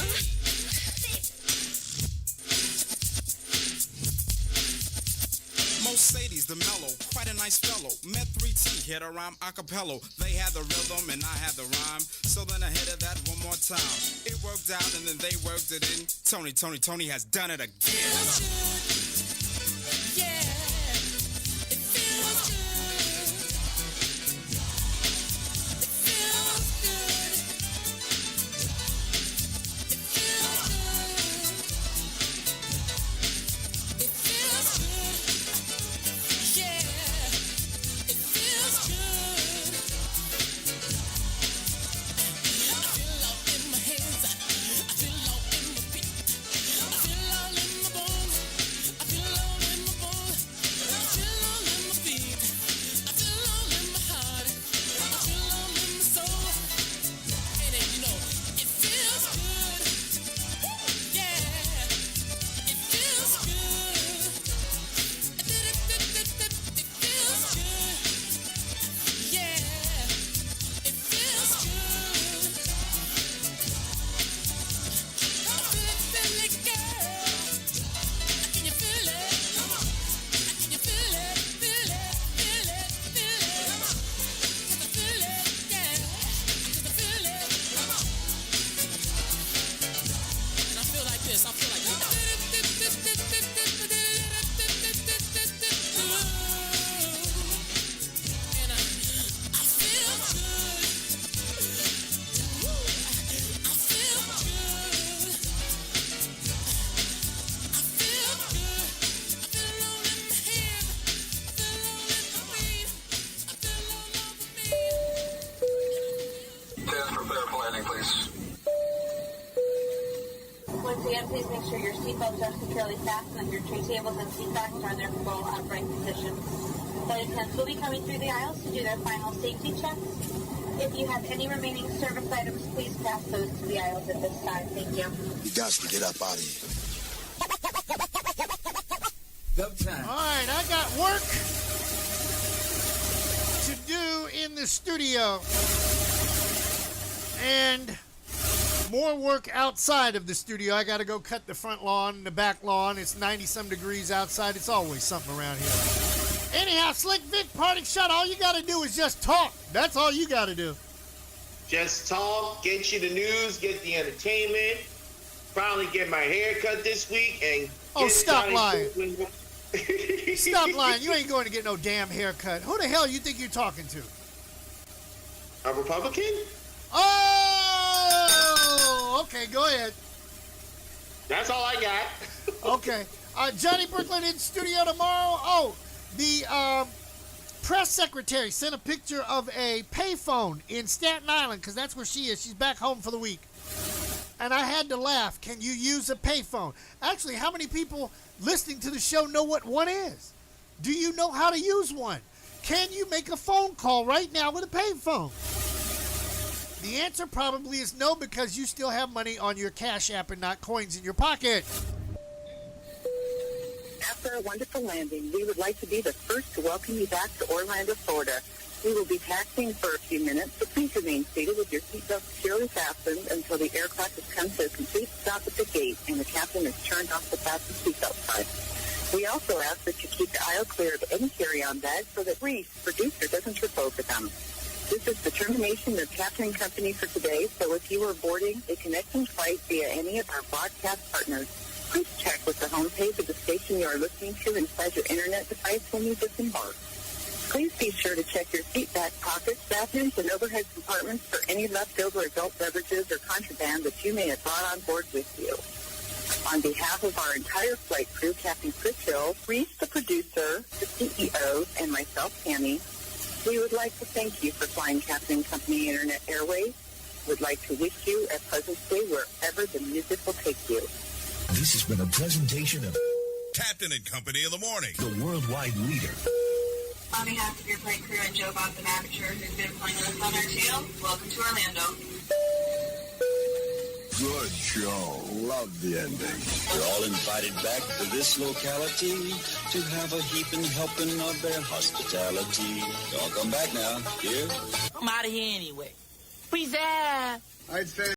Mercedes, the mellow, quite a nice fellow. Met 3T, hit a rhyme acapella. They had the rhythm and I had the rhyme. So then I hit it that one more time. It worked out and then they worked it in. Tony has done it again. Yeah. It feels good. It feels good. It feels good. It feels good. Yeah. It feels good. I feel all in my hands. I feel all in my feet. I feel all in my bones. I feel all in my bones. I feel all in my feet. I feel all in my heart. I feel all in my soul. And then, you know, it feels good. Yeah. It feels good. It feels good. Yeah. It feels good. I feel it, girl. Can you feel it? Can you feel it? Feel it, feel it, feel it. 'Cause I feel it, yeah. 'Cause I feel it. And I feel like this. I feel like this. And I feel good. I feel good. I feel good. I feel all in my head. I feel all in my feet. I feel all over me. Test prepare for landing, please. Once again, please make sure your seatbelts are securely fastened and your tray tables and seat backs are in their full upright position. Flight attendants will be coming through the aisles to do their final safety checks. If you have any remaining service items, please pass those to the aisles at this time. Thank you. You got to get up out of here. All right, I got work to do in the studio and more work outside of the studio. I got to go cut the front lawn and the back lawn. It's 90-some degrees outside. It's always something around here. Anyhow, Slick Vic Party Shot, all you got to do is just talk. That's all you got to do. Just talk, get you the news, get the entertainment. Finally get my hair cut this week and stop lying. Stop lying. You ain't going to get no damn haircut. Who the hell you think you're talking to? A Republican? Oh, okay, go ahead. That's all I got. Okay. Johnny Brooklyn in studio tomorrow. Oh, the press secretary sent a picture of a payphone in Staten Island because that's where she is. She's back home for the week. And I had to laugh. Can you use a payphone? Actually, how many people listening to the show know what one is? Do you know how to use one? Can you make a phone call right now with a payphone? The answer probably is no, because you still have money on your Cash App and not coins in your pocket. After a wonderful landing, we would like to be the first to welcome you back to Orlando, Florida. We will be taxiing for a few minutes, so please remain seated with your seatbelt securely fastened until the aircraft has come to a complete stop at the gate and the captain has turned off the fasten seatbelt sign. We also ask that you keep the aisle clear of any carry-on bags so that Reese, producer, doesn't trip over them. This is the termination of Captain Company for today, so if you are boarding a connecting flight via any of our broadcast partners, please check with the homepage of the station you are listening to inside your internet device when you disembark. Please be sure to check your seat back pockets, bathrooms, and overhead compartments for any leftover adult beverages or contraband that you may have brought on board with you. On behalf of our entire flight crew, Captain Chris Hill, Reese, the producer, the CEO, and myself, Tammy, we would like to thank you for flying Captain Company Internet Airways. We'd like to wish you a pleasant stay wherever the music will take you. This has been a presentation of Captain and Company in the Morning, the worldwide leader. On behalf of your flight crew and Joe Bob the Manager, who's been flying with us on our tail, welcome to Orlando. Good show. Love the ending. You're all invited back to this locality to have a heaping helping of their hospitality. Y'all come back now. Here? I'm out of here anyway. Peace out. I'd say